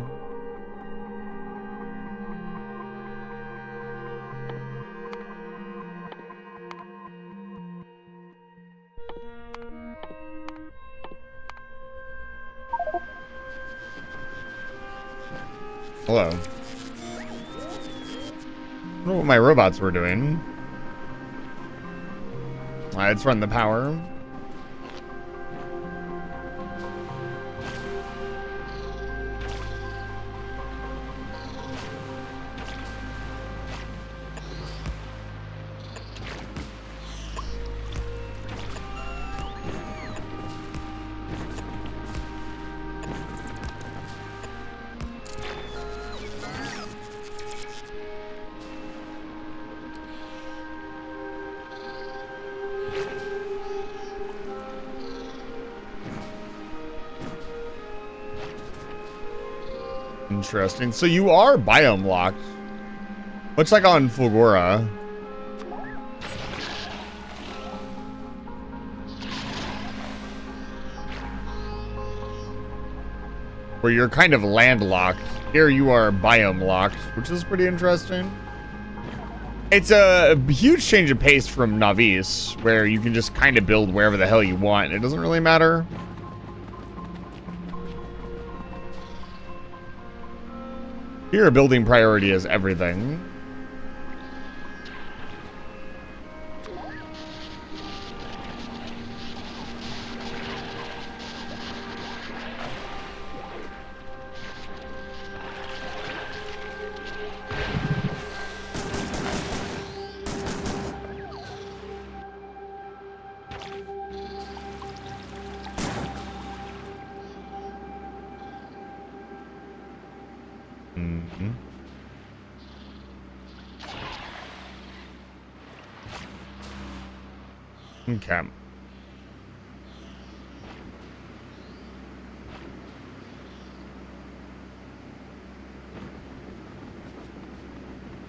Hello. I don't know what my robots were doing. Let's run the power. Interesting. So you are biome locked. Looks like on Fulgora. Where you're kind of landlocked. Here you are biome locked, which is pretty interesting. It's a huge change of pace from Navis, where you can just kind of build wherever the hell you want. It doesn't really matter. Here, building priority is everything. Okay.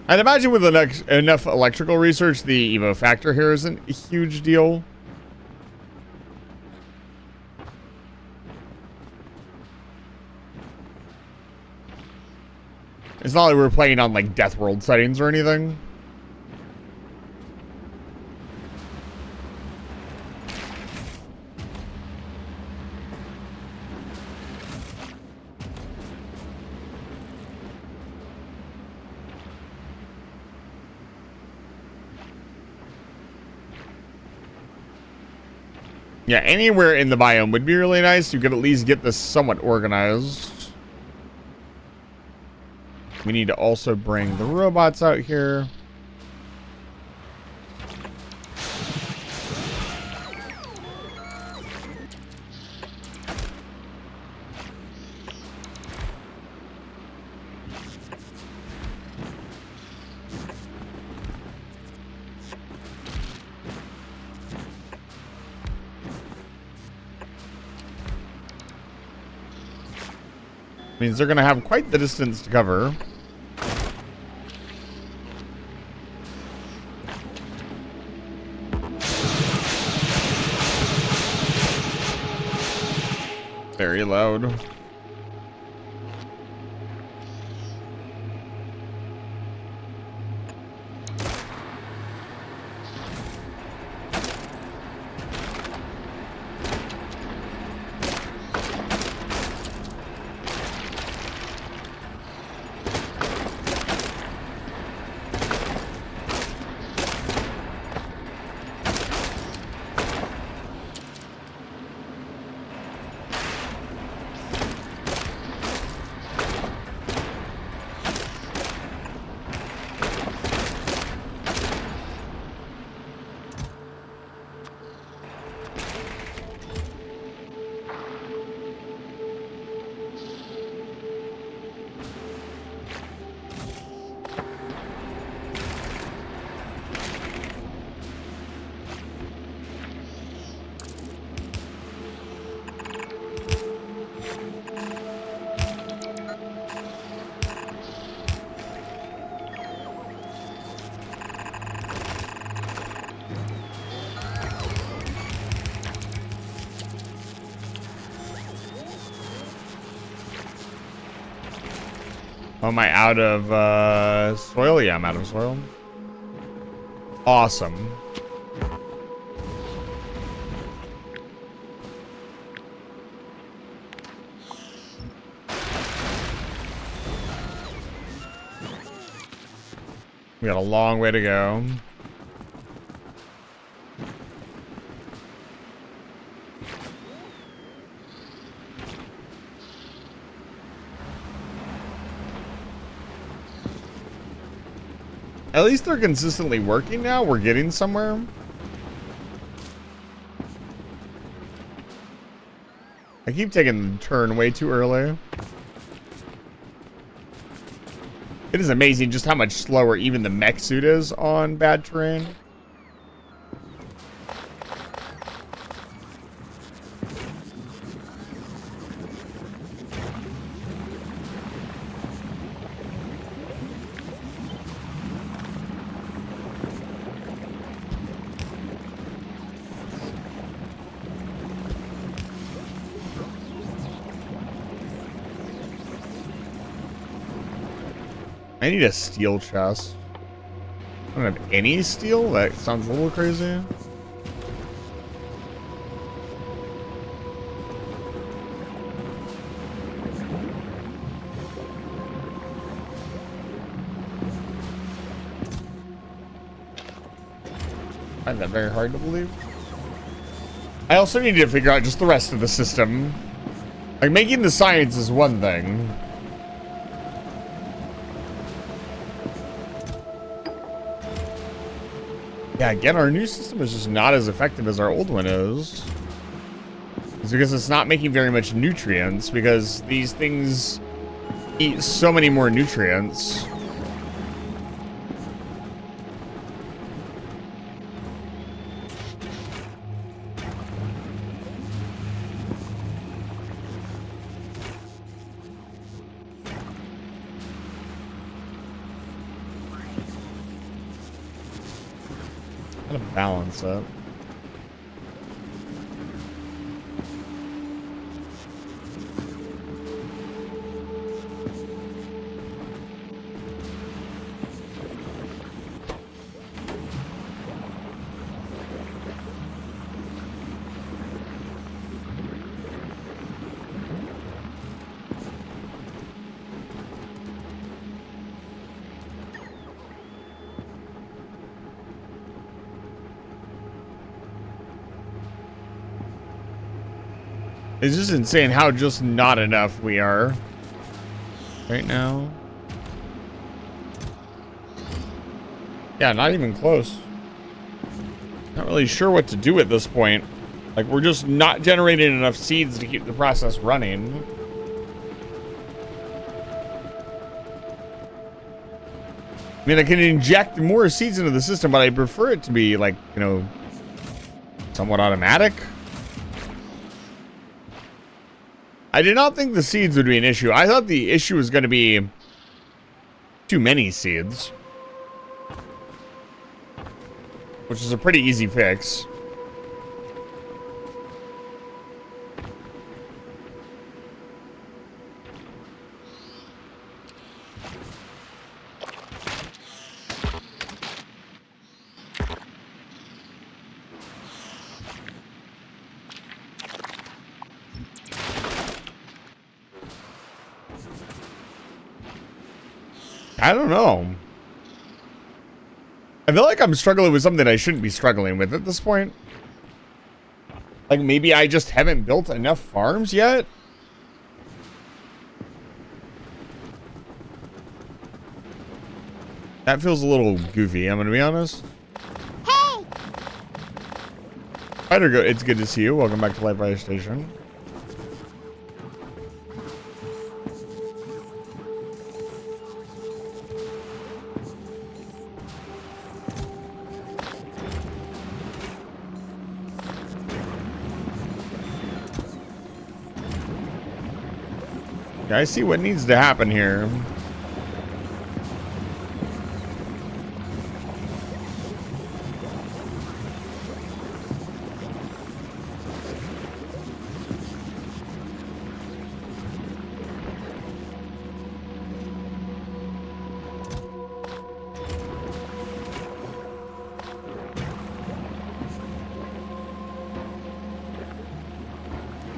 I'd imagine with enough electrical research, the Evo factor here isn't a huge deal. It's not like we're playing on like Death World settings or anything. Yeah, anywhere in the biome would be really nice. You could at least get this somewhat organized. We need to also bring the robots out here. Means they're gonna have quite the distance to cover. Very loud. Oh, am I out of soil? Yeah, I'm out of soil. Awesome. We got a long way to go. At least they're consistently working now. We're getting somewhere. I keep taking the turn way too early. It is amazing just how much slower even the mech suit is on bad terrain. I need a steel chest. I don't have any steel? That sounds a little crazy. I find that very hard to believe. I also need to figure out just the rest of the system. Like, making the science is one thing. Yeah, again, our new system is just not as effective as our old one is. It's because it's not making very much nutrients, because these things eat so many more nutrients. How to balance it. It's just insane how just not enough we are right now. Yeah, not even close. Not really sure what to do at this point. Like, we're just not generating enough seeds to keep the process running. I mean, I can inject more seeds into the system, but I prefer it to be, like, you know, somewhat automatic. I did not think the seeds would be an issue. I thought the issue was going to be too many seeds, which is a pretty easy fix. I don't know. I feel like I'm struggling with something I shouldn't be struggling with at this point. Like maybe I just haven't built enough farms yet? That feels a little goofy, I'm gonna be honest. Hey! Spider Goat, it's good to see you. Welcome back to Live Fire Station. I see what needs to happen here.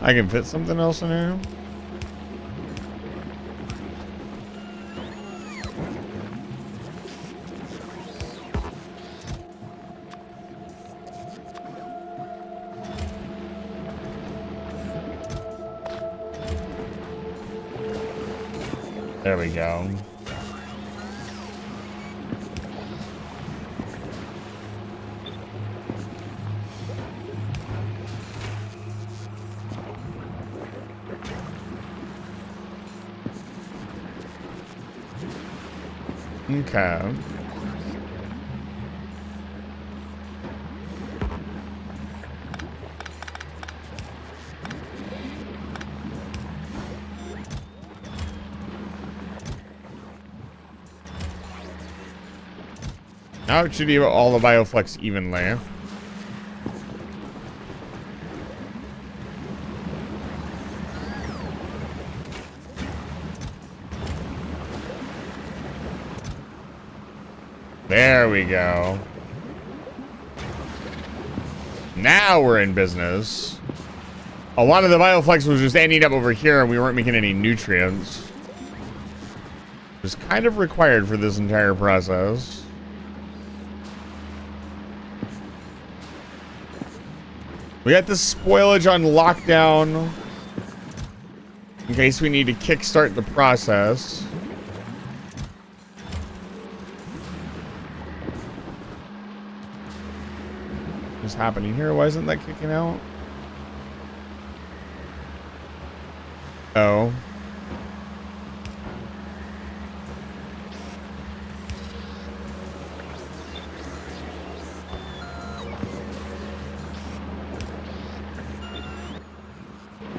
I can fit something else in here. There we go. Okay. Now it should be all the bioflex evenly. There we go. Now we're in business. A lot of the bioflex was just ending up over here and we weren't making any nutrients. It was kind of required for this entire process. We got the spoilage on lockdown in case we need to kickstart the process. What's happening here? Why isn't that kicking out? Oh.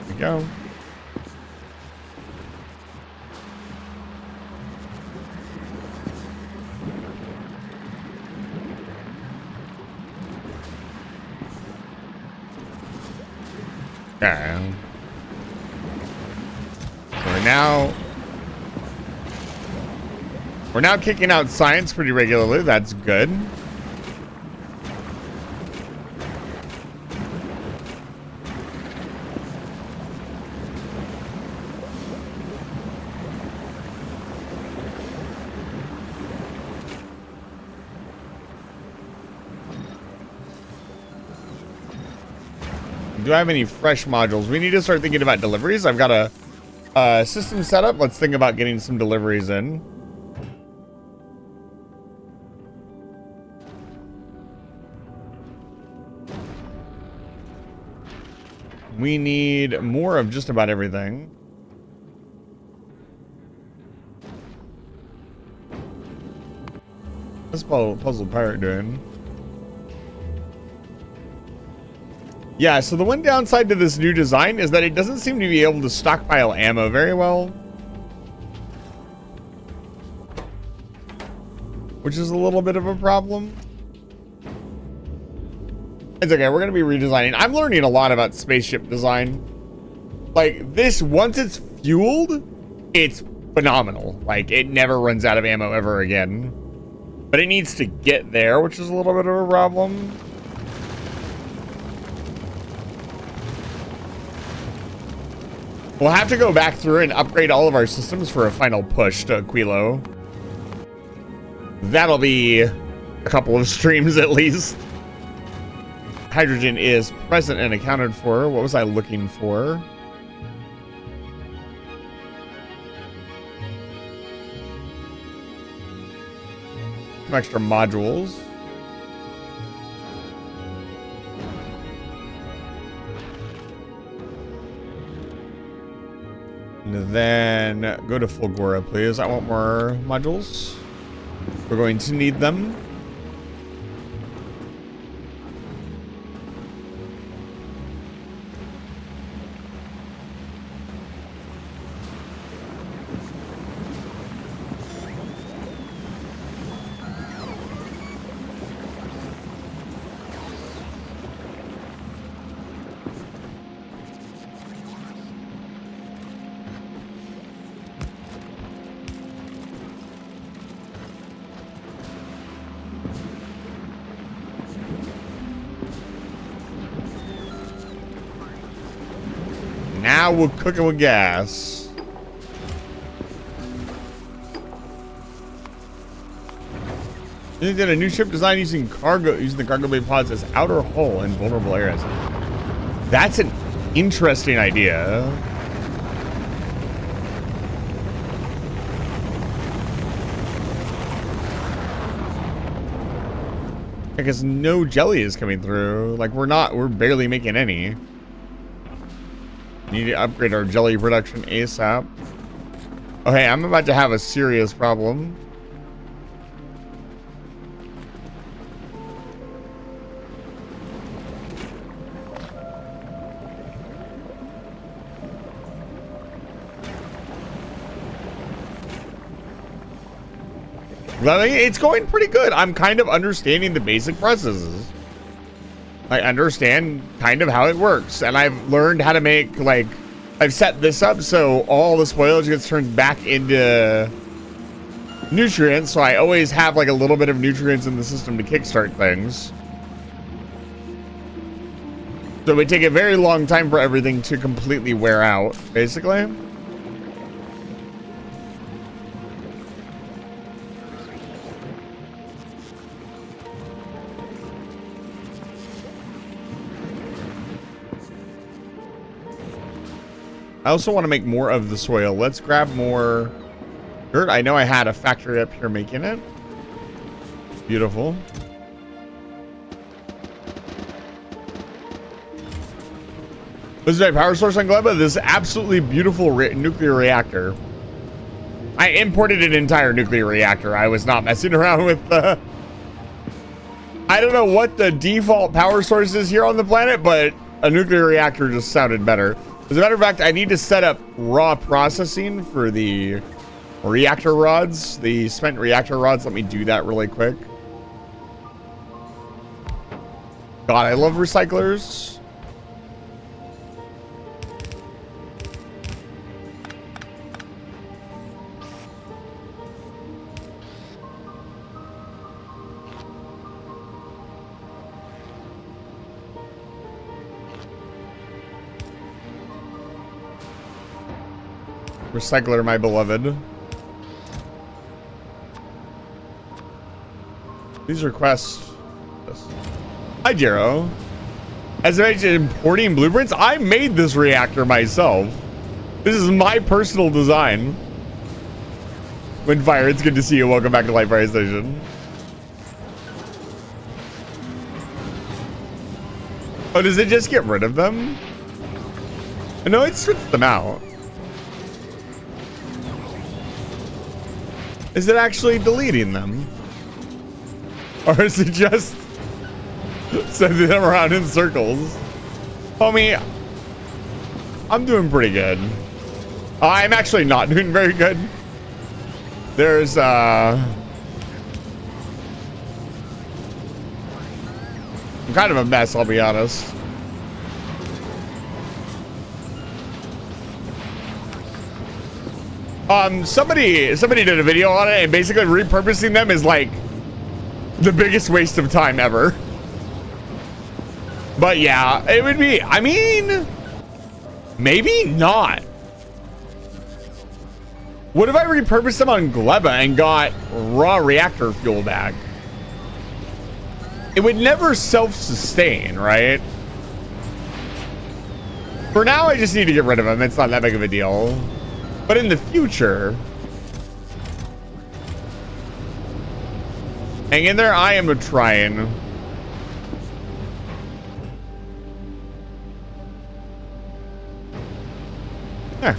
There we go. Okay. We're now kicking out science pretty regularly. That's good. Do I have any fresh modules? We need to start thinking about deliveries. I've got a system set up. Let's think about getting some deliveries in. We need more of just about everything. What's Puzzle Pirate doing? Yeah, so the one downside to this new design is that it doesn't seem to be able to stockpile ammo very well. Which is a little bit of a problem. It's okay, we're gonna be redesigning. I'm learning a lot about spaceship design. Like, this, once it's fueled, it's phenomenal. Like, it never runs out of ammo ever again. But it needs to get there, which is a little bit of a problem. We'll have to go back through and upgrade all of our systems for a final push to Aquilo. That'll be a couple of streams at least. Hydrogen is present and accounted for. What was I looking for? Some extra modules. And then go to Fulgora, please. I want more modules. We're going to need them. Now we're cooking with gas. You did a new ship design using the cargo bay pods as outer hull in vulnerable areas. That's an interesting idea. Because no jelly is coming through. Like, we're barely making any. Need to upgrade our jelly production ASAP. Okay, I'm about to have a serious problem. It's going pretty good. I'm kind of understanding the basic processes. I understand kind of how it works, and I've learned how to make, like, I've set this up so all the spoilage gets turned back into nutrients, so I always have like a little bit of nutrients in the system to kickstart things. So it would take a very long time for everything to completely wear out, basically. I also want to make more of the soil. Let's grab more dirt. I know I had a factory up here making it. Beautiful. This is my power source on Gleba. This absolutely beautiful nuclear reactor. I imported an entire nuclear reactor. I was not messing around with the... I don't know what the default power source is here on the planet, but a nuclear reactor just sounded better. As a matter of fact, I need to set up raw processing for the reactor rods, the spent reactor rods. Let me do that really quick. God, I love recyclers. Recycler, my beloved. These requests. Hi, Jero. As I mentioned, importing blueprints, I made this reactor myself. This is my personal design. Windfire, it's good to see you. Welcome back to Light Fire Station. Oh, does it just get rid of them? No, it strips them out. Is it actually deleting them? Or is it just sending them around in circles? Homie, I'm doing pretty good. I'm actually not doing very good. There's, I'm kind of a mess, I'll be honest. Somebody did a video on it, and basically repurposing them is like the biggest waste of time ever. But yeah, it would be, I mean, maybe not. What if I repurposed them on Gleba and got raw reactor fuel back? It would never self-sustain, right? For now, I just need to get rid of them. It's not that big of a deal. But in the future, hang in there. I am trying. There.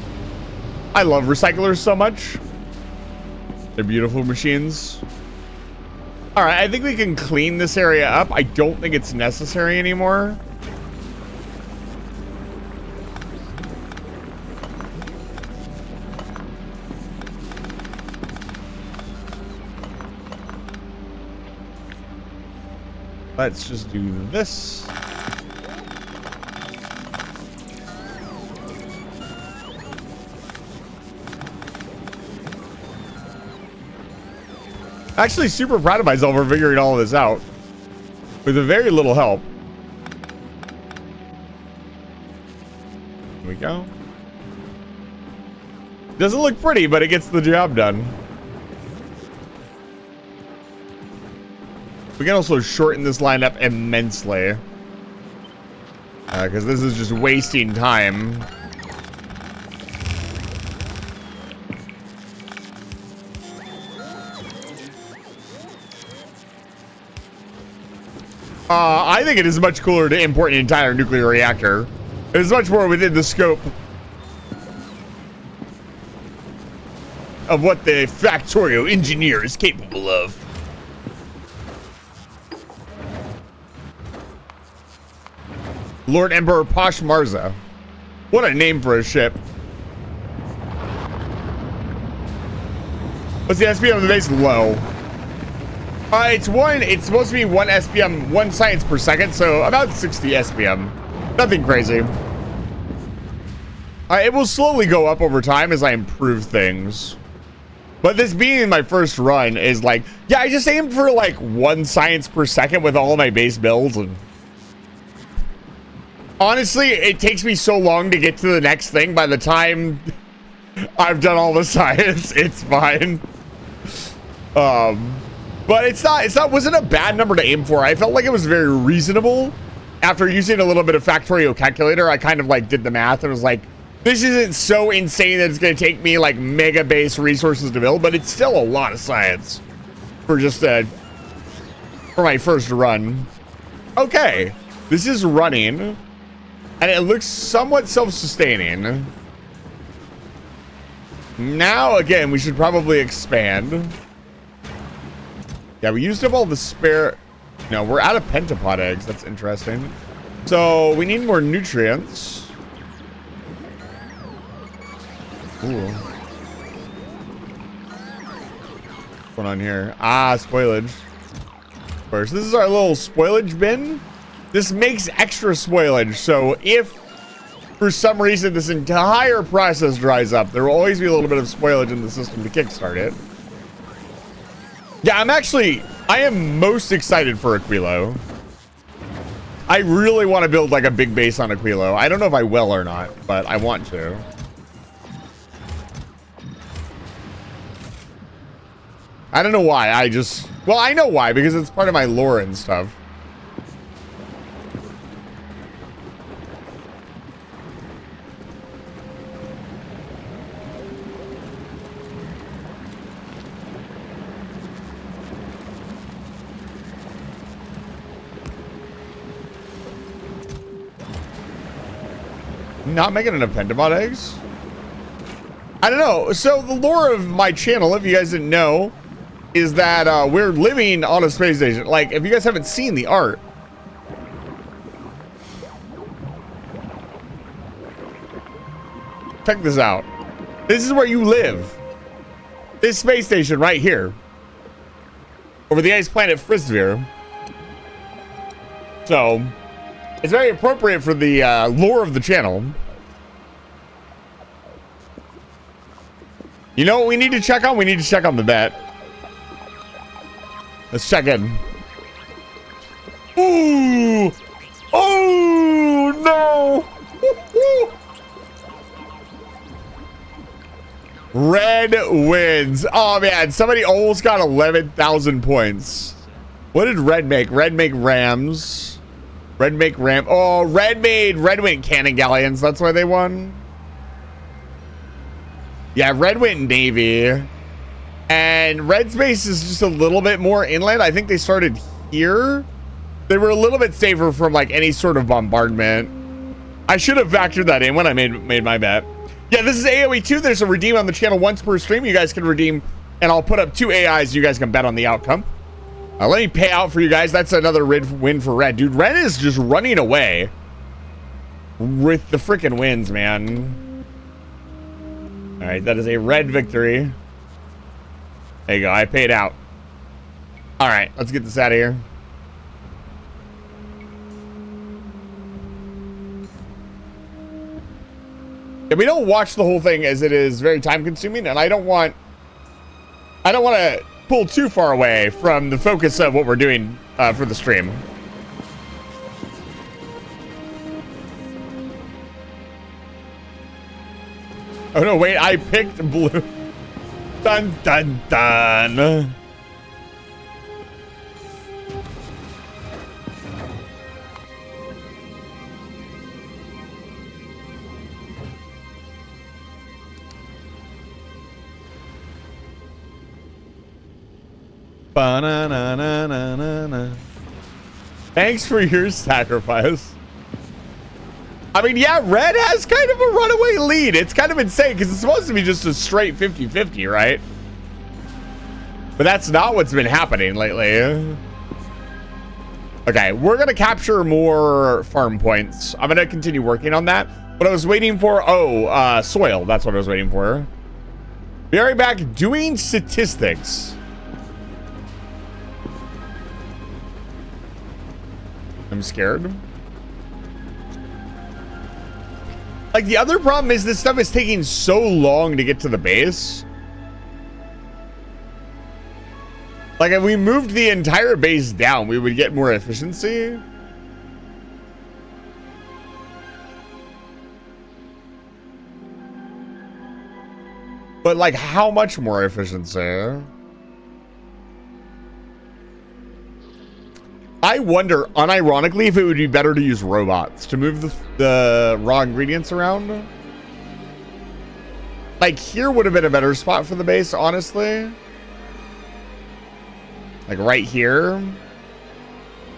I love recyclers so much. They're beautiful machines. All right, I think we can clean this area up. I don't think it's necessary anymore. Let's just do this. Actually, super proud of myself for figuring all of this out with a very little help. Here we go. Doesn't look pretty, but it gets the job done. We can also shorten this lineup immensely. Because this is just wasting time. I think it is much cooler to import an entire nuclear reactor. It is much more within the scope of what the Factorio engineer is capable of. Lord Emperor Posh Marza. What a name for a ship. What's the SPM of the base? Low. It's supposed to be 1 SPM, 1 science per second, so about 60 SPM. Nothing crazy. It will slowly go up over time as I improve things. But this being my first run is like, yeah, I just aimed for like 1 science per second with all my base builds, and honestly, it takes me so long to get to the next thing. By the time I've done all the science, it's fine. But wasn't a bad number to aim for. I felt like it was very reasonable. After using a little bit of Factorio calculator, I kind of like did the math and was like, this isn't so insane that it's going to take me like mega base resources to build, but it's still a lot of science for just for my first run. Okay, this is running. And it looks somewhat self-sustaining. Now, again, we should probably expand. Yeah, we used up all the spare... No, we're out of pentapod eggs. That's interesting. So, we need more nutrients. Ooh. What's going on here? Ah, spoilage. First, this is our little spoilage bin. This makes extra spoilage, so if for some reason this entire process dries up, there will always be a little bit of spoilage in the system to kickstart it. Yeah, I am most excited for Aquilo. I really want to build like a big base on Aquilo. I don't know if I will or not, but I want to. I don't know why, well, I know why, because it's part of my lore and stuff. Not making enough pentapod eggs? I don't know. So the lore of my channel, if you guys didn't know, is that we're living on a space station. Like, if you guys haven't seen the art, check this out. This is where you live. This space station right here. Over the ice planet Frisphere. So, it's very appropriate for the lore of the channel. You know what we need to check on? We need to check on the bet. Let's check in. Ooh! Oh, no! Red wins. Oh, man. Somebody almost got 11,000 points. What did Red make? Red make Rams. Red make Ram. Oh, Red went Cannon Galleons. That's why they won. Yeah, Red went Navy. And Red Space is just a little bit more inland. I think they started here. They were a little bit safer from like any sort of bombardment. I should have factored that in when I made my bet. Yeah, this is AoE 2. There's a redeem on the channel once per stream. You guys can redeem, and I'll put up 2 AIs. You guys can bet on the outcome. Let me pay out for you guys. That's another win for Red. Dude, Red is just running away with the freaking wins, man. All right, that is a Red victory. There you go. I paid out. All right, let's get this out of here. Yeah, we don't watch the whole thing as it is very time consuming, and I don't want to pull too far away from the focus of what we're doing for the stream. Oh no, wait, I picked blue. Dun dun dun. Ba-na-na-na-na-na-na. Thanks for your sacrifice. I mean, yeah, Red has kind of a runaway lead. It's kind of insane because it's supposed to be just a straight 50-50, right? But that's not what's been happening lately. Okay, we're going to capture more farm points. I'm going to continue working on that. What I was waiting for, soil. That's what I was waiting for. Be right back doing statistics. I'm scared. Like, the other problem is this stuff is taking so long to get to the base. Like, if we moved the entire base down, we would get more efficiency. But, like, how much more efficiency? I wonder, unironically, if it would be better to use robots to move the raw ingredients around. Like, here would have been a better spot for the base, honestly. Like, right here.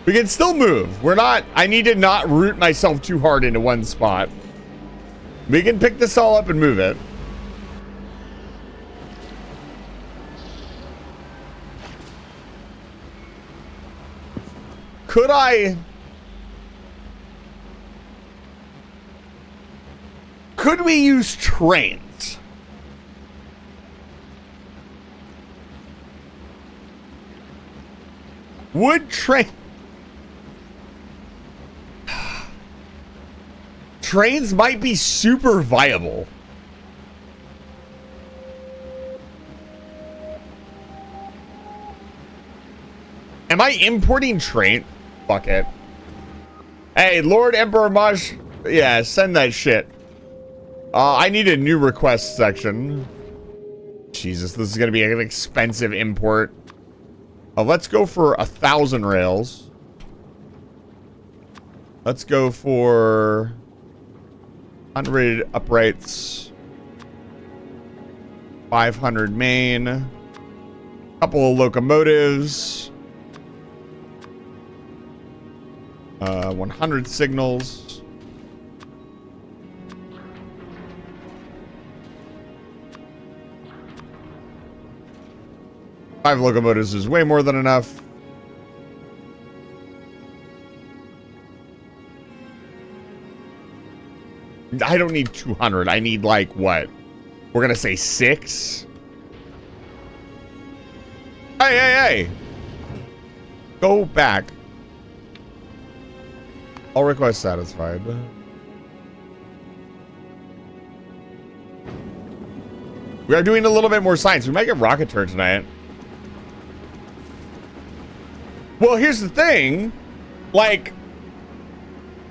We can still move. We're not... I need to not root myself too hard into one spot. We can pick this all up and move it. Could we use trains? Would trains might be super viable. Am I importing train? Fuck it. Hey, Lord Emperor Maj. Yeah, send that shit. I need a new request section. Jesus, this is going to be an expensive import. Let's go for 1,000 rails. Let's go for 100 uprights. 500 main. Couple of locomotives. 100 signals. Five locomotives is way more than enough. I don't need 200. I need like what? We're gonna say 6. Hey! Go back. All requests satisfied. We are doing a little bit more science. We might get rocket turret tonight. Well, here's the thing. Like,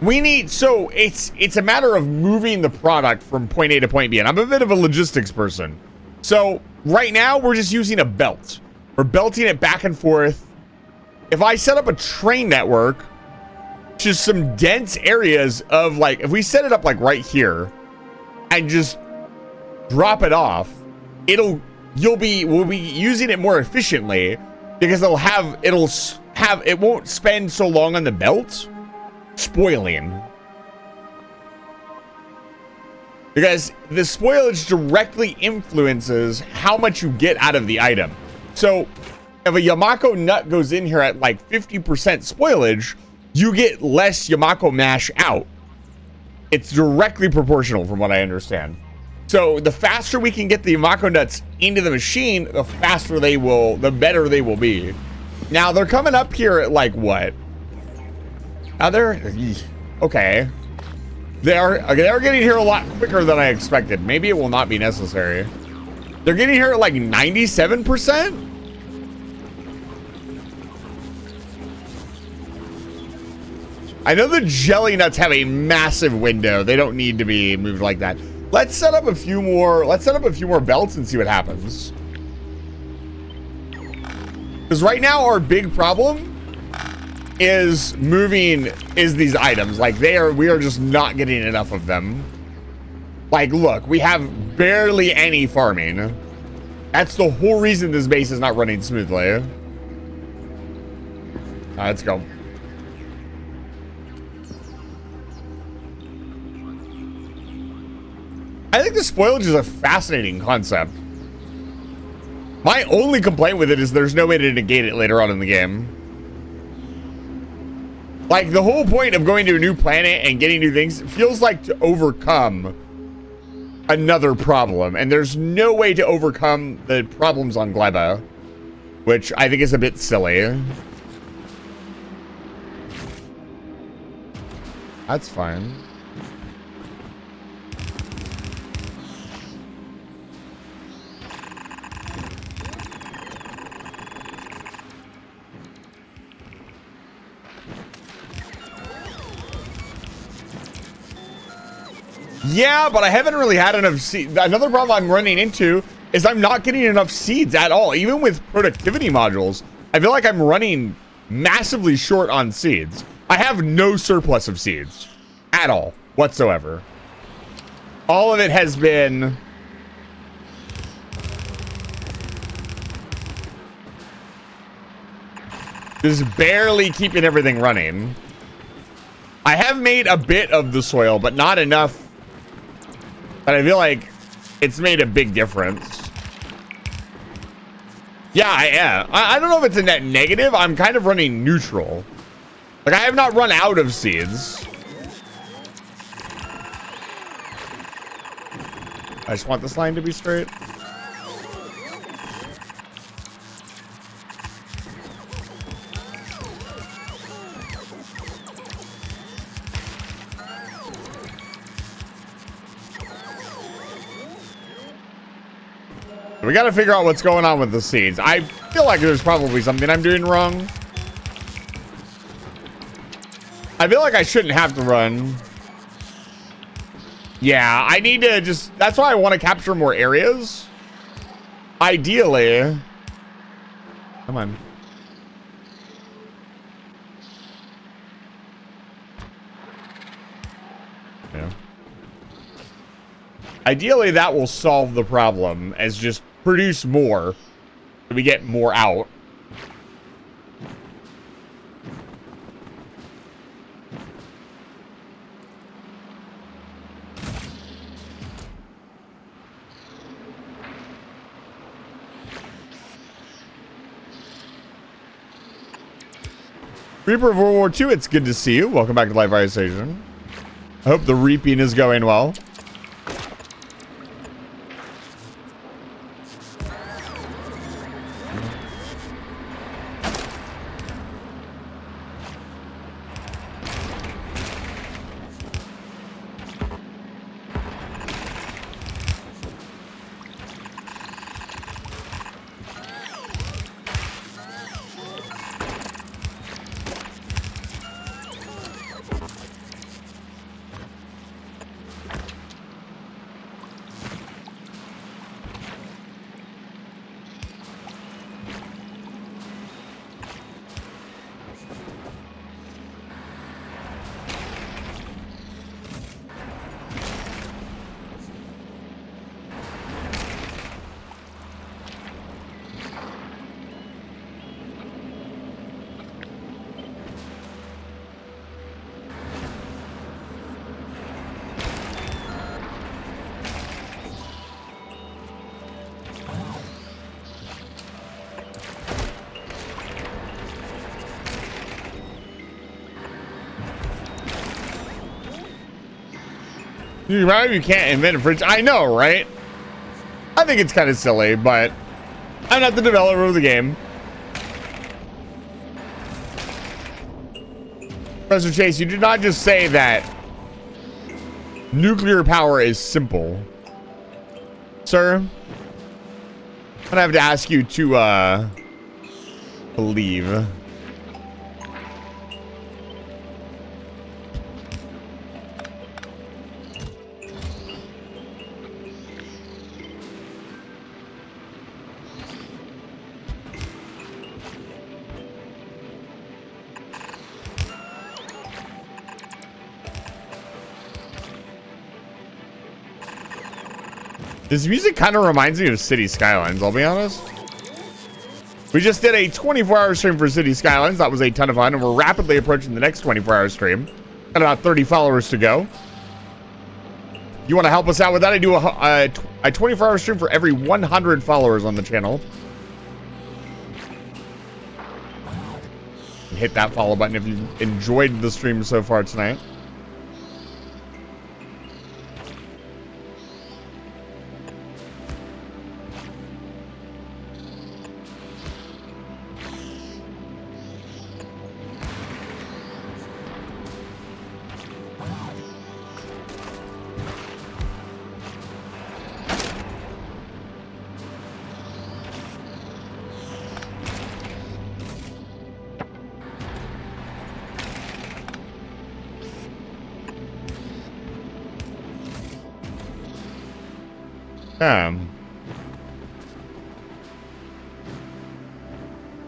we need, so it's a matter of moving the product from point A to point B. And I'm a bit of a logistics person. So right now we're just using a belt. We're belting it back and forth. If I set up a train network, just some dense areas of like, if we set it up like right here and just drop it off, we'll be using it more efficiently because it won't spend so long on the belt spoiling. Because the spoilage directly influences how much you get out of the item. So if a Yamako nut goes in here at like 50% spoilage, you get less Yamako mash out. It's directly proportional from what I understand. So the faster we can get the Yamako nuts into the machine, the better they will be. Now they're coming up here at like what? Now okay. They are getting here a lot quicker than I expected. Maybe it will not be necessary. They're getting here at like 97%? I know the jelly nuts have a massive window. They don't need to be moved like that. Let's set up a few more belts and see what happens. Because right now our big problem is these items. Like we are just not getting enough of them. Like, look, we have barely any farming. That's the whole reason this base is not running smoothly. All right, let's go. I think the spoilage is a fascinating concept. My only complaint with it is there's no way to negate it later on in the game. Like, the whole point of going to a new planet and getting new things feels like to overcome another problem. And there's no way to overcome the problems on Gleba, which I think is a bit silly. That's fine. Yeah, but I haven't really had enough seeds. Another problem I'm running into is I'm not getting enough seeds at all. Even with productivity modules, I feel like I'm running massively short on seeds. I have no surplus of seeds at all whatsoever. All of it has been just barely keeping everything running. I have made a bit of the soil, but not enough. But I feel like it's made a big difference. Yeah, I am. I don't know if it's a net negative. I'm kind of running neutral. Like, I have not run out of seeds. I just want this line to be straight. We gotta figure out what's going on with the seeds. I feel like there's probably something I'm doing wrong. I feel like I shouldn't have to run. Yeah, I need to just... That's why I want to capture more areas. Ideally. Come on. Yeah. Ideally, that will solve the problem, as just produce more so we get more out. Reaper of World War II, it's good to see you. Welcome back to Live Fire Station. I hope the reaping is going well. You can't invent a fridge. I know, right? I think it's kind of silly, but I'm not the developer of the game. Professor Chase, you did not just say that nuclear power is simple. Sir, I'm gonna have to ask you to believe. This music kind of reminds me of City Skylines, I'll be honest. We just did a 24-hour stream for City Skylines. That was a ton of fun, and we're rapidly approaching the next 24-hour stream. Got about 30 followers to go. You want to help us out with that? I do a 24-hour stream for every 100 followers on the channel. Hit that follow button if you enjoyed the stream so far tonight.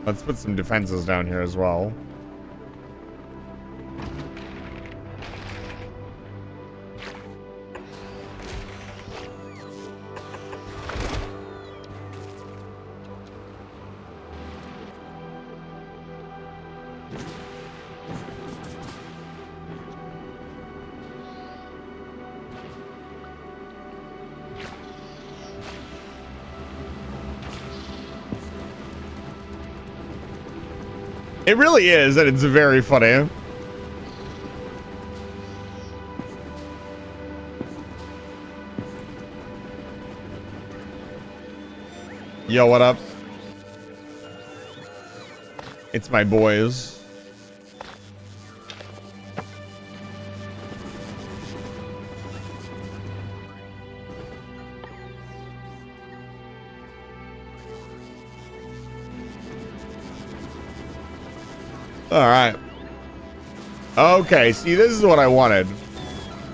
Let's put some defenses down here as well. It really is, and it's very funny. Yo, what up? It's my boys. All right. Okay, see, this is what I wanted.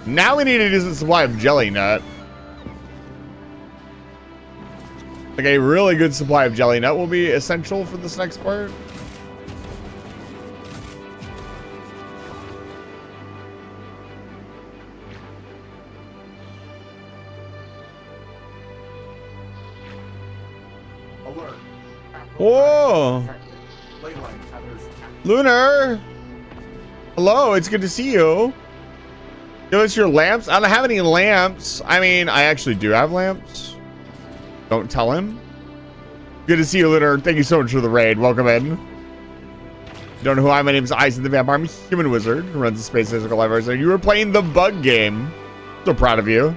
Now we need a decent supply of jelly nut. Like a really good supply of jelly nut will be essential for this next part. Alert. Whoa! Lunar! Hello, it's good to see you. Give us your lamps. I don't have any lamps. I mean, I actually do have lamps. Don't tell him. Good to see you, Lunar. Thank you so much for the raid. Welcome in. Don't know who I am. My name is Isaac the Vampire. I'm a human wizard who runs the Space Physical Library. You were playing the bug game. So proud of you.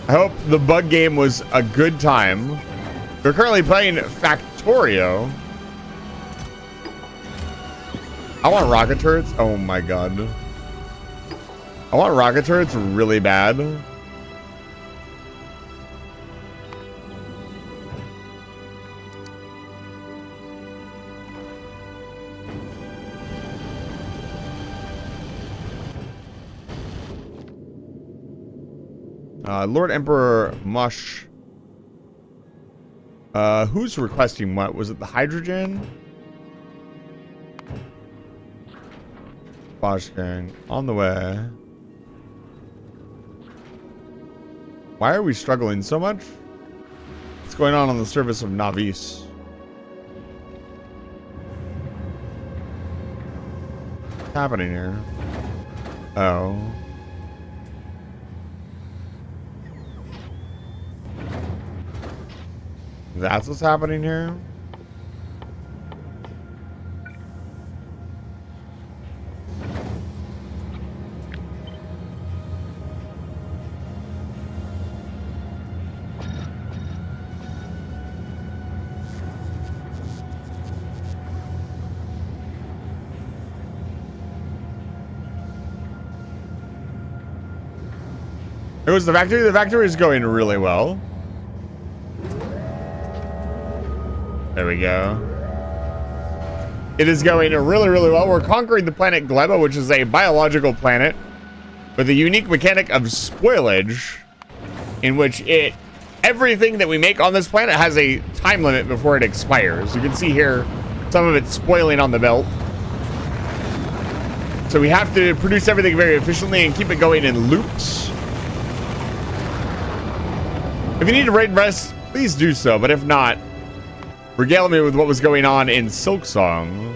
I hope the bug game was a good time. We're currently playing Factorio. I want rocket turrets. Oh my god. I want rocket turrets really bad. Lord Emperor Mush. Who's requesting what? Was it the hydrogen? Bosch gang. On the way. Why are we struggling so much? What's going on the surface of Navis? What's happening here? Oh. That's what's happening here? It was the factory. The factory is going really well. There we go. It is going really, really well. We're conquering the planet Gleba, which is a biological planet with a unique mechanic of spoilage, in which everything that we make on this planet has a time limit before it expires. You can see here some of it spoiling on the belt. So we have to produce everything very efficiently and keep it going in loops. If you need a raid rest, please do so, but if not, regale me with what was going on in Silk Song.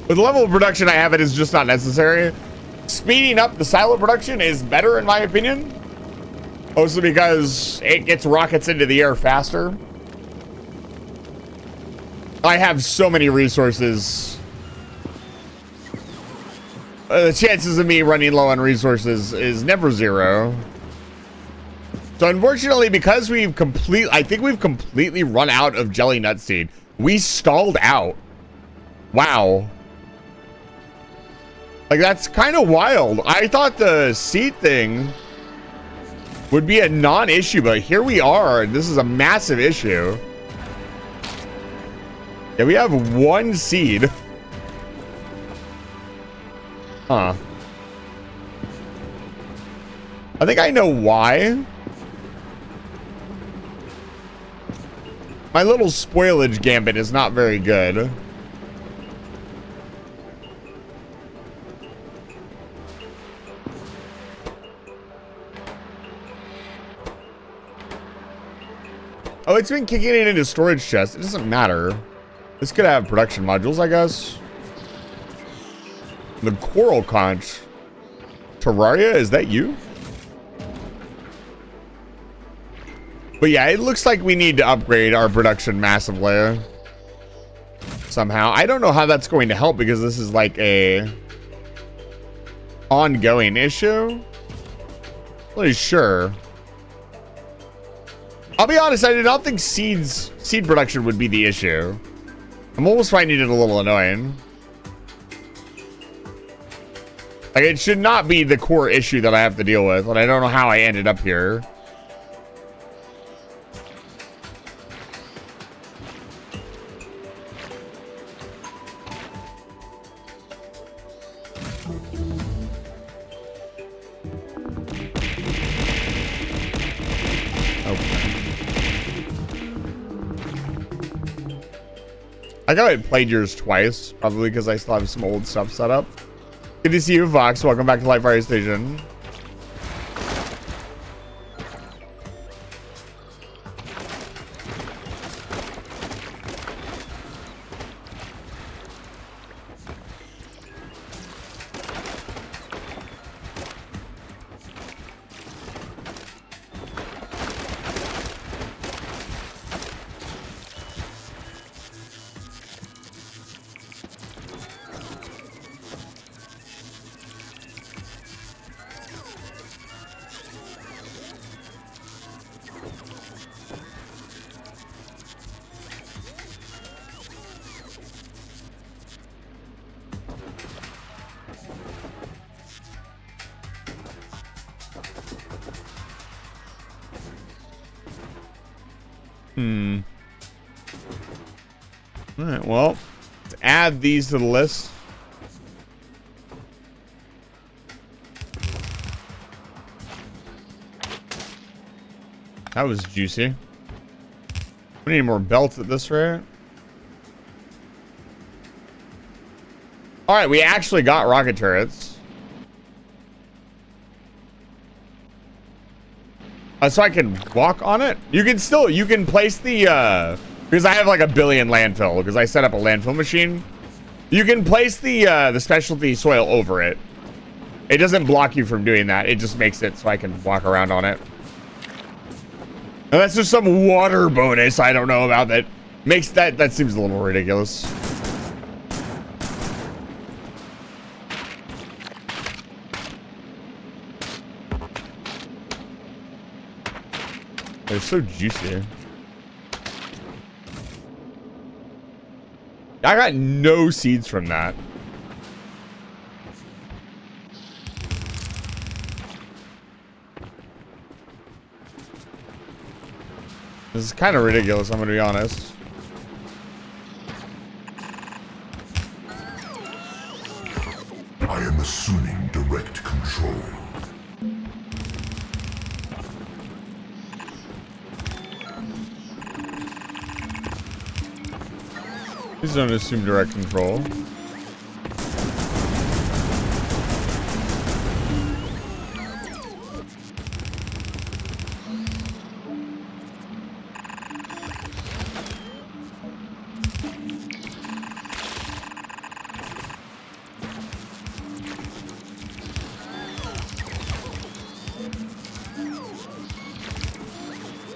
With the level of production I have, it is just not necessary. Speeding up the silo production is better in my opinion. Mostly because it gets rockets into the air faster. I have so many resources. The chances of me running low on resources is never zero. So unfortunately, because I think we've completely run out of jelly nut seed. We stalled out. Wow. Like, that's kind of wild. I thought the seed thing would be a non-issue, but here we are. This is a massive issue. Yeah, we have one seed. Huh. I think I know why. My little spoilage gambit is not very good. Oh, it's been kicking it into storage chests. It doesn't matter. This could have production modules, I guess. The coral conch. Terraria, is that you? But yeah, it looks like we need to upgrade our production massively. Somehow. I don't know how that's going to help because this is like a ongoing issue. Not really sure. I'll be honest, I did not think seed production would be the issue. I'm almost finding it a little annoying. Like, it should not be the core issue that I have to deal with, and I don't know how I ended up here. I think I played yours twice, probably because I still have some old stuff set up. Good to see you, Vox. Welcome back to Light Fire Station. All right, well, let's add these to the list. That was juicy. We need more belts at this rate. All right, we actually got rocket turrets. So I can walk on it. You can place the, because I have like a billion landfill because I set up a landfill machine. You can place the specialty soil over it. It doesn't block you from doing that. It just makes it so I can walk around on it. Unless there's some water bonus I don't know about that makes that seems a little ridiculous. They're so juicy. I got no seeds from that. This is kind of ridiculous, I'm gonna be honest. I am assuming direct control. Please don't assume direct control.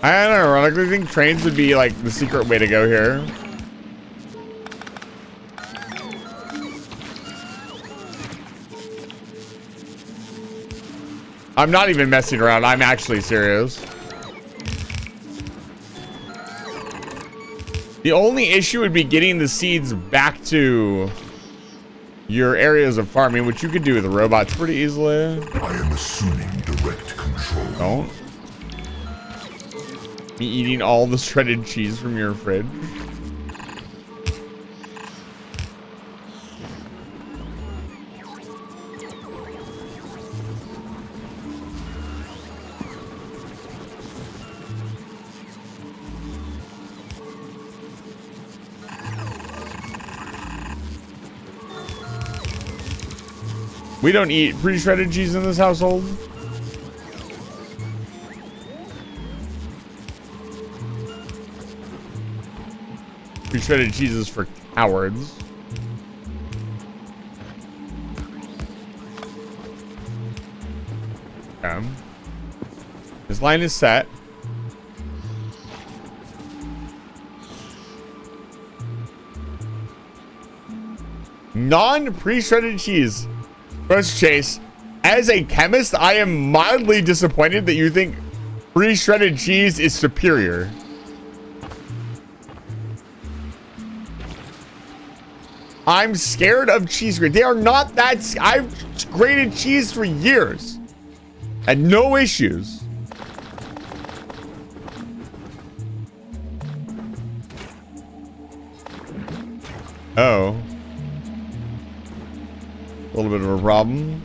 I ironically think trains would be like the secret way to go here. I'm not even messing around. I'm actually serious. The only issue would be getting the seeds back to your areas of farming, which you could do with the robots pretty easily. I am assuming direct control. Don't. Me eating all the shredded cheese from your fridge. We don't eat pre-shredded cheese in this household. Pre-shredded cheese is for cowards. Okay. This line is set. Non-pre-shredded cheese. First, Chase, as a chemist, I am mildly disappointed that you think pre-shredded cheese is superior. I'm scared of cheese grade. They are not that. I've grated cheese for years. And no issues. Oh. A little bit of a problem.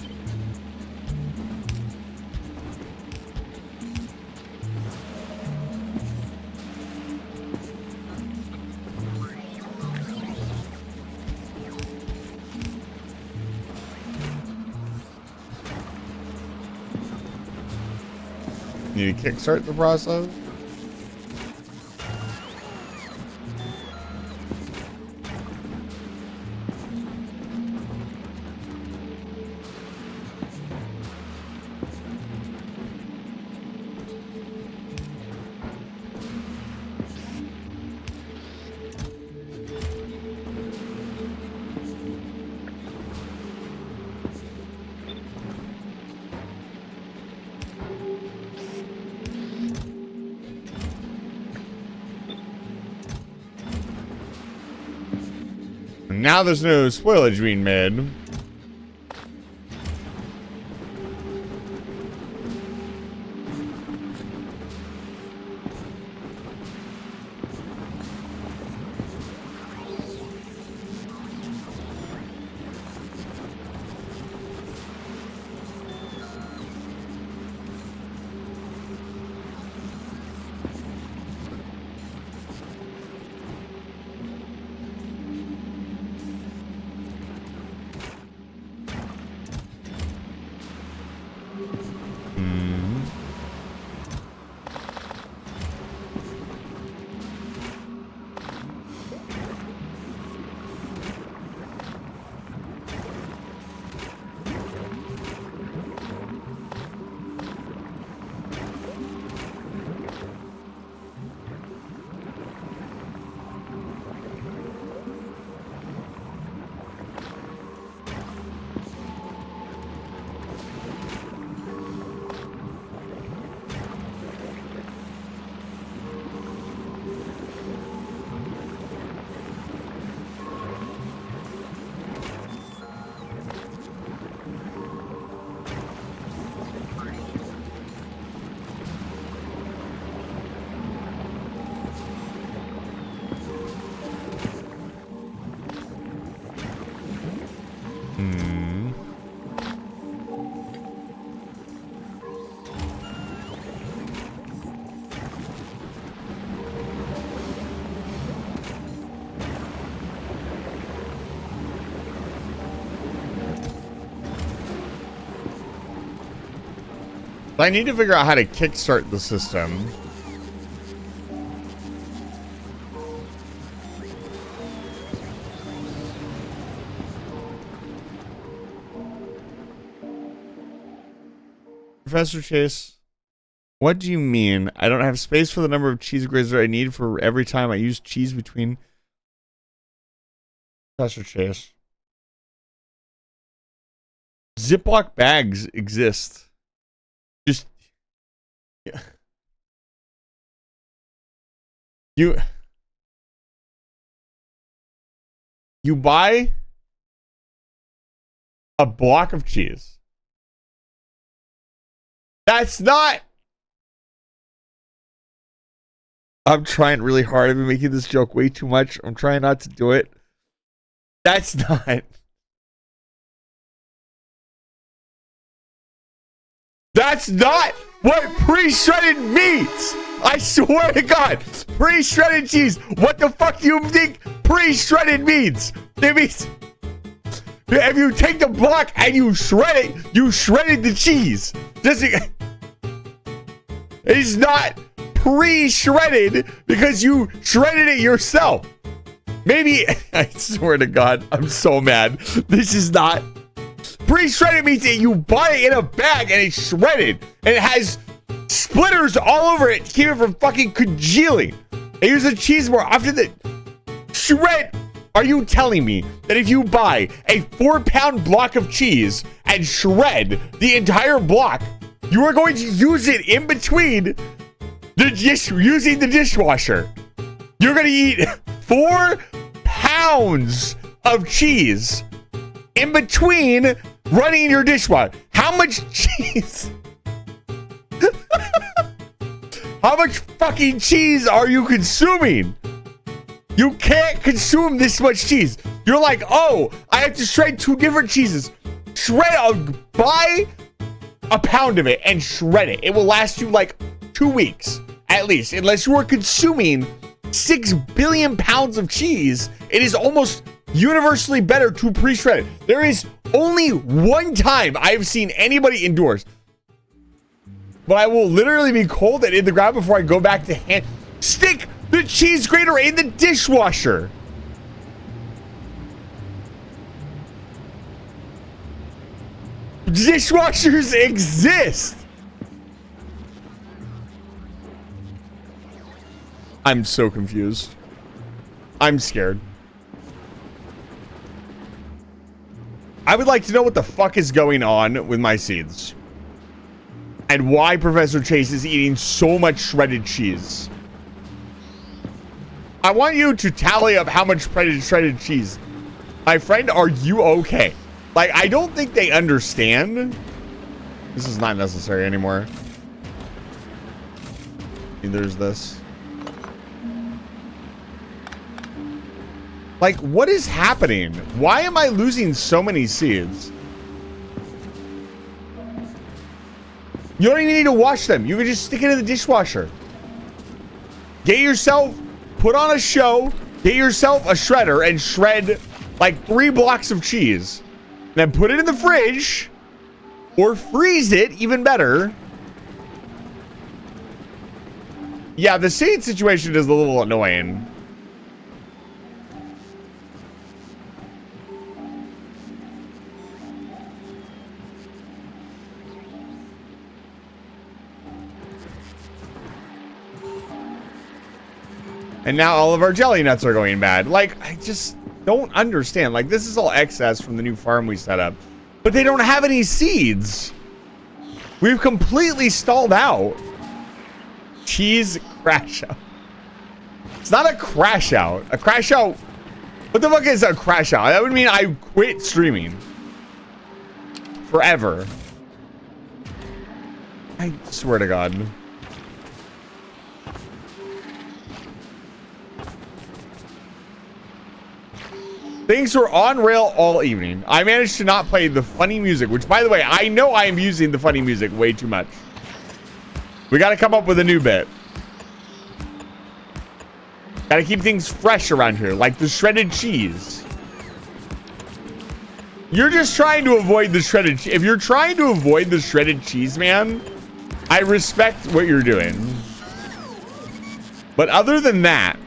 Need to kickstart the process. Now there's no spoilage being made. I need to figure out how to kickstart the system. Professor Chase, what do you mean? I don't have space for the number of cheese grades that I need for every time I use cheese between... Professor Chase. Ziploc bags exist. Just... Yeah. You buy a block of cheese. That's not... I'm trying really hard. I've been making this joke way too much. I'm trying not to do it. That's not... That's not what pre-shredded means! I swear to God! Pre-shredded cheese! What the fuck do you think pre-shredded means? It means... If you take the block and you shred it, you shredded the cheese. It's not pre-shredded because you shredded it yourself. Maybe, I swear to God, I'm so mad. This is not... Pre-shredded means that you buy it in a bag and it's shredded. And it has splitters all over it to keep it from fucking congealing. They use the cheese more often than... Shred... Are you telling me that if you buy a 4-pound block of cheese and shred the entire block, you are going to use it in between using the dishwasher? You're going to eat 4 pounds of cheese in between running your dishwasher. How much cheese? How much fucking cheese are you consuming? You can't consume this much cheese. You're like, oh, I have to shred 2 different cheeses. Buy a pound of it and shred it. It will last you like 2 weeks at least. Unless you are consuming 6 billion pounds of cheese, it is almost universally better to pre-shred it. There is only one time I've seen anybody indoors, but I will literally be cold and in the ground before I go back to hand stick the cheese grater in the dishwasher. Dishwashers exist. I'm so confused. I'm scared. I would like to know what the fuck is going on with my seeds. And why Professor Chase is eating so much shredded cheese. I want you to tally up how much shredded cheese. My friend, are you okay? Like, I don't think they understand. This is not necessary anymore. There's this. Like, what is happening? Why am I losing so many seeds? You don't even need to wash them. You can just stick it in the dishwasher. Get yourself... Put on a show, get yourself a shredder and shred like 3 blocks of cheese. Then put it in the fridge or freeze it, even better. Yeah, the seed situation is a little annoying. And now all of our jelly nuts are going bad. Like, I just don't understand. Like, this is all excess from the new farm we set up. But they don't have any seeds. We've completely stalled out. Cheese crash out. It's not a crash out. A crash out. What the fuck is a crash out? That would mean I quit streaming. Forever. I swear to God. Things were on rail all evening. I managed to not play the funny music, which, by the way, I know I am using the funny music way too much. We got to come up with a new bit. Got to keep things fresh around here, like the shredded cheese. You're just trying to avoid the shredded cheese. If you're trying to avoid the shredded cheese, man, I respect what you're doing. But other than that,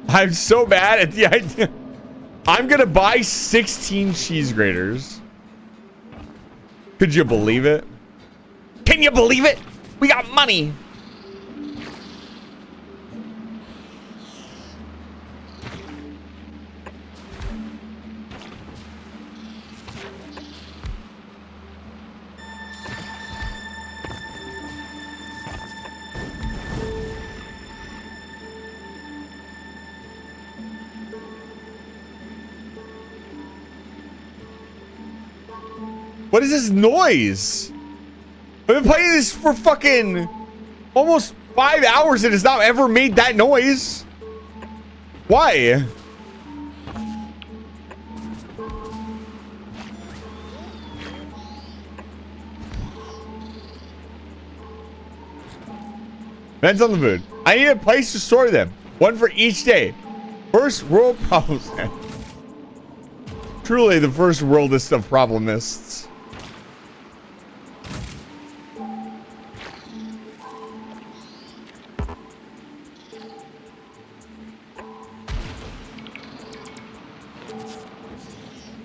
I'm so bad at the idea. I'm gonna buy 16 cheese graters. Could you believe it? Can you believe it? We got money. What is this noise? I've been playing this for fucking almost 5 hours and it's not ever made that noise. Why? Depends on the food. I need a place to store them. One for each day. First world problems. Truly the first worldest of problemists.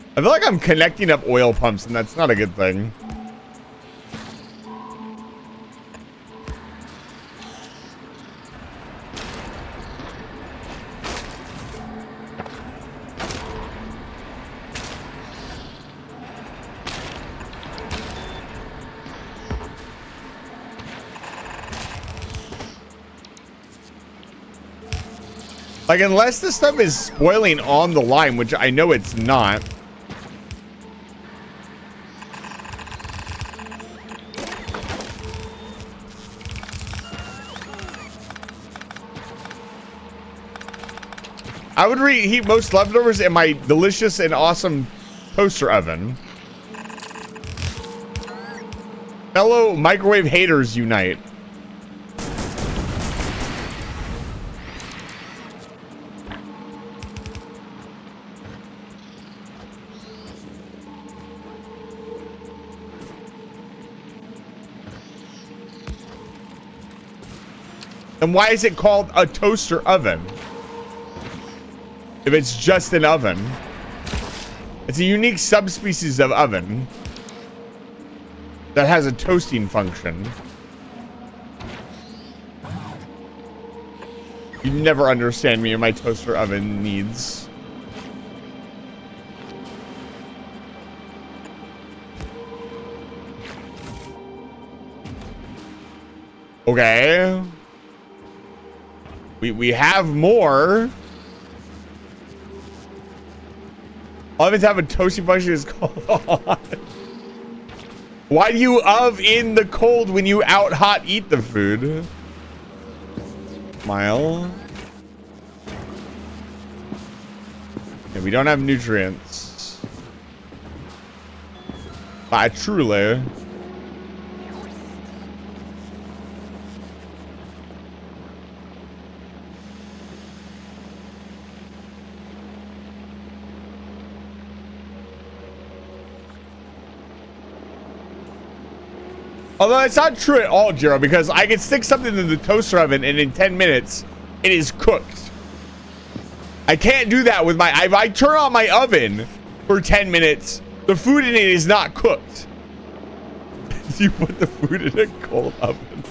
I feel like I'm connecting up oil pumps and that's not a good thing. Like, unless this stuff is spoiling on the line, which I know it's not. I would reheat most leftovers in my delicious and awesome toaster oven. Fellow microwave haters unite. And why is it called a toaster oven? If it's just an oven. It's a unique subspecies of oven that has a toasting function. You never understand me or my toaster oven needs. Okay. We have more. Ovens have a toasting function is called on. Why do you in the cold when you out hot eat the food? Smile. Yeah, we don't have nutrients. But truly. Although it's not true at all, Jiro, because I can stick something in the toaster oven and in 10 minutes, it is cooked. I can't do that with my... If I turn on my oven for 10 minutes, the food in it is not cooked. You put the food in a cold oven.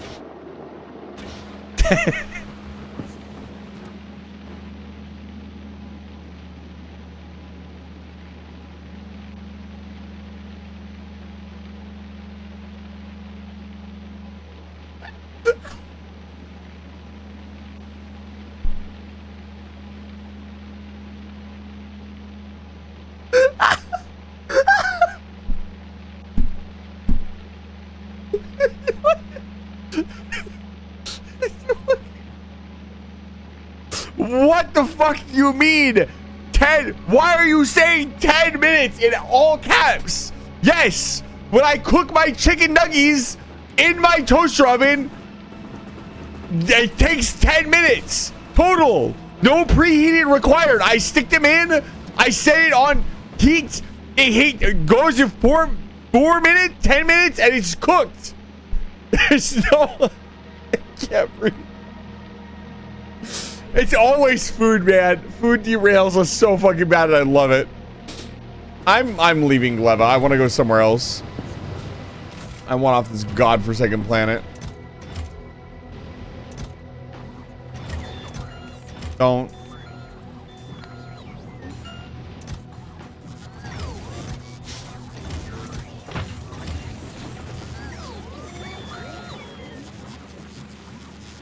What the fuck do you mean? 10? Why are you saying 10 minutes in all caps? Yes, when I cook my chicken nuggies in my toaster oven It takes 10 minutes total. No preheating required. I stick them in. I set it on heat. It goes in 4 minutes, 10 minutes, and it's cooked. There's no. I can't breathe. It's always food, man. Food derails us so fucking bad, and I love it. I'm leaving Gleba. I want to go somewhere else. I want off this godforsaken planet. Don't.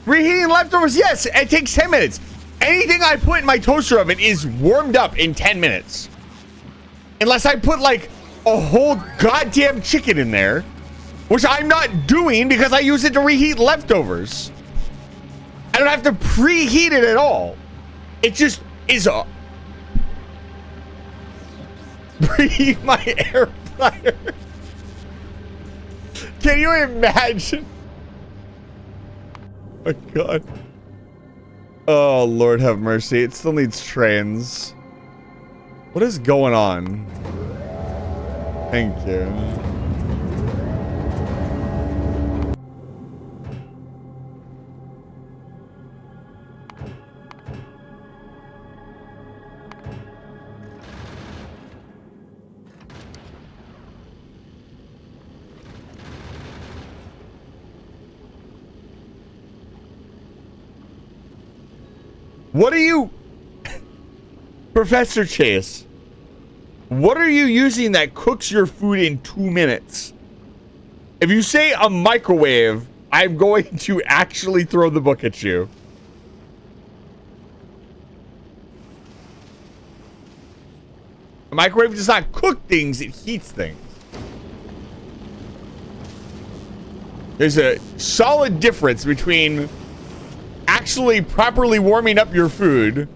Reheating leftovers, yes, it takes 10 minutes. Anything I put in my toaster oven is warmed up in 10 minutes. Unless I put like a whole goddamn chicken in there, which I'm not doing because I use it to reheat leftovers. I don't have to preheat it at all. It just is a preheat my air fryer. Can you imagine? Oh my god. Oh, Lord have mercy. It still needs trains. What is going on? Thank you. What are you... Professor Chase, what are you using that cooks your food in 2 minutes? If you say a microwave, I'm going to actually throw the book at you. A microwave does not cook things, it heats things. There's a solid difference between actually properly warming up your food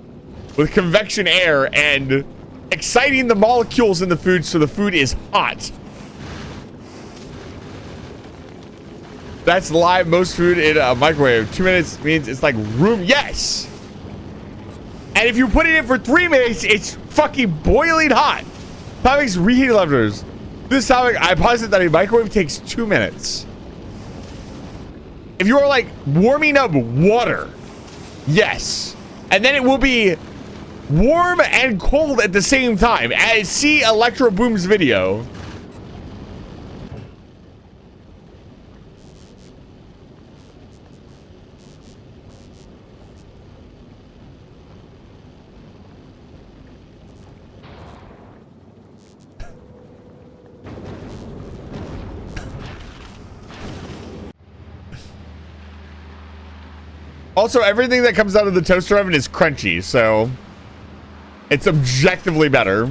with convection air and exciting the molecules in the food so the food is hot. That's live. Most food in a microwave. 2 minutes means it's like room. Yes. And if you put it in for 3 minutes, it's fucking boiling hot. Topics reheating leftovers. This topic, I posit that a microwave takes 2 minutes. If you are like warming up water, yes. And then it will be warm and cold at the same time. As see Electro Boom's video. Also, everything that comes out of the toaster oven is crunchy, so it's objectively better.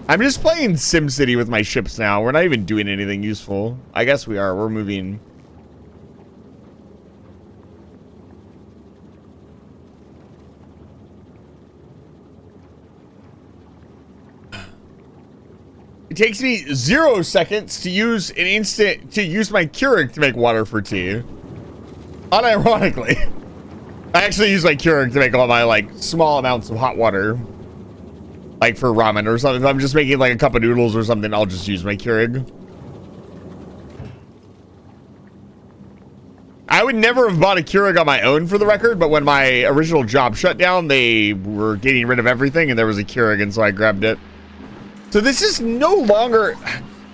I'm just playing SimCity with my ships now. We're not even doing anything useful. I guess we are. We're moving. It takes me 0 seconds to use my Keurig to make water for tea. Unironically. I actually use my Keurig to make all my like small amounts of hot water. Like for ramen or something. If I'm just making like a cup of noodles or something, I'll just use my Keurig. I would never have bought a Keurig on my own, for the record, but when my original job shut down, they were getting rid of everything and there was a Keurig, and so I grabbed it. So this is no longer...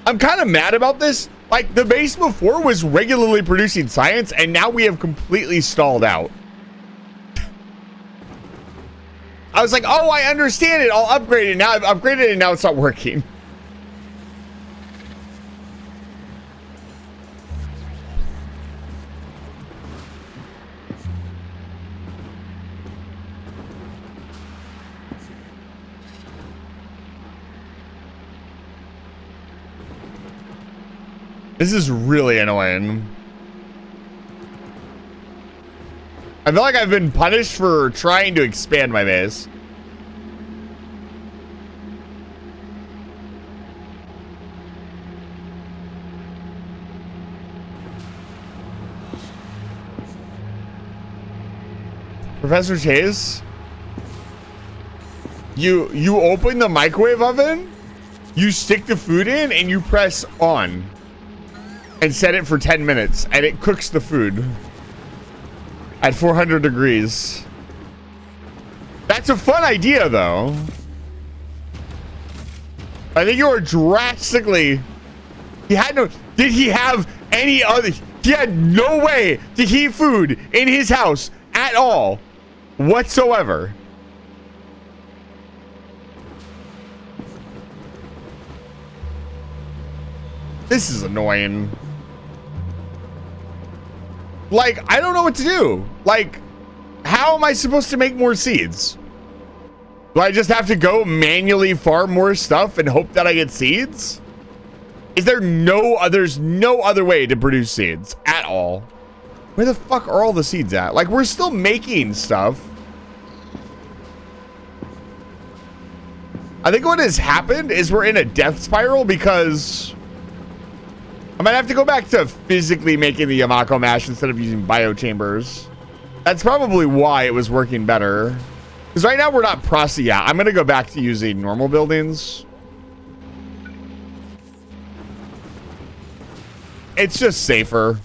I'm kind of mad about this. Like, the base before was regularly producing science, and now we have completely stalled out. I was like, oh, I understand it. I'll upgrade it. Now I've upgraded it, and now it's not working. This is really annoying. I feel like I've been punished for trying to expand my base. Professor Chase, you open the microwave oven, you stick the food in, and you press on and set it for 10 minutes, and it cooks the food at 400 degrees. That's a fun idea, though. I think you are drastically... He had no... Did he have any other... He had no way to heat food in his house at all whatsoever. This is annoying. Like, I don't know what to do. Like, how am I supposed to make more seeds? Do I just have to go manually farm more stuff and hope that I get seeds? Is there there's no other way to produce seeds at all? Where the fuck are all the seeds at? Like, we're still making stuff. I think what has happened is we're in a death spiral because I might have to go back to physically making the Yamako mash instead of using biochambers. That's probably why it was working better. Because right now we're not processing. Yeah, I'm going to go back to using normal buildings. It's just safer.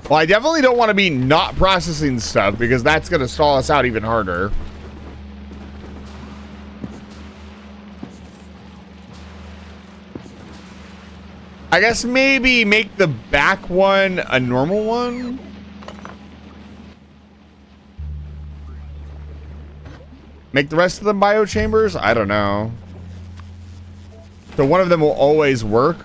Well, I definitely don't want to be not processing stuff because that's going to stall us out even harder. I guess maybe make the back one a normal one. Make the rest of them biochambers? I don't know. So one of them will always work.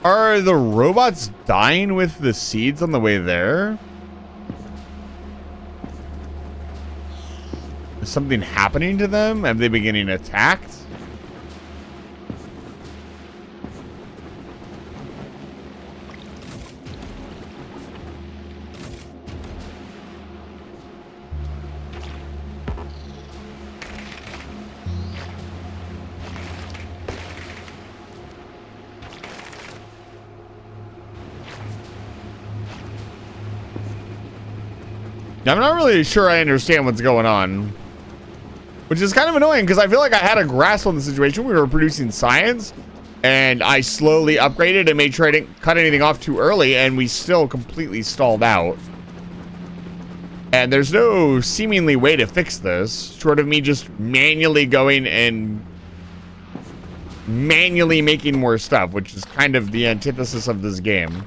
Are the robots dying with the seeds on the way there? Is something happening to them? Have they been getting attacked? I'm not really sure I understand what's going on, which is kind of annoying because I feel like I had a grasp on the situation. We were producing science and I slowly upgraded and made sure I didn't cut anything off too early, and we still completely stalled out. And there's no seemingly way to fix this short of me just manually going and manually making more stuff, which is kind of the antithesis of this game.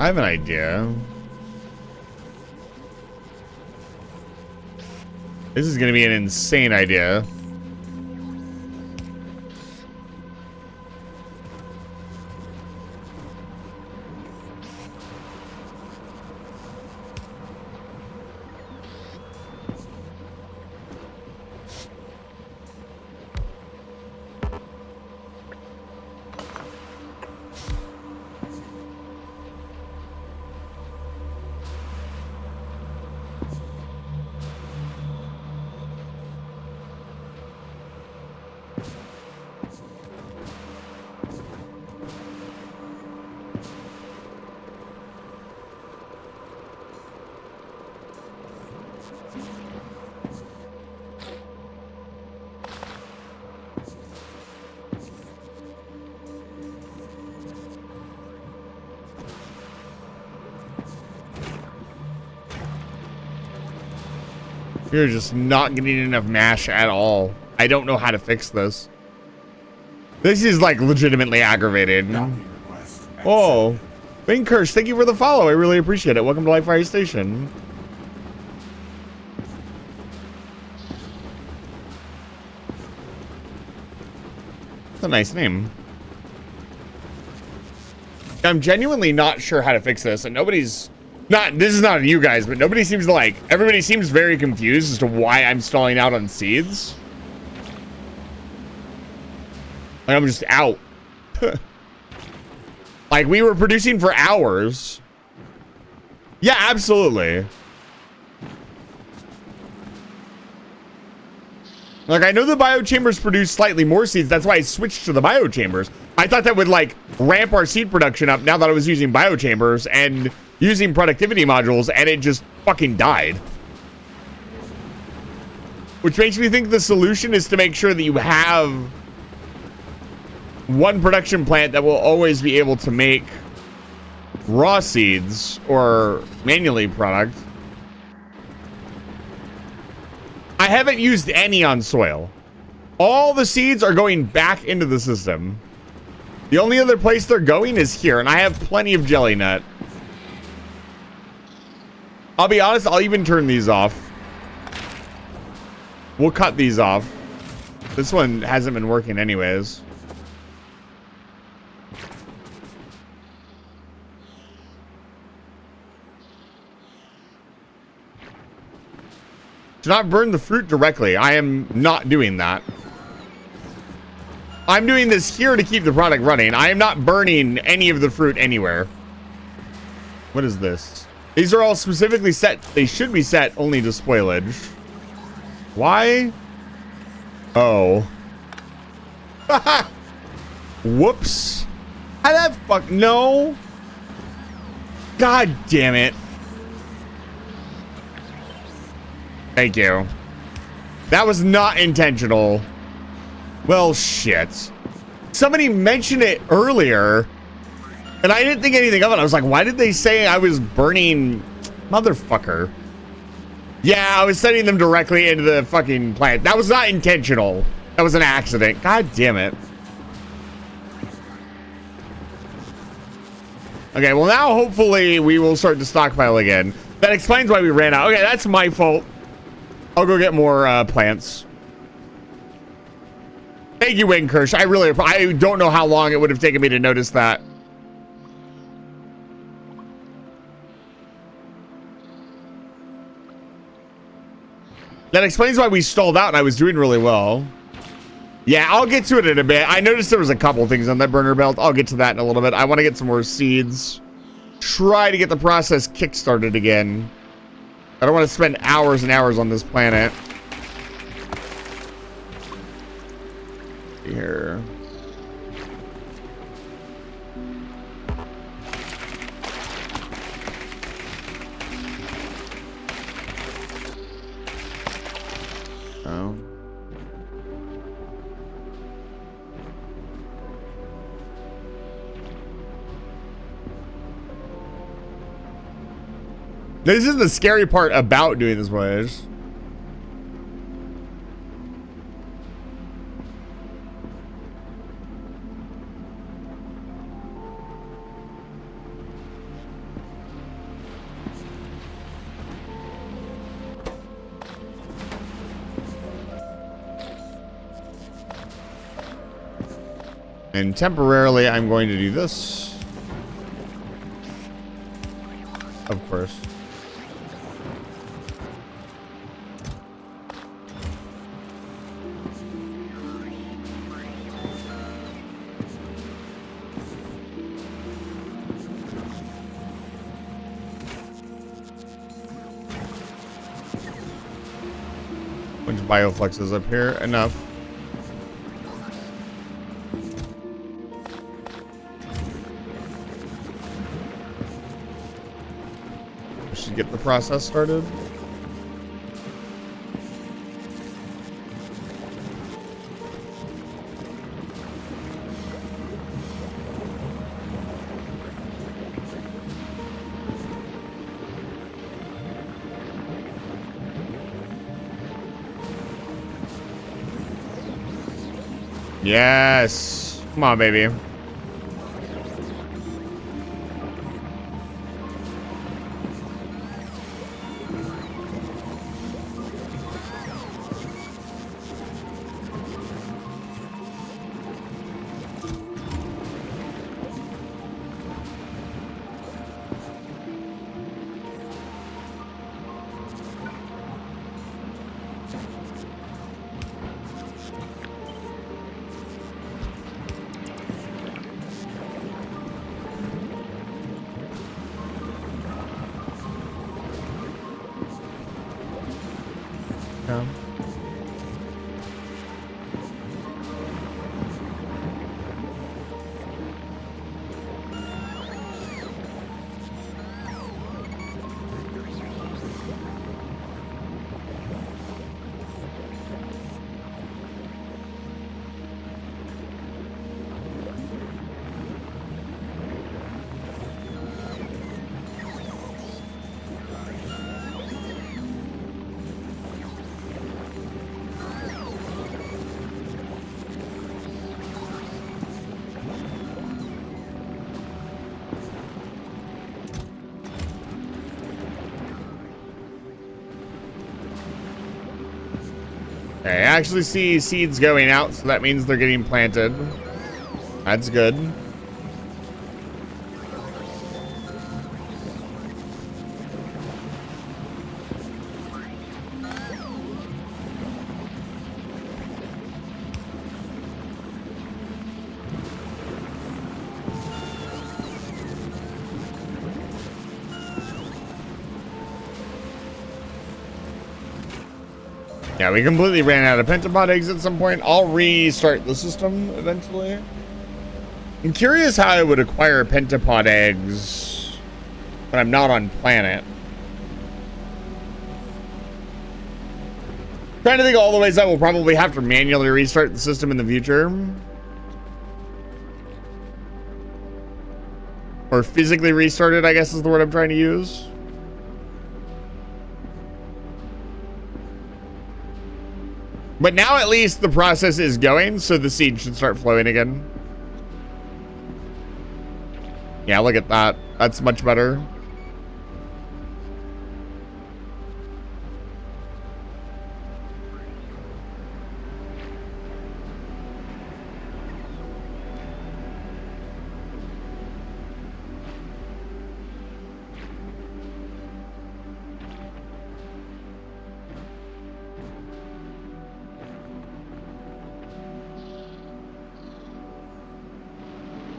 I have an idea. This is gonna be an insane idea. You're just not getting enough mash at all. I don't know how to fix this. This is like legitimately aggravated. Oh, Bing Kirsch, thank you for the follow. I really appreciate it. Welcome to Life Fire Station. That's a nice name. I'm genuinely not sure how to fix this, and nobody's not. This is not you guys, but nobody seems to like. Everybody seems very confused as to why I'm stalling out on seeds. Like I'm just out. Like we were producing for hours. Yeah, absolutely. Like I know the biochambers produce slightly more seeds. That's why I switched to the biochambers. I thought that would like ramp our seed production up now that I was using biochambers and using productivity modules, and it just fucking died. Which makes me think the solution is to make sure that you have one production plant that will always be able to make raw seeds or manually product. I haven't used any on soil. All the seeds are going back into the system. The only other place they're going is here, and I have plenty of jelly nut. I'll be honest, I'll even turn these off. We'll cut these off. This one hasn't been working anyways. Do not burn the fruit directly. I am not doing that. I'm doing this here to keep the product running. I am not burning any of the fruit anywhere. What is this? These are all specifically set. They should be set only to spoilage. Why? Oh. Whoops. How that fuck? No. God damn it. Thank you. That was not intentional. Well, shit. Somebody mentioned it earlier, and I didn't think anything of it. I was like, why did they say I was burning? Motherfucker. Yeah, I was sending them directly into the fucking plant. That was not intentional. That was an accident. God damn it. Okay, well now hopefully we will start to stockpile again. That explains why we ran out. Okay, that's my fault. I'll go get more plants. Thank you, Wayne Kirsch. I don't know how long it would have taken me to notice that. That explains why we stalled out and I was doing really well. Yeah, I'll get to it in a bit. I noticed there was a couple things on that burner belt. I'll get to that in a little bit. I want to get some more seeds. Try to get the process kickstarted again. I don't want to spend hours and hours on this planet. Here. Oh. This is the scary part about doing this voyage. And temporarily, I'm going to do this. Of course. Bunch of bioflexes up here. Enough. We should get the process started. Yes. Come on, baby. Yeah. I actually see seeds going out, so that means they're getting planted. That's good. Yeah, we completely ran out of pentapod eggs at some point. I'll restart the system eventually. I'm curious how I would acquire pentapod eggs when I'm not on planet. Trying to think of all the ways that we'll probably have to manually restart the system in the future. Or physically restart it, I guess is the word I'm trying to use. But now at least the process is going, so the seed should start flowing again. Yeah, look at that. That's much better.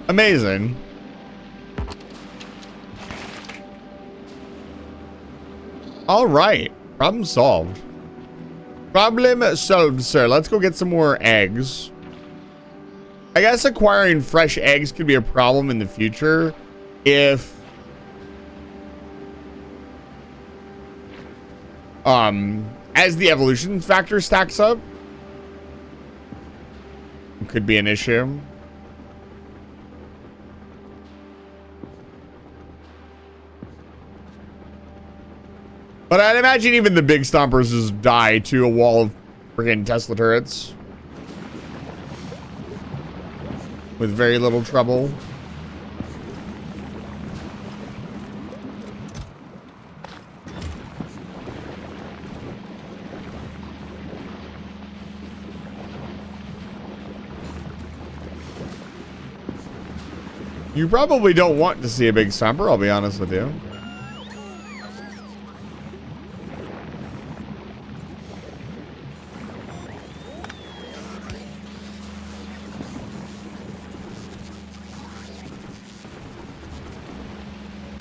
Amazing. All right. Problem solved. Problem solved, sir. Let's go get some more eggs. I guess acquiring fresh eggs could be a problem in the future if as the evolution factor stacks up. It could be an issue. But I'd imagine even the big stompers just die to a wall of freaking Tesla turrets. With very little trouble. You probably don't want to see a big stomper, I'll be honest with you.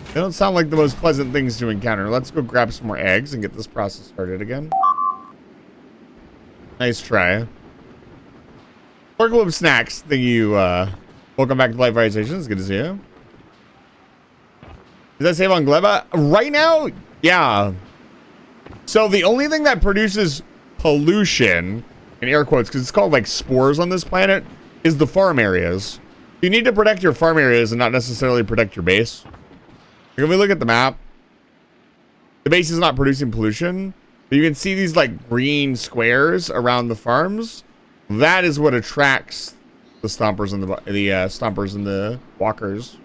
They don't sound like the most pleasant things to encounter. Let's go grab some more eggs and get this process started again. Nice try. Gleba snacks. Thank you. Welcome back to Life Variation. It's good to see you. Does that save on Gleba? Right now, yeah. So the only thing that produces pollution, in air quotes, because it's called like spores on this planet, is the farm areas. You need to protect your farm areas and not necessarily protect your base. If we look at the map, the base is not producing pollution. But you can see these like green squares around the farms. That is what attracts the stompers and the stompers and the walkers.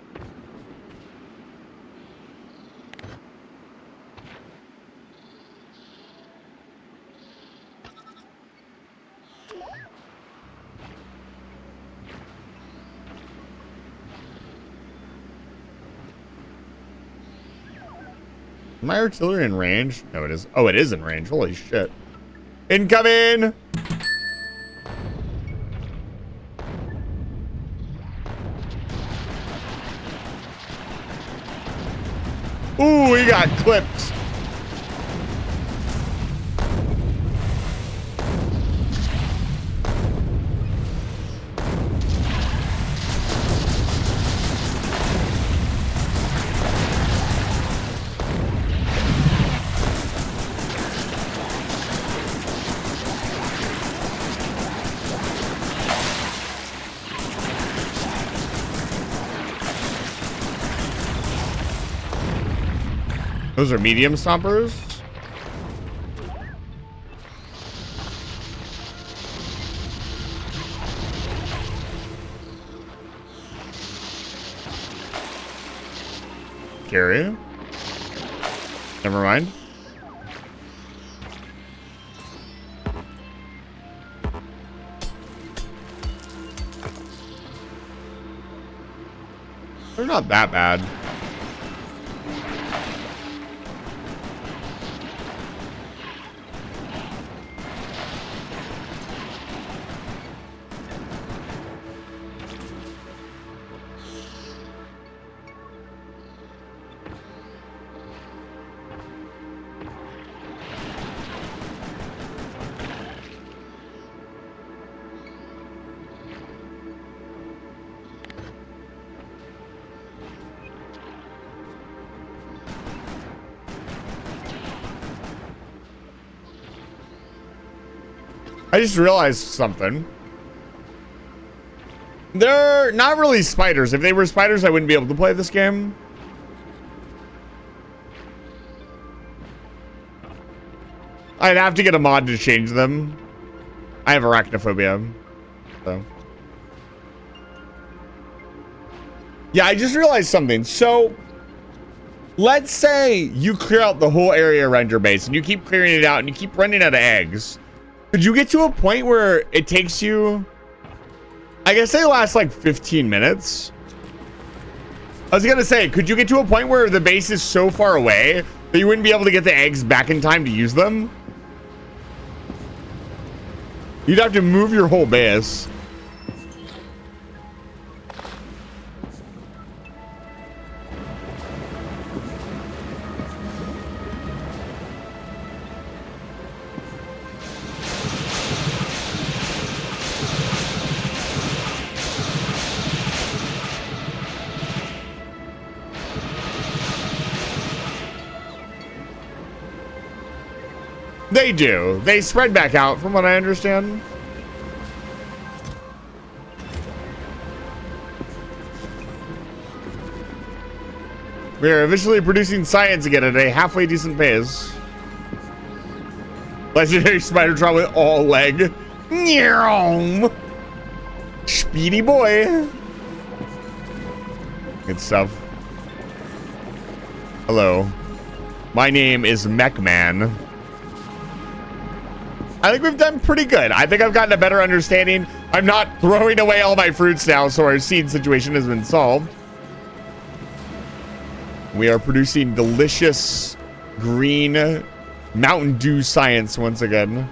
My artillery in range? No, it is. Oh, it is in range. Holy shit. Incoming! Ooh, he got clipped. Those are medium stompers. Carry. Never mind. They're not that bad. I just realized something. They're not really spiders. If they were spiders, I wouldn't be able to play this game. I'd have to get a mod to change them. I have arachnophobia. So. Yeah, I just realized something. So, let's say you clear out the whole area around your base and you keep clearing it out and you keep running out of eggs. Could you get to a point where it takes you, I guess it lasts like 15 minutes? I was gonna say, could you get to a point where the base is so far away that you wouldn't be able to get the eggs back in time to use them? You'd have to move your whole base. They do. They spread back out, from what I understand. We are officially producing science again at a halfway decent pace. Legendary Spidertron with all leg. Nyom. Speedy boy. Good stuff. Hello. My name is Mechman. I think we've done pretty good. I think I've gotten a better understanding. I'm not throwing away all my fruits now, so our seed situation has been solved. We are producing delicious green Mountain Dew science once again.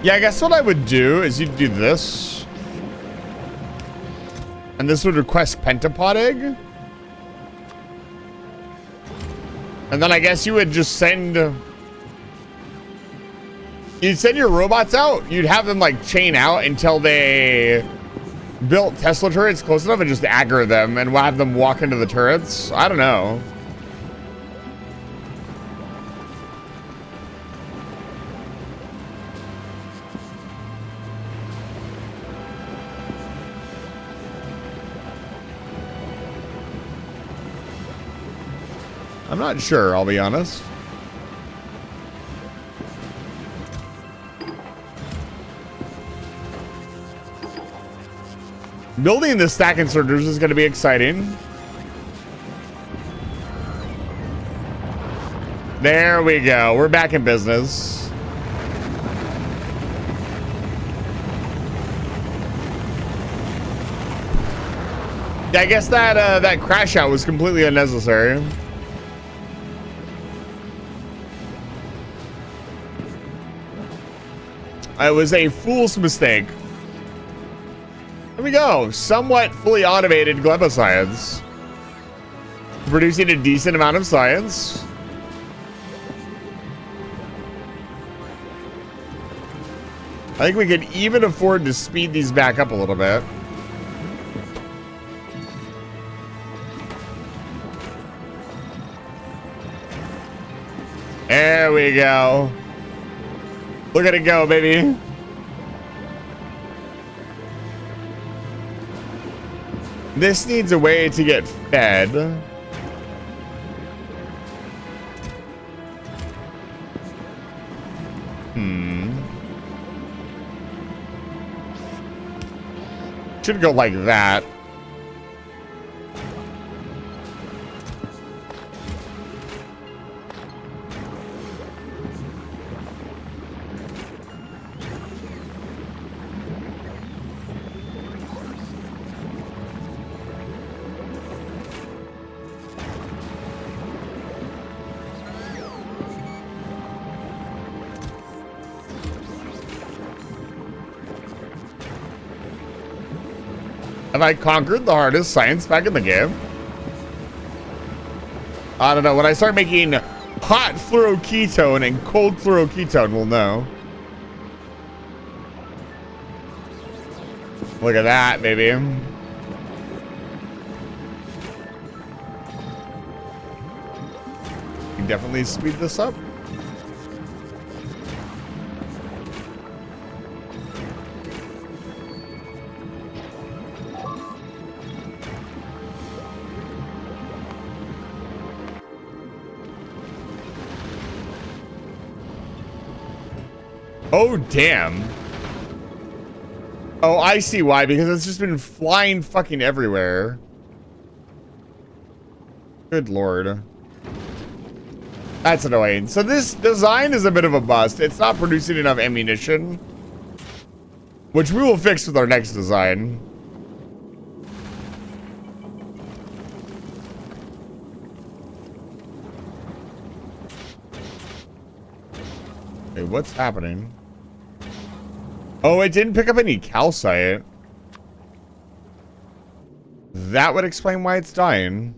Yeah, I guess what I would do is you'd do this. And this would request pentapod egg. And then I guess you would just send... You'd send your robots out. You'd have them like chain out until they built Tesla turrets close enough and just aggro them and have them walk into the turrets. I don't know. I'm not sure, I'll be honest. Building the stack inserters is going to be exciting. There we go. We're back in business. Yeah, I guess that that crash out was completely unnecessary. It was a fool's mistake. There we go. Somewhat fully automated Gleba science. Producing a decent amount of science. I think we could even afford to speed these back up a little bit. There we go. Look at it go, baby. This needs a way to get fed. Should go like that. Have I conquered the hardest science back in the game? I don't know. When I start making hot fluoroketone and cold fluoroketone, we'll know. Look at that, baby. Can definitely speed this up. Oh, damn. Oh, I see why. Because it's just been flying fucking everywhere. Good lord. That's annoying. So this design is a bit of a bust. It's not producing enough ammunition. Which we will fix with our next design. Hey, what's happening? Oh, it didn't pick up any calcite. That would explain why it's dying.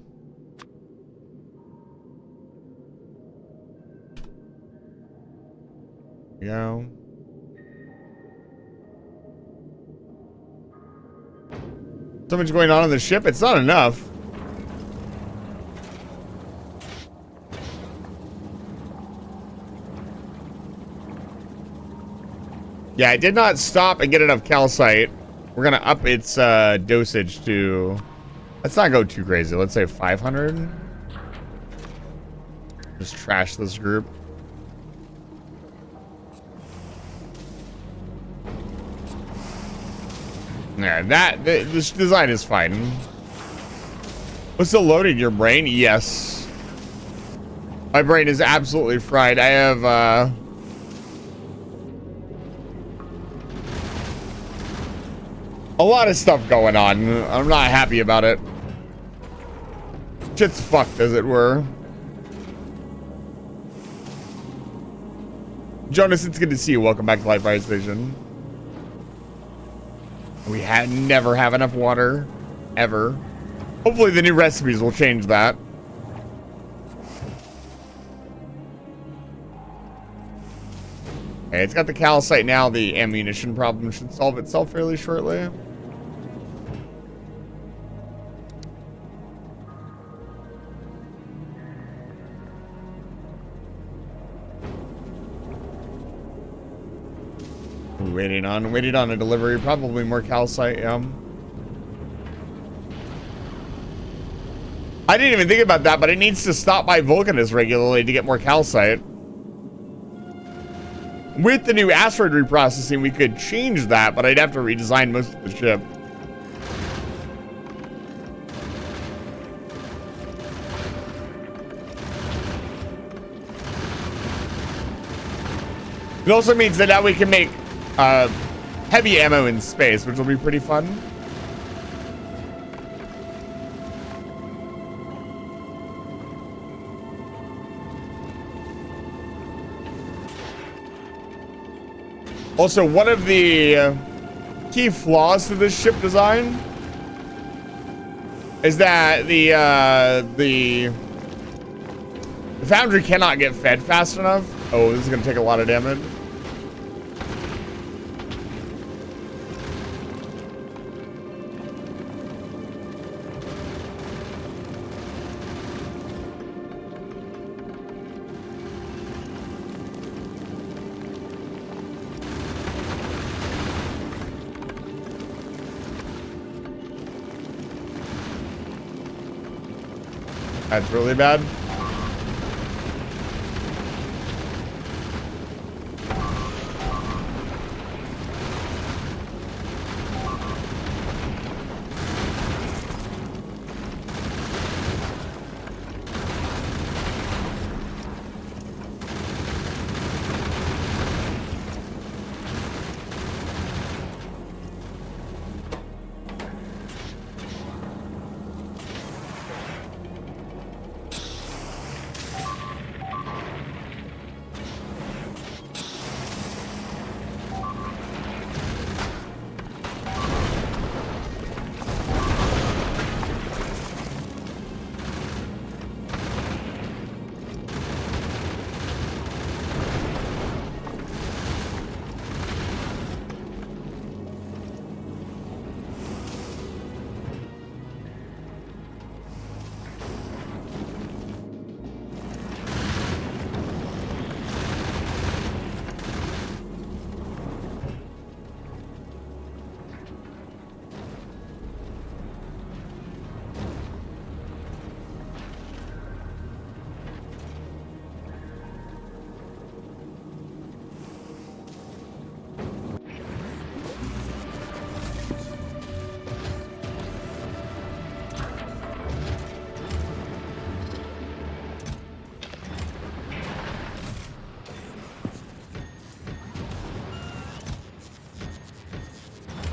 Yeah. So much going on the ship. It's not enough. Yeah, I did not stop and get enough calcite. We're gonna up its dosage to... Let's not go too crazy. Let's say 500. Just trash this group. Yeah, this design is fine. What's still loading your brain? Yes. My brain is absolutely fried. I have a lot of stuff going on. I'm not happy about it. Shit's fucked, as it were. Jonas, it's good to see you. Welcome back to Light Fire Station. We never have enough water. Ever. Hopefully the new recipes will change that. Okay, it's got the calcite now. The ammunition problem should solve itself fairly shortly. Waiting on a delivery. Probably more calcite, yeah. I didn't even think about that, but it needs to stop by Vulcanus regularly to get more calcite. With the new asteroid reprocessing, we could change that, but I'd have to redesign most of the ship. It also means that now we can make heavy ammo in space, which will be pretty fun. Also, one of the key flaws to this ship design is that the foundry cannot get fed fast enough. Oh, this is going to take a lot of damage. That's really bad.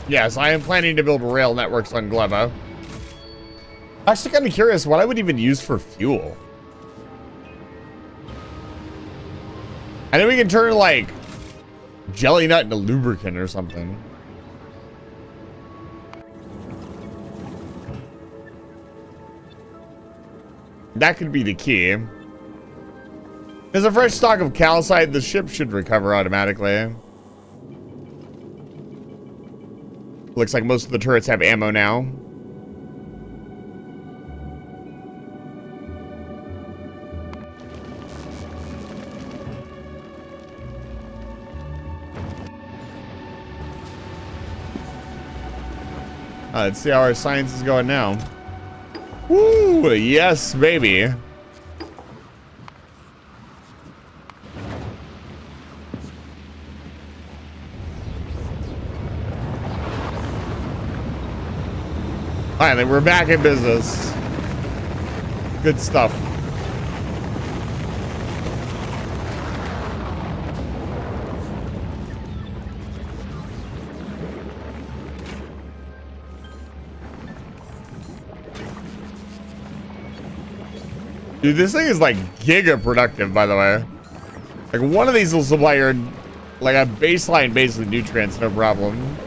Yes, I am planning to build rail networks on Gleba. Actually, kind of curious what I would even use for fuel. I know we can turn, like, jelly nut into lubricant or something. That could be the key. There's a fresh stock of calcite. The ship should recover automatically. Looks like most of the turrets have ammo now. Let's see how our science is going now. Woo! Yes, baby. Finally, we're back in business. Good stuff. Dude, this thing is like giga productive, by the way. Like one of these will supply your like a baseline basically nutrients, no problem.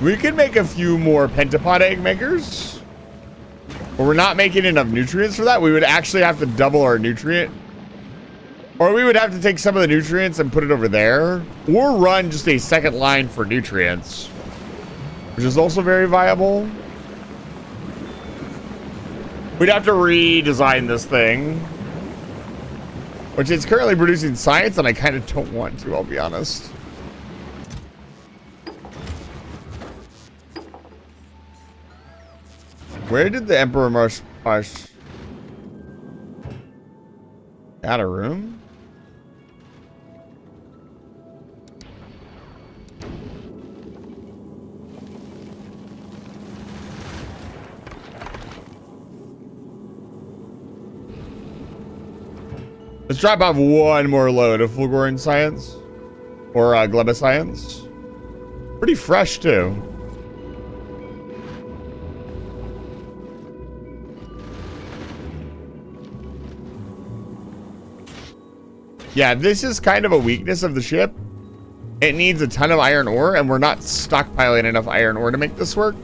We could make a few more pentapod egg makers, but we're not making enough nutrients for that. We would actually have to double our nutrient, or we would have to take some of the nutrients and put it over there, or run just a second line for nutrients, which is also very viable. We'd have to redesign this thing, which is currently producing science, and I kind of don't want to, I'll be honest. Where did the Emperor Marsh out of room? Let's drop off one more load of Fulgurian science or Gleba science. Pretty fresh too. Yeah, this is kind of a weakness of the ship. It needs a ton of iron ore, and we're not stockpiling enough iron ore to make this work.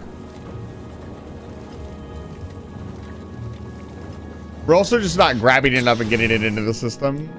We're also just not grabbing enough and getting it into the system.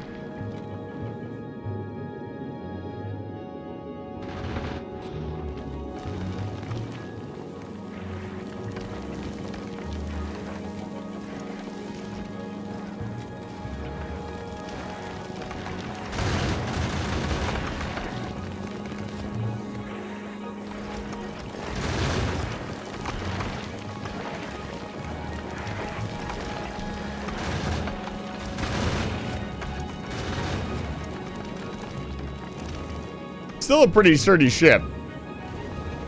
Still a pretty sturdy ship,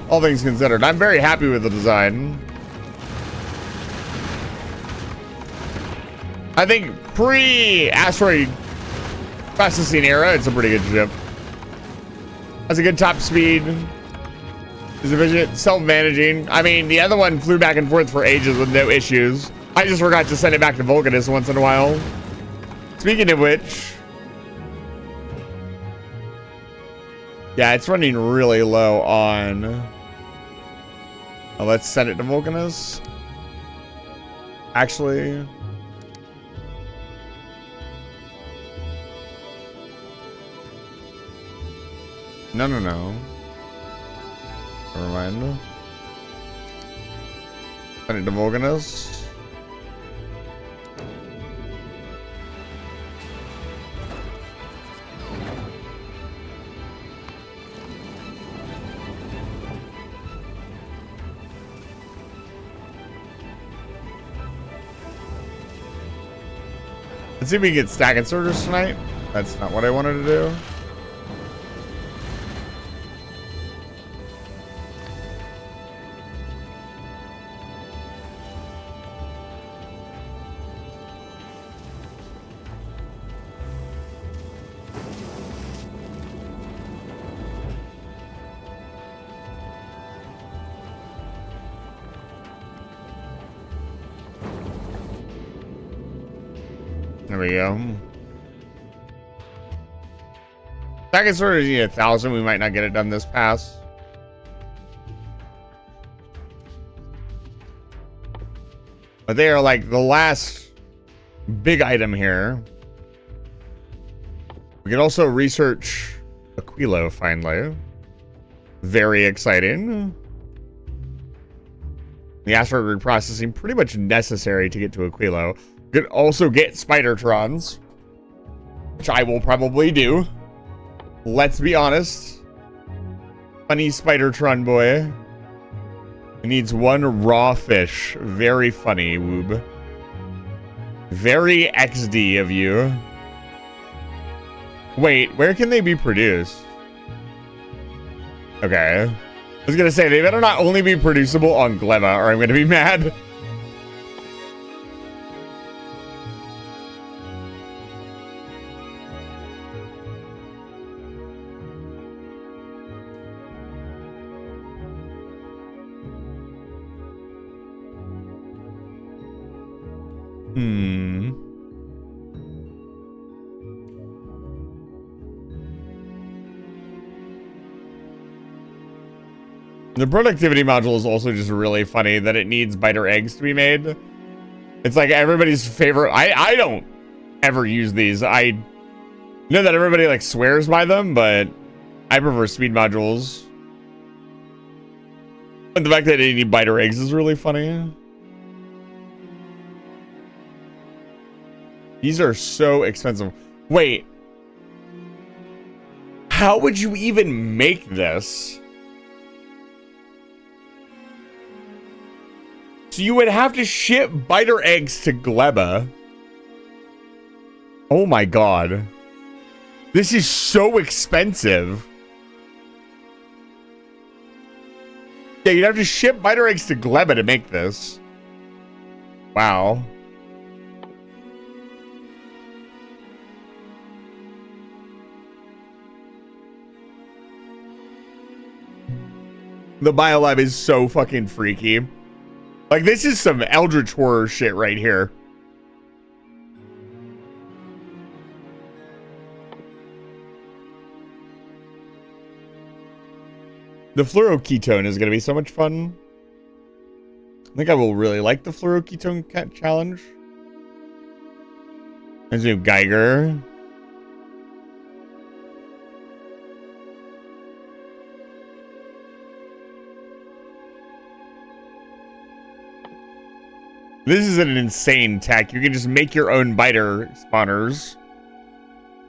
all things considered. I'm very happy with the design. I think pre-asteroid processing era, it's a pretty good ship. Has a good top speed. Is efficient, self-managing. I mean, the other one flew back and forth for ages with no issues. I just forgot to send it back to Vulcanus once in a while. Speaking of which, yeah, it's running really low on... let's send it to Vulcanus. Actually... No. Never mind. Send it to Vulcanus. Let's see if we can get stacking sorters tonight. That's not what I wanted to do. There we go. Stacking sorters need 1,000. We might not get it done this pass. But they are like the last big item here. We can also research Aquilo finally. Very exciting. The asteroid reprocessing pretty much necessary to get to Aquilo. Could also get Spidertrons, which I will probably do. Let's be honest. Funny Spidertron boy. He needs one raw fish. Very funny, Woob. Very XD of you. Wait, where can they be produced? Okay. I was gonna say, they better not only be producible on Gleba, or I'm gonna be mad. The productivity module is also just really funny that it needs biter eggs to be made. It's like everybody's favorite. I don't ever use these. I know that everybody like swears by them, but I prefer speed modules. But the fact that they need biter eggs is really funny. These are so expensive. Wait. How would you even make this? So you would have to ship biter eggs to Gleba. Oh my god. This is so expensive. Yeah, you'd have to ship biter eggs to Gleba to make this. Wow. The biolab is so fucking freaky. Like, this is some Eldritch horror shit right here. The fluoroketone is going to be so much fun. I think I will really like the fluoroketone challenge. There's a new Geiger. This is an insane tech. You can just make your own biter spawners.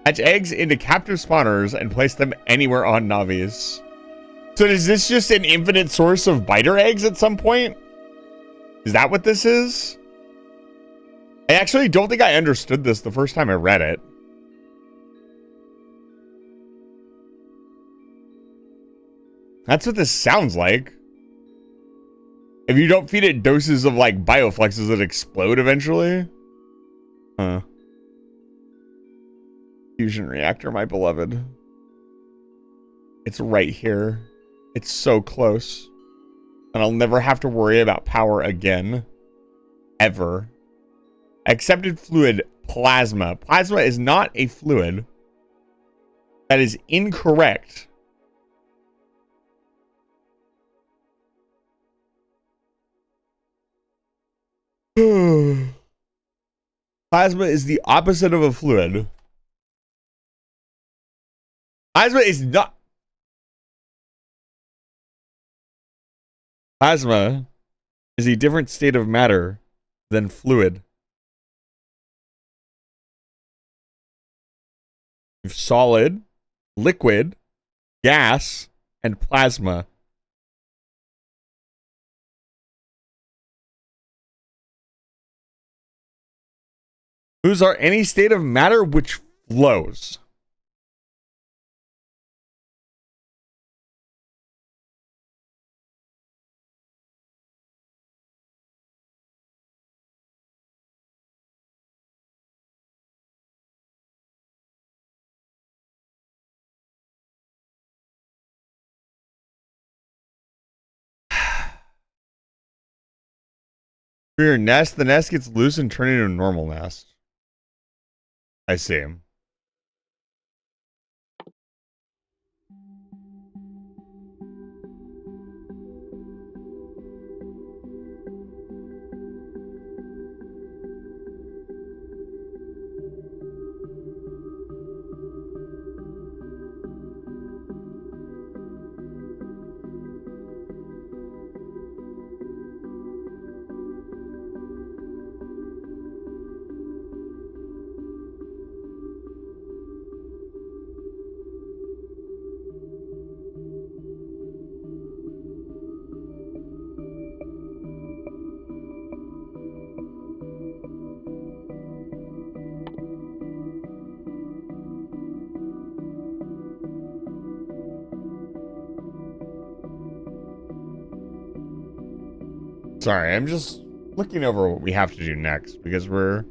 Hatch eggs into captive spawners and place them anywhere on Navis. So is this just an infinite source of biter eggs at some point? Is that what this is? I actually don't think I understood this the first time I read it. That's what this sounds like. If you don't feed it doses of, like, bioflexes that explode eventually. Huh. Fusion reactor, my beloved. It's right here. It's so close. And I'll never have to worry about power again. Ever. Accepted fluid, plasma. Plasma is not a fluid. That is incorrect. Plasma is the opposite of a fluid. Plasma is not. Plasma is a different state of matter than fluid. Solid, liquid, gas, and plasma. Fluids are any state of matter which flows. For your nest, the nest gets loose and turned into a normal nest. I see. Sorry, I'm just looking over what we have to do next because we're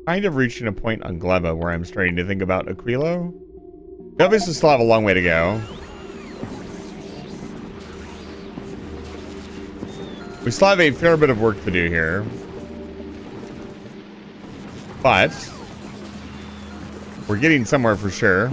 kind of reaching a point on Gleba where I'm starting to think about Aquilo. We obviously still have a long way to go. We still have a fair bit of work to do here. But we're getting somewhere for sure.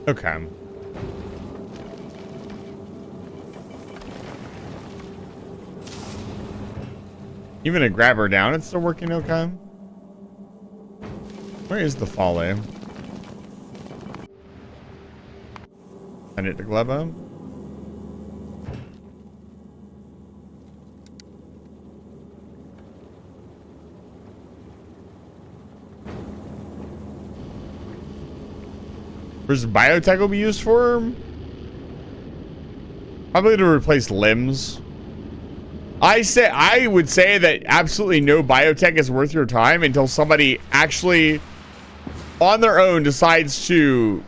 Okay. Even to grab her down, it's still working okay. Where is the folly? Send it to Gleba. Where's biotech will be used for? Probably to replace limbs. I would say that absolutely no biotech is worth your time until somebody actually on their own decides to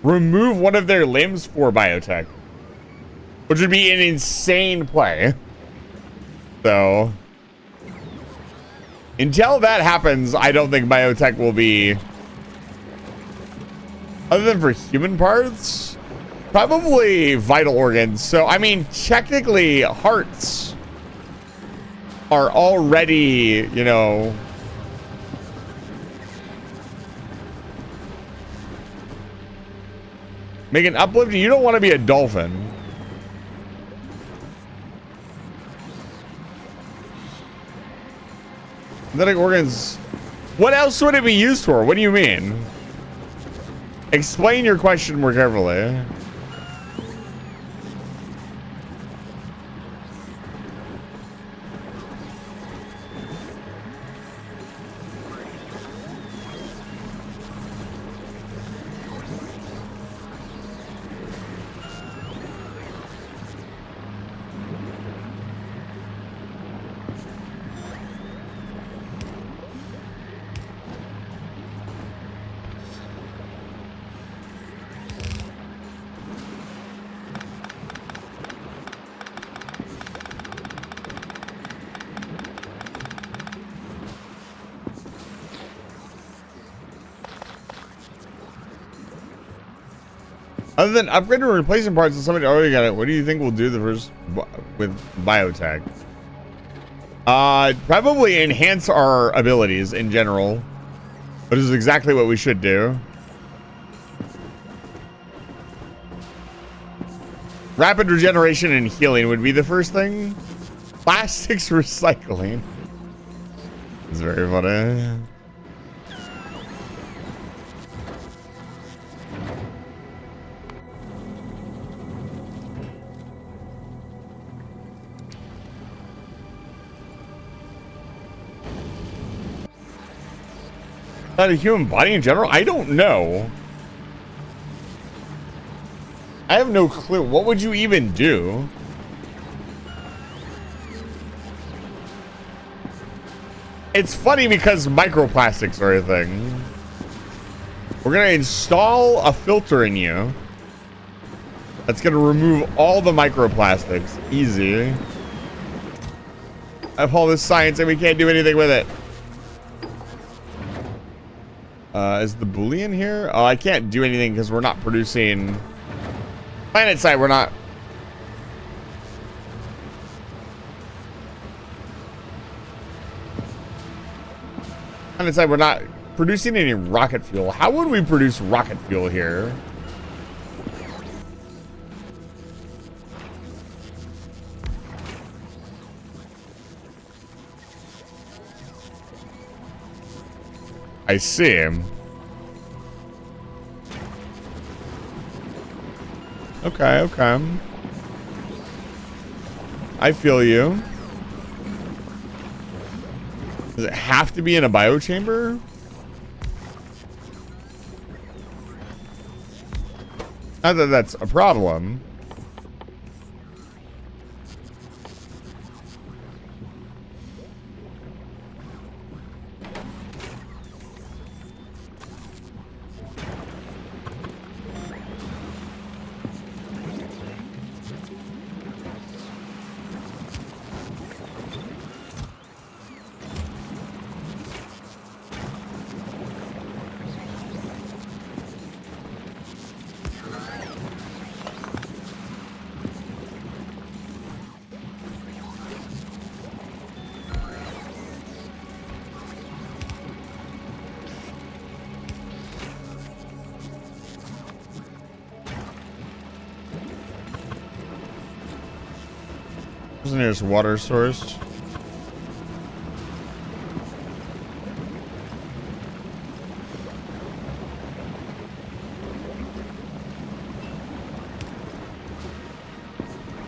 remove one of their limbs for biotech, which would be an insane play. So until that happens, I don't think biotech will be, other than for human parts, probably vital organs. So I mean, technically hearts are already, you know, make an uplift. You don't want to be a dolphin. Synthetic organs. What else would it be used for? What do you mean? Explain your question more carefully. Other than upgrading or replacing parts and somebody already got it, what do you think we'll do the first with biotech? Probably enhance our abilities in general, which is exactly what we should do. Rapid regeneration and healing would be the first thing. Plastics recycling. It's very funny. Not a human body in general? I don't know. I have no clue. What would you even do? It's funny because microplastics are a thing. We're gonna install a filter in you that's gonna remove all the microplastics. Easy. I have all this science and we can't do anything with it. Is the Boolean here? Oh, I can't do anything because we're not producing. Planet side, we're not. And it's like we're not producing any rocket fuel. How would we produce rocket fuel here? I see. Okay, okay. I feel you. Does it have to be in a biochamber? Not that that's a problem. Where's the nearest water source?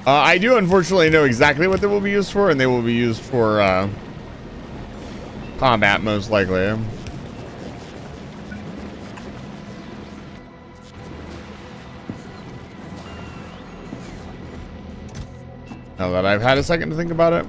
I do unfortunately know exactly what they will be used for, and they will be used for combat most likely. Now that I've had a second to think about it.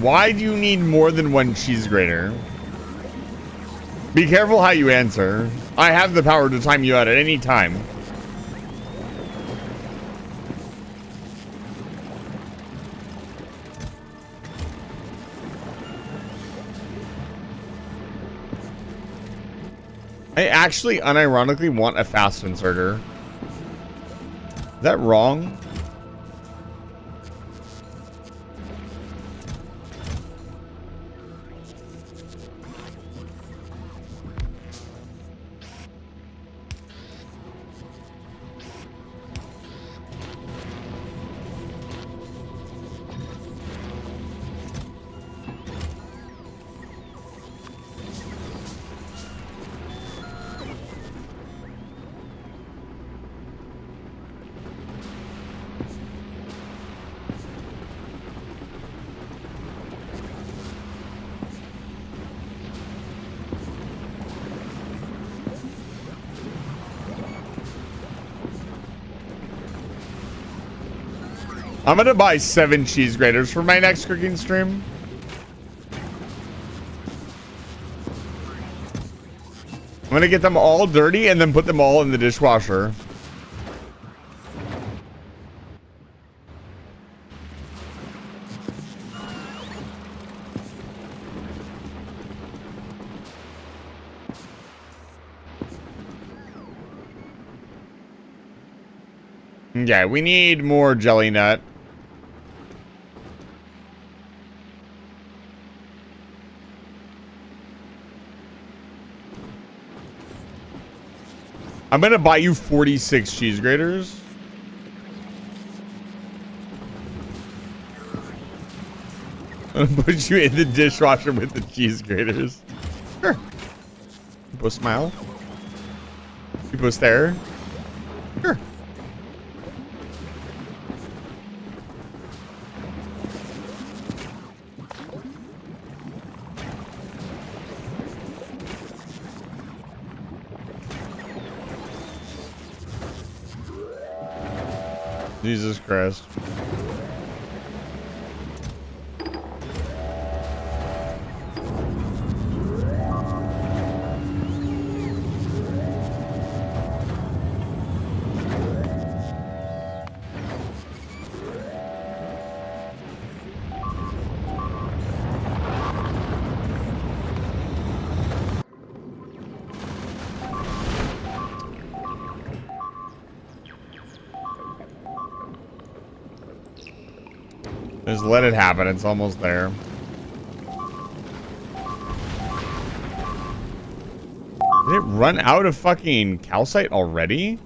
Why do you need more than one cheese grater? Be careful how you answer. I have the power to time you out at any time. I actually unironically want a fast inserter. Is that wrong? I'm gonna buy 7 cheese graters for my next cooking stream. I'm gonna get them all dirty and then put them all in the dishwasher. Yeah, we need more jelly nut. I'm gonna buy you 46 cheese graters. I'm gonna put you in the dishwasher with the cheese graters. Sure. People smile. People stare. Sure. Jesus Christ. Just let it happen. It's almost there. Did it run out of fucking calcite already?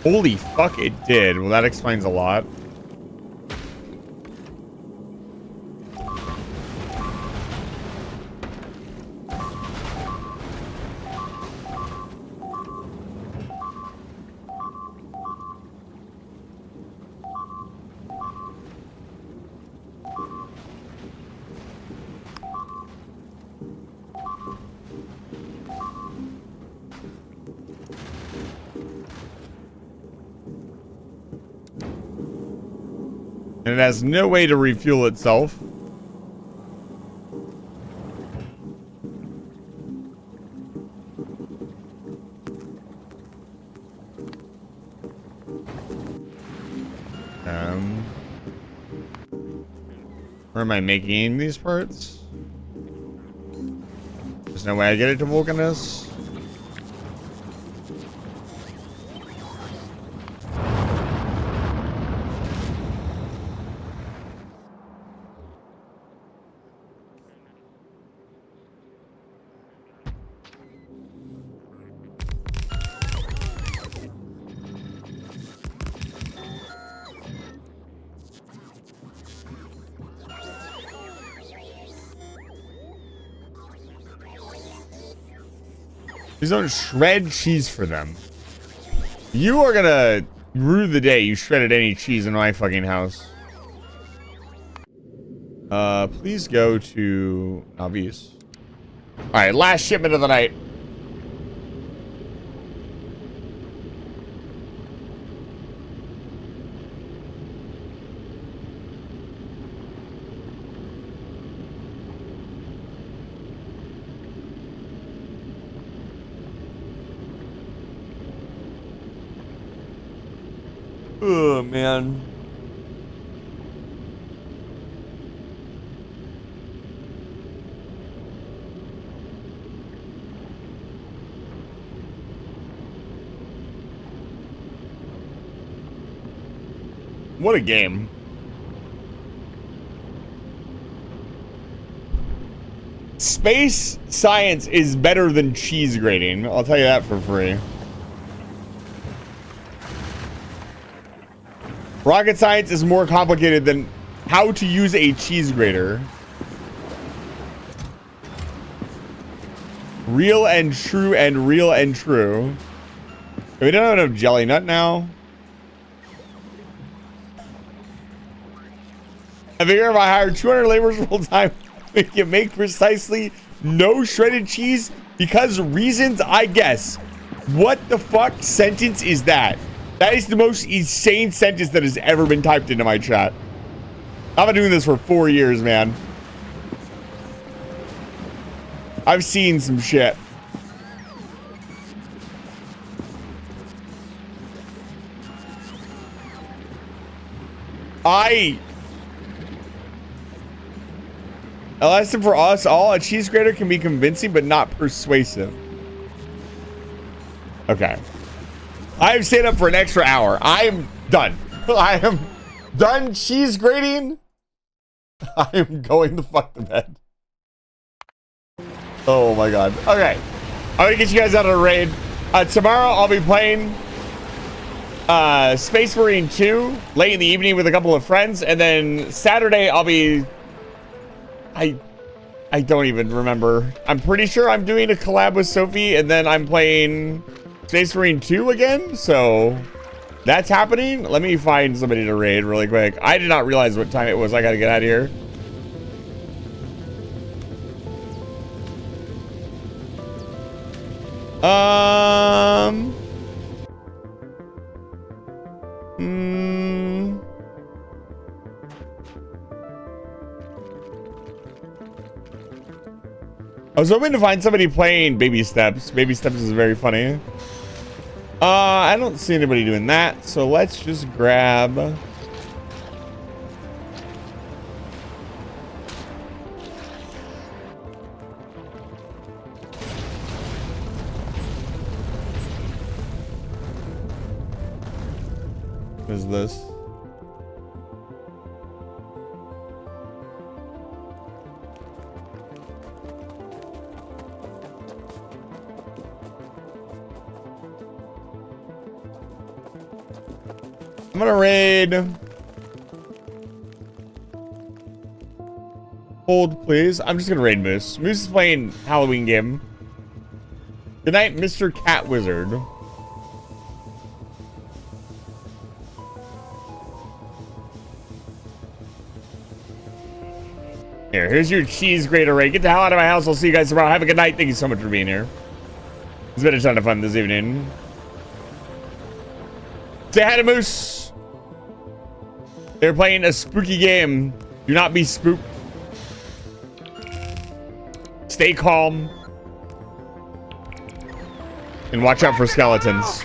Holy fuck, it did. Well, that explains a lot. And it has no way to refuel itself. Where am I making these parts? There's no way I get it to Vulcanus. Please don't shred cheese for them. You are gonna rue the day you shredded any cheese in my fucking house. Please go to Navis. Alright, last shipment of the night. Oh, man. What a game. Space science is better than cheese grating. I'll tell you that for free. Rocket science is more complicated than how to use a cheese grater. Real and true and real and true. We don't have enough jelly nut now. I figure if I hire 200 laborers full time, we can make precisely no shredded cheese because reasons, I guess. What the fuck sentence is that? That is the most insane sentence that has ever been typed into my chat. I've been doing this for 4 years, man. I've seen some shit. A lesson for us all, a cheese grater can be convincing but not persuasive. Okay. I've stayed up for an extra hour. I am done. I am done cheese grating. I am going the fuck to bed. Oh my god. Okay. I'm gonna get you guys out of the raid. Tomorrow I'll be playing Space Marine 2 late in the evening with a couple of friends, and then Saturday I'll be I don't even remember. I'm pretty sure I'm doing a collab with Sophie, and then I'm playing Space Marine 2 again, so that's happening. Let me find somebody to raid really quick. I did not realize what time it was. I gotta get out of here. I was hoping to find somebody playing Baby Steps. Baby Steps is very funny. I don't see anybody doing that, so let's just grab... What is this? I'm gonna raid. Hold, please. I'm just gonna raid Moose. Moose is playing Halloween game. Good night, Mr. Cat Wizard. Here's your cheese grater raid. Get the hell out of my house. I'll see you guys tomorrow. Have a good night. Thank you so much for being here. It's been a ton of fun this evening. Say hi to Moose. They're playing a spooky game. Do not be spooked. Stay calm. And watch out for skeletons.